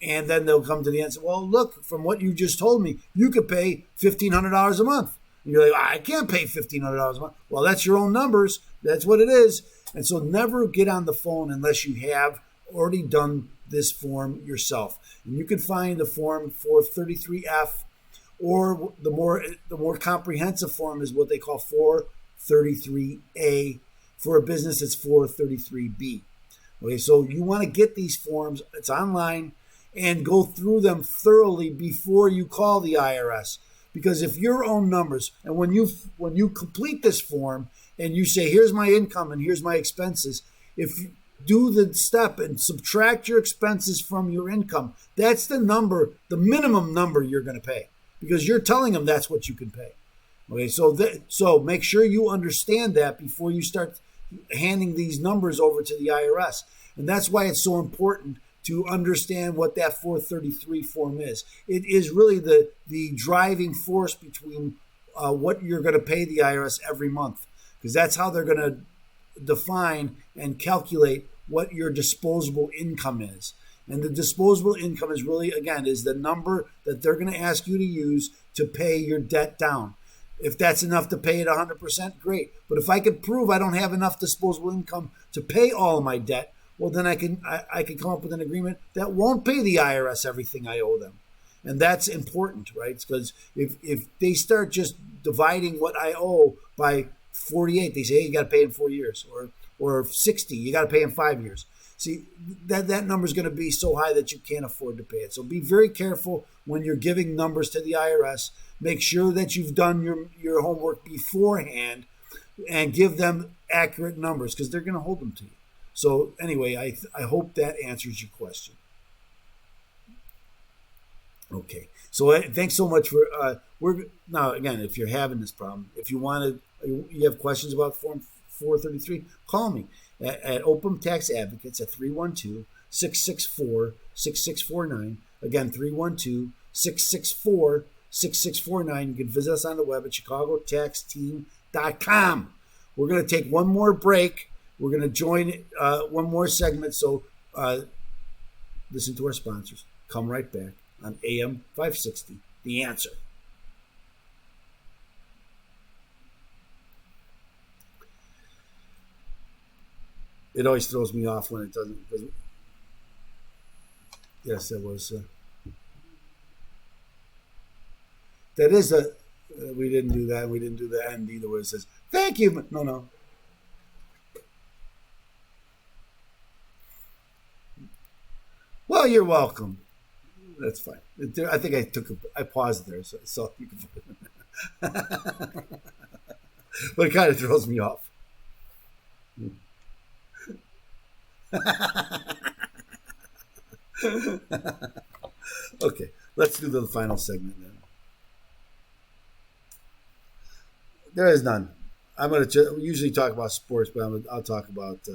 And then they'll come to the end and say, well, look, from what you just told me, you could pay $1,500 a month. And you're like, I can't pay $1,500 a month. Well, that's your own numbers. That's what it is. And so never get on the phone unless you have already done this form yourself. And you can find the form 433F, or the more comprehensive form is what they call 433A. For a business, it's 433B. Okay, so you want to get these forms. It's online. And go through them thoroughly before you call the IRS. Because if your own numbers, and when you complete this form and you say, here's my income and here's my expenses, if you do the step and subtract your expenses from your income, that's the minimum number you're going to pay. Because you're telling them that's what you can pay. Okay, so make sure you understand that before you start handing these numbers over to the IRS. And that's why it's so important to understand what that 433 form is. It is really the driving force between what you're going to pay the IRS every month, because that's how they're going to define and calculate what your disposable income is. And the disposable income is really, again, is the number that they're going to ask you to use to pay your debt down. If that's enough to pay it 100%, great. But if I could prove I don't have enough disposable income to pay all of my debt, well, then I can come up with an agreement that won't pay the IRS everything I owe them. And that's important, right? Because if they start just dividing what I owe by 48, they say, hey, you got to pay in 4 years, or 60, you got to pay in 5 years. See, that number is going to be so high that you can't afford to pay it. So be very careful when you're giving numbers to the IRS. Make sure that you've done your homework beforehand and give them accurate numbers, because they're going to hold them to you. So anyway, I hope that answers your question. Okay, so thanks so much for now again. If you're having this problem, if you you have questions about Form 433, call me at Open Tax Advocates at 312-664-6649. Again, 312-664-6649. You can visit us on the web at chicagotaxteam.com. We're going to take one more break. We're going to join one more segment, so listen to our sponsors. Come right back on AM 560, The Answer. It always throws me off when it doesn't. Yes, it was. That is a. We didn't do that. We didn't do the end either, where it says, thank you. But no. Well, you're welcome. That's fine. I think I paused there, so you can. But it kind of throws me off. Okay, let's do the final segment then. There is none. I'm going to usually talk about sports, but I'll talk about.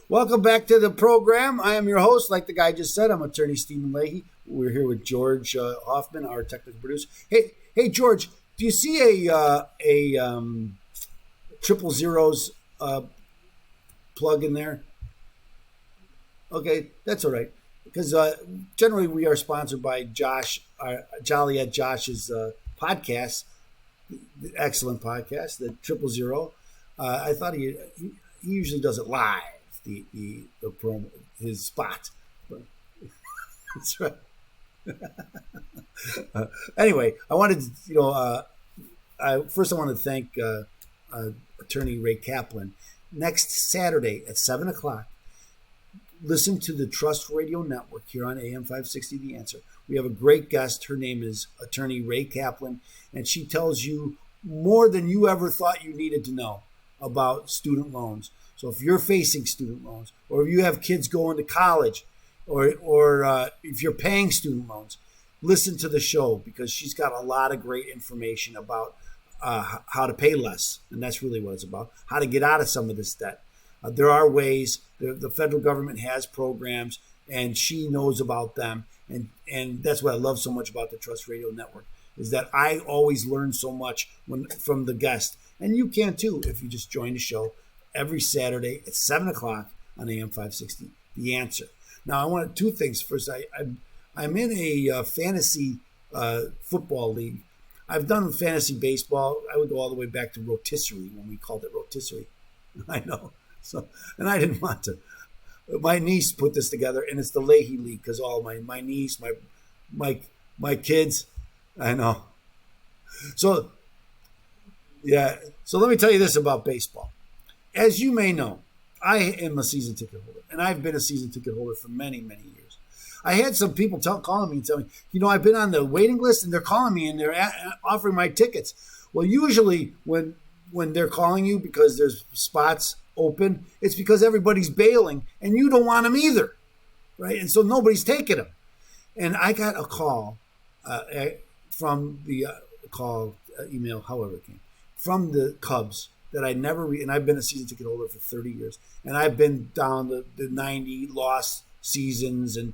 Welcome back to the program. I am your host, like the guy just said. I'm attorney Stephen Leahy. We're here with George Hoffman, our technical producer. Hey, George, do you see a 000's plug in there? Okay, that's all right. Because generally we are sponsored by Josh, Joliet Josh's podcast, the excellent podcast, the 000. I thought he usually does it live. The promo, his spot. That's right. Anyway, I wanted to, first I want to thank attorney Rae Kaplan. Next Saturday at 7:00, listen to the Trust Radio Network here on AM 560 The Answer. We have a great guest. Her name is attorney Rae Kaplan, and she tells you more than you ever thought you needed to know about student loans. So if you're facing student loans, or if you have kids going to college, or if you're paying student loans, listen to the show, because she's got a lot of great information about how to pay less. And that's really what it's about, how to get out of some of this debt. There are ways. The federal government has programs, and she knows about them. And that's what I love so much about the Trust Radio Network, is that I always learn so much from the guest. And you can too if you just join the show every Saturday at 7:00 on AM 560, The Answer. Now, I want two things. First, I'm in a fantasy football league. I've done fantasy baseball. I would go all the way back to rotisserie when we called it rotisserie. I know. So, and I didn't want to. My niece put this together, and it's the Leahy League, because all my niece, my kids, I know. So, yeah. So let me tell you this about baseball. As you may know, I am a season ticket holder, and I've been a season ticket holder for many, many years. I had some people calling me and telling me, I've been on the waiting list, and they're calling me, and they're offering my tickets. Well, usually when they're calling you because there's spots open, it's because everybody's bailing, and you don't want them either, right? And so nobody's taking them. And I got a call from the email, however it came, from the Cubs, that I never and I've been a season ticket holder for 30 years, and I've been down the 90 lost seasons, and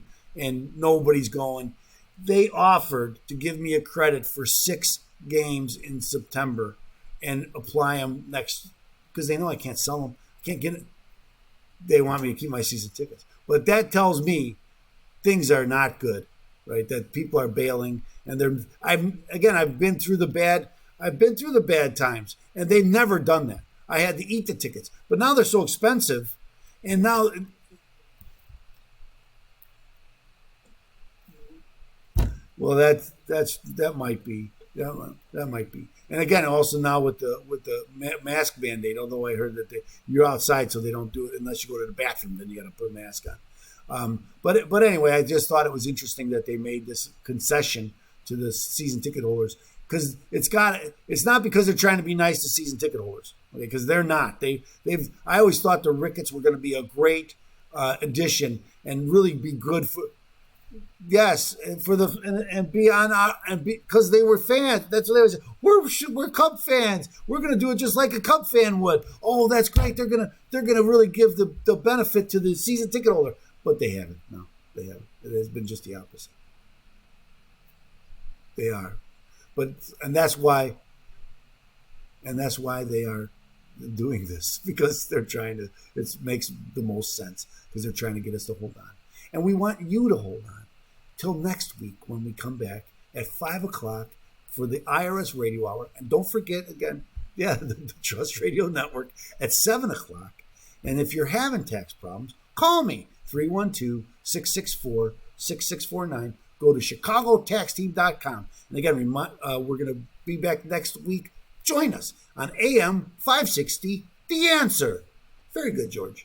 nobody's going. They offered to give me a credit for 6 games in September and apply them next, because they know I can't sell them. Can't get it. They want me to keep my season tickets. But that tells me things are not good, right? That people are bailing, and I've been through the bad times, and they've never done that. I had to eat the tickets, but now they're so expensive, and now well, that might be. And again, also now with the mask mandate, although I heard that you're outside, so they don't do it unless you go to the bathroom. Then you got to put a mask on. But anyway, I just thought it was interesting that they made this concession to the season ticket holders, because it's not because they're trying to be nice to season ticket holders, okay? Because they're not. I always thought the Ricketts were going to be a great addition and really be good for. Yes, and be on and because they were fans. That's what they was. We're Cub fans. We're gonna do it just like a Cub fan would. Oh, that's great. They're gonna really give the benefit to the season ticket holder, but they haven't. No, they haven't. It has been just the opposite. They are, and that's why they are doing this, because they're trying to. It makes the most sense because they're trying to get us to hold on. And we want you to hold on till next week when we come back at 5 o'clock for the IRS Radio Hour. And don't forget, again, the Trust Radio Network at 7 o'clock. And if you're having tax problems, call me, 312-664-6649. Go to chicagotaxteam.com. And again, we're going to be back next week. Join us on AM 560, The Answer. Very good, George.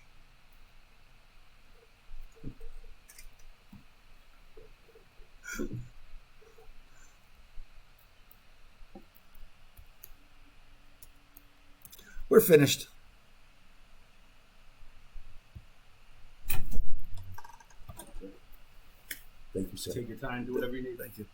We're finished. Thank you, sir. Take your time, do whatever you need. Thank you.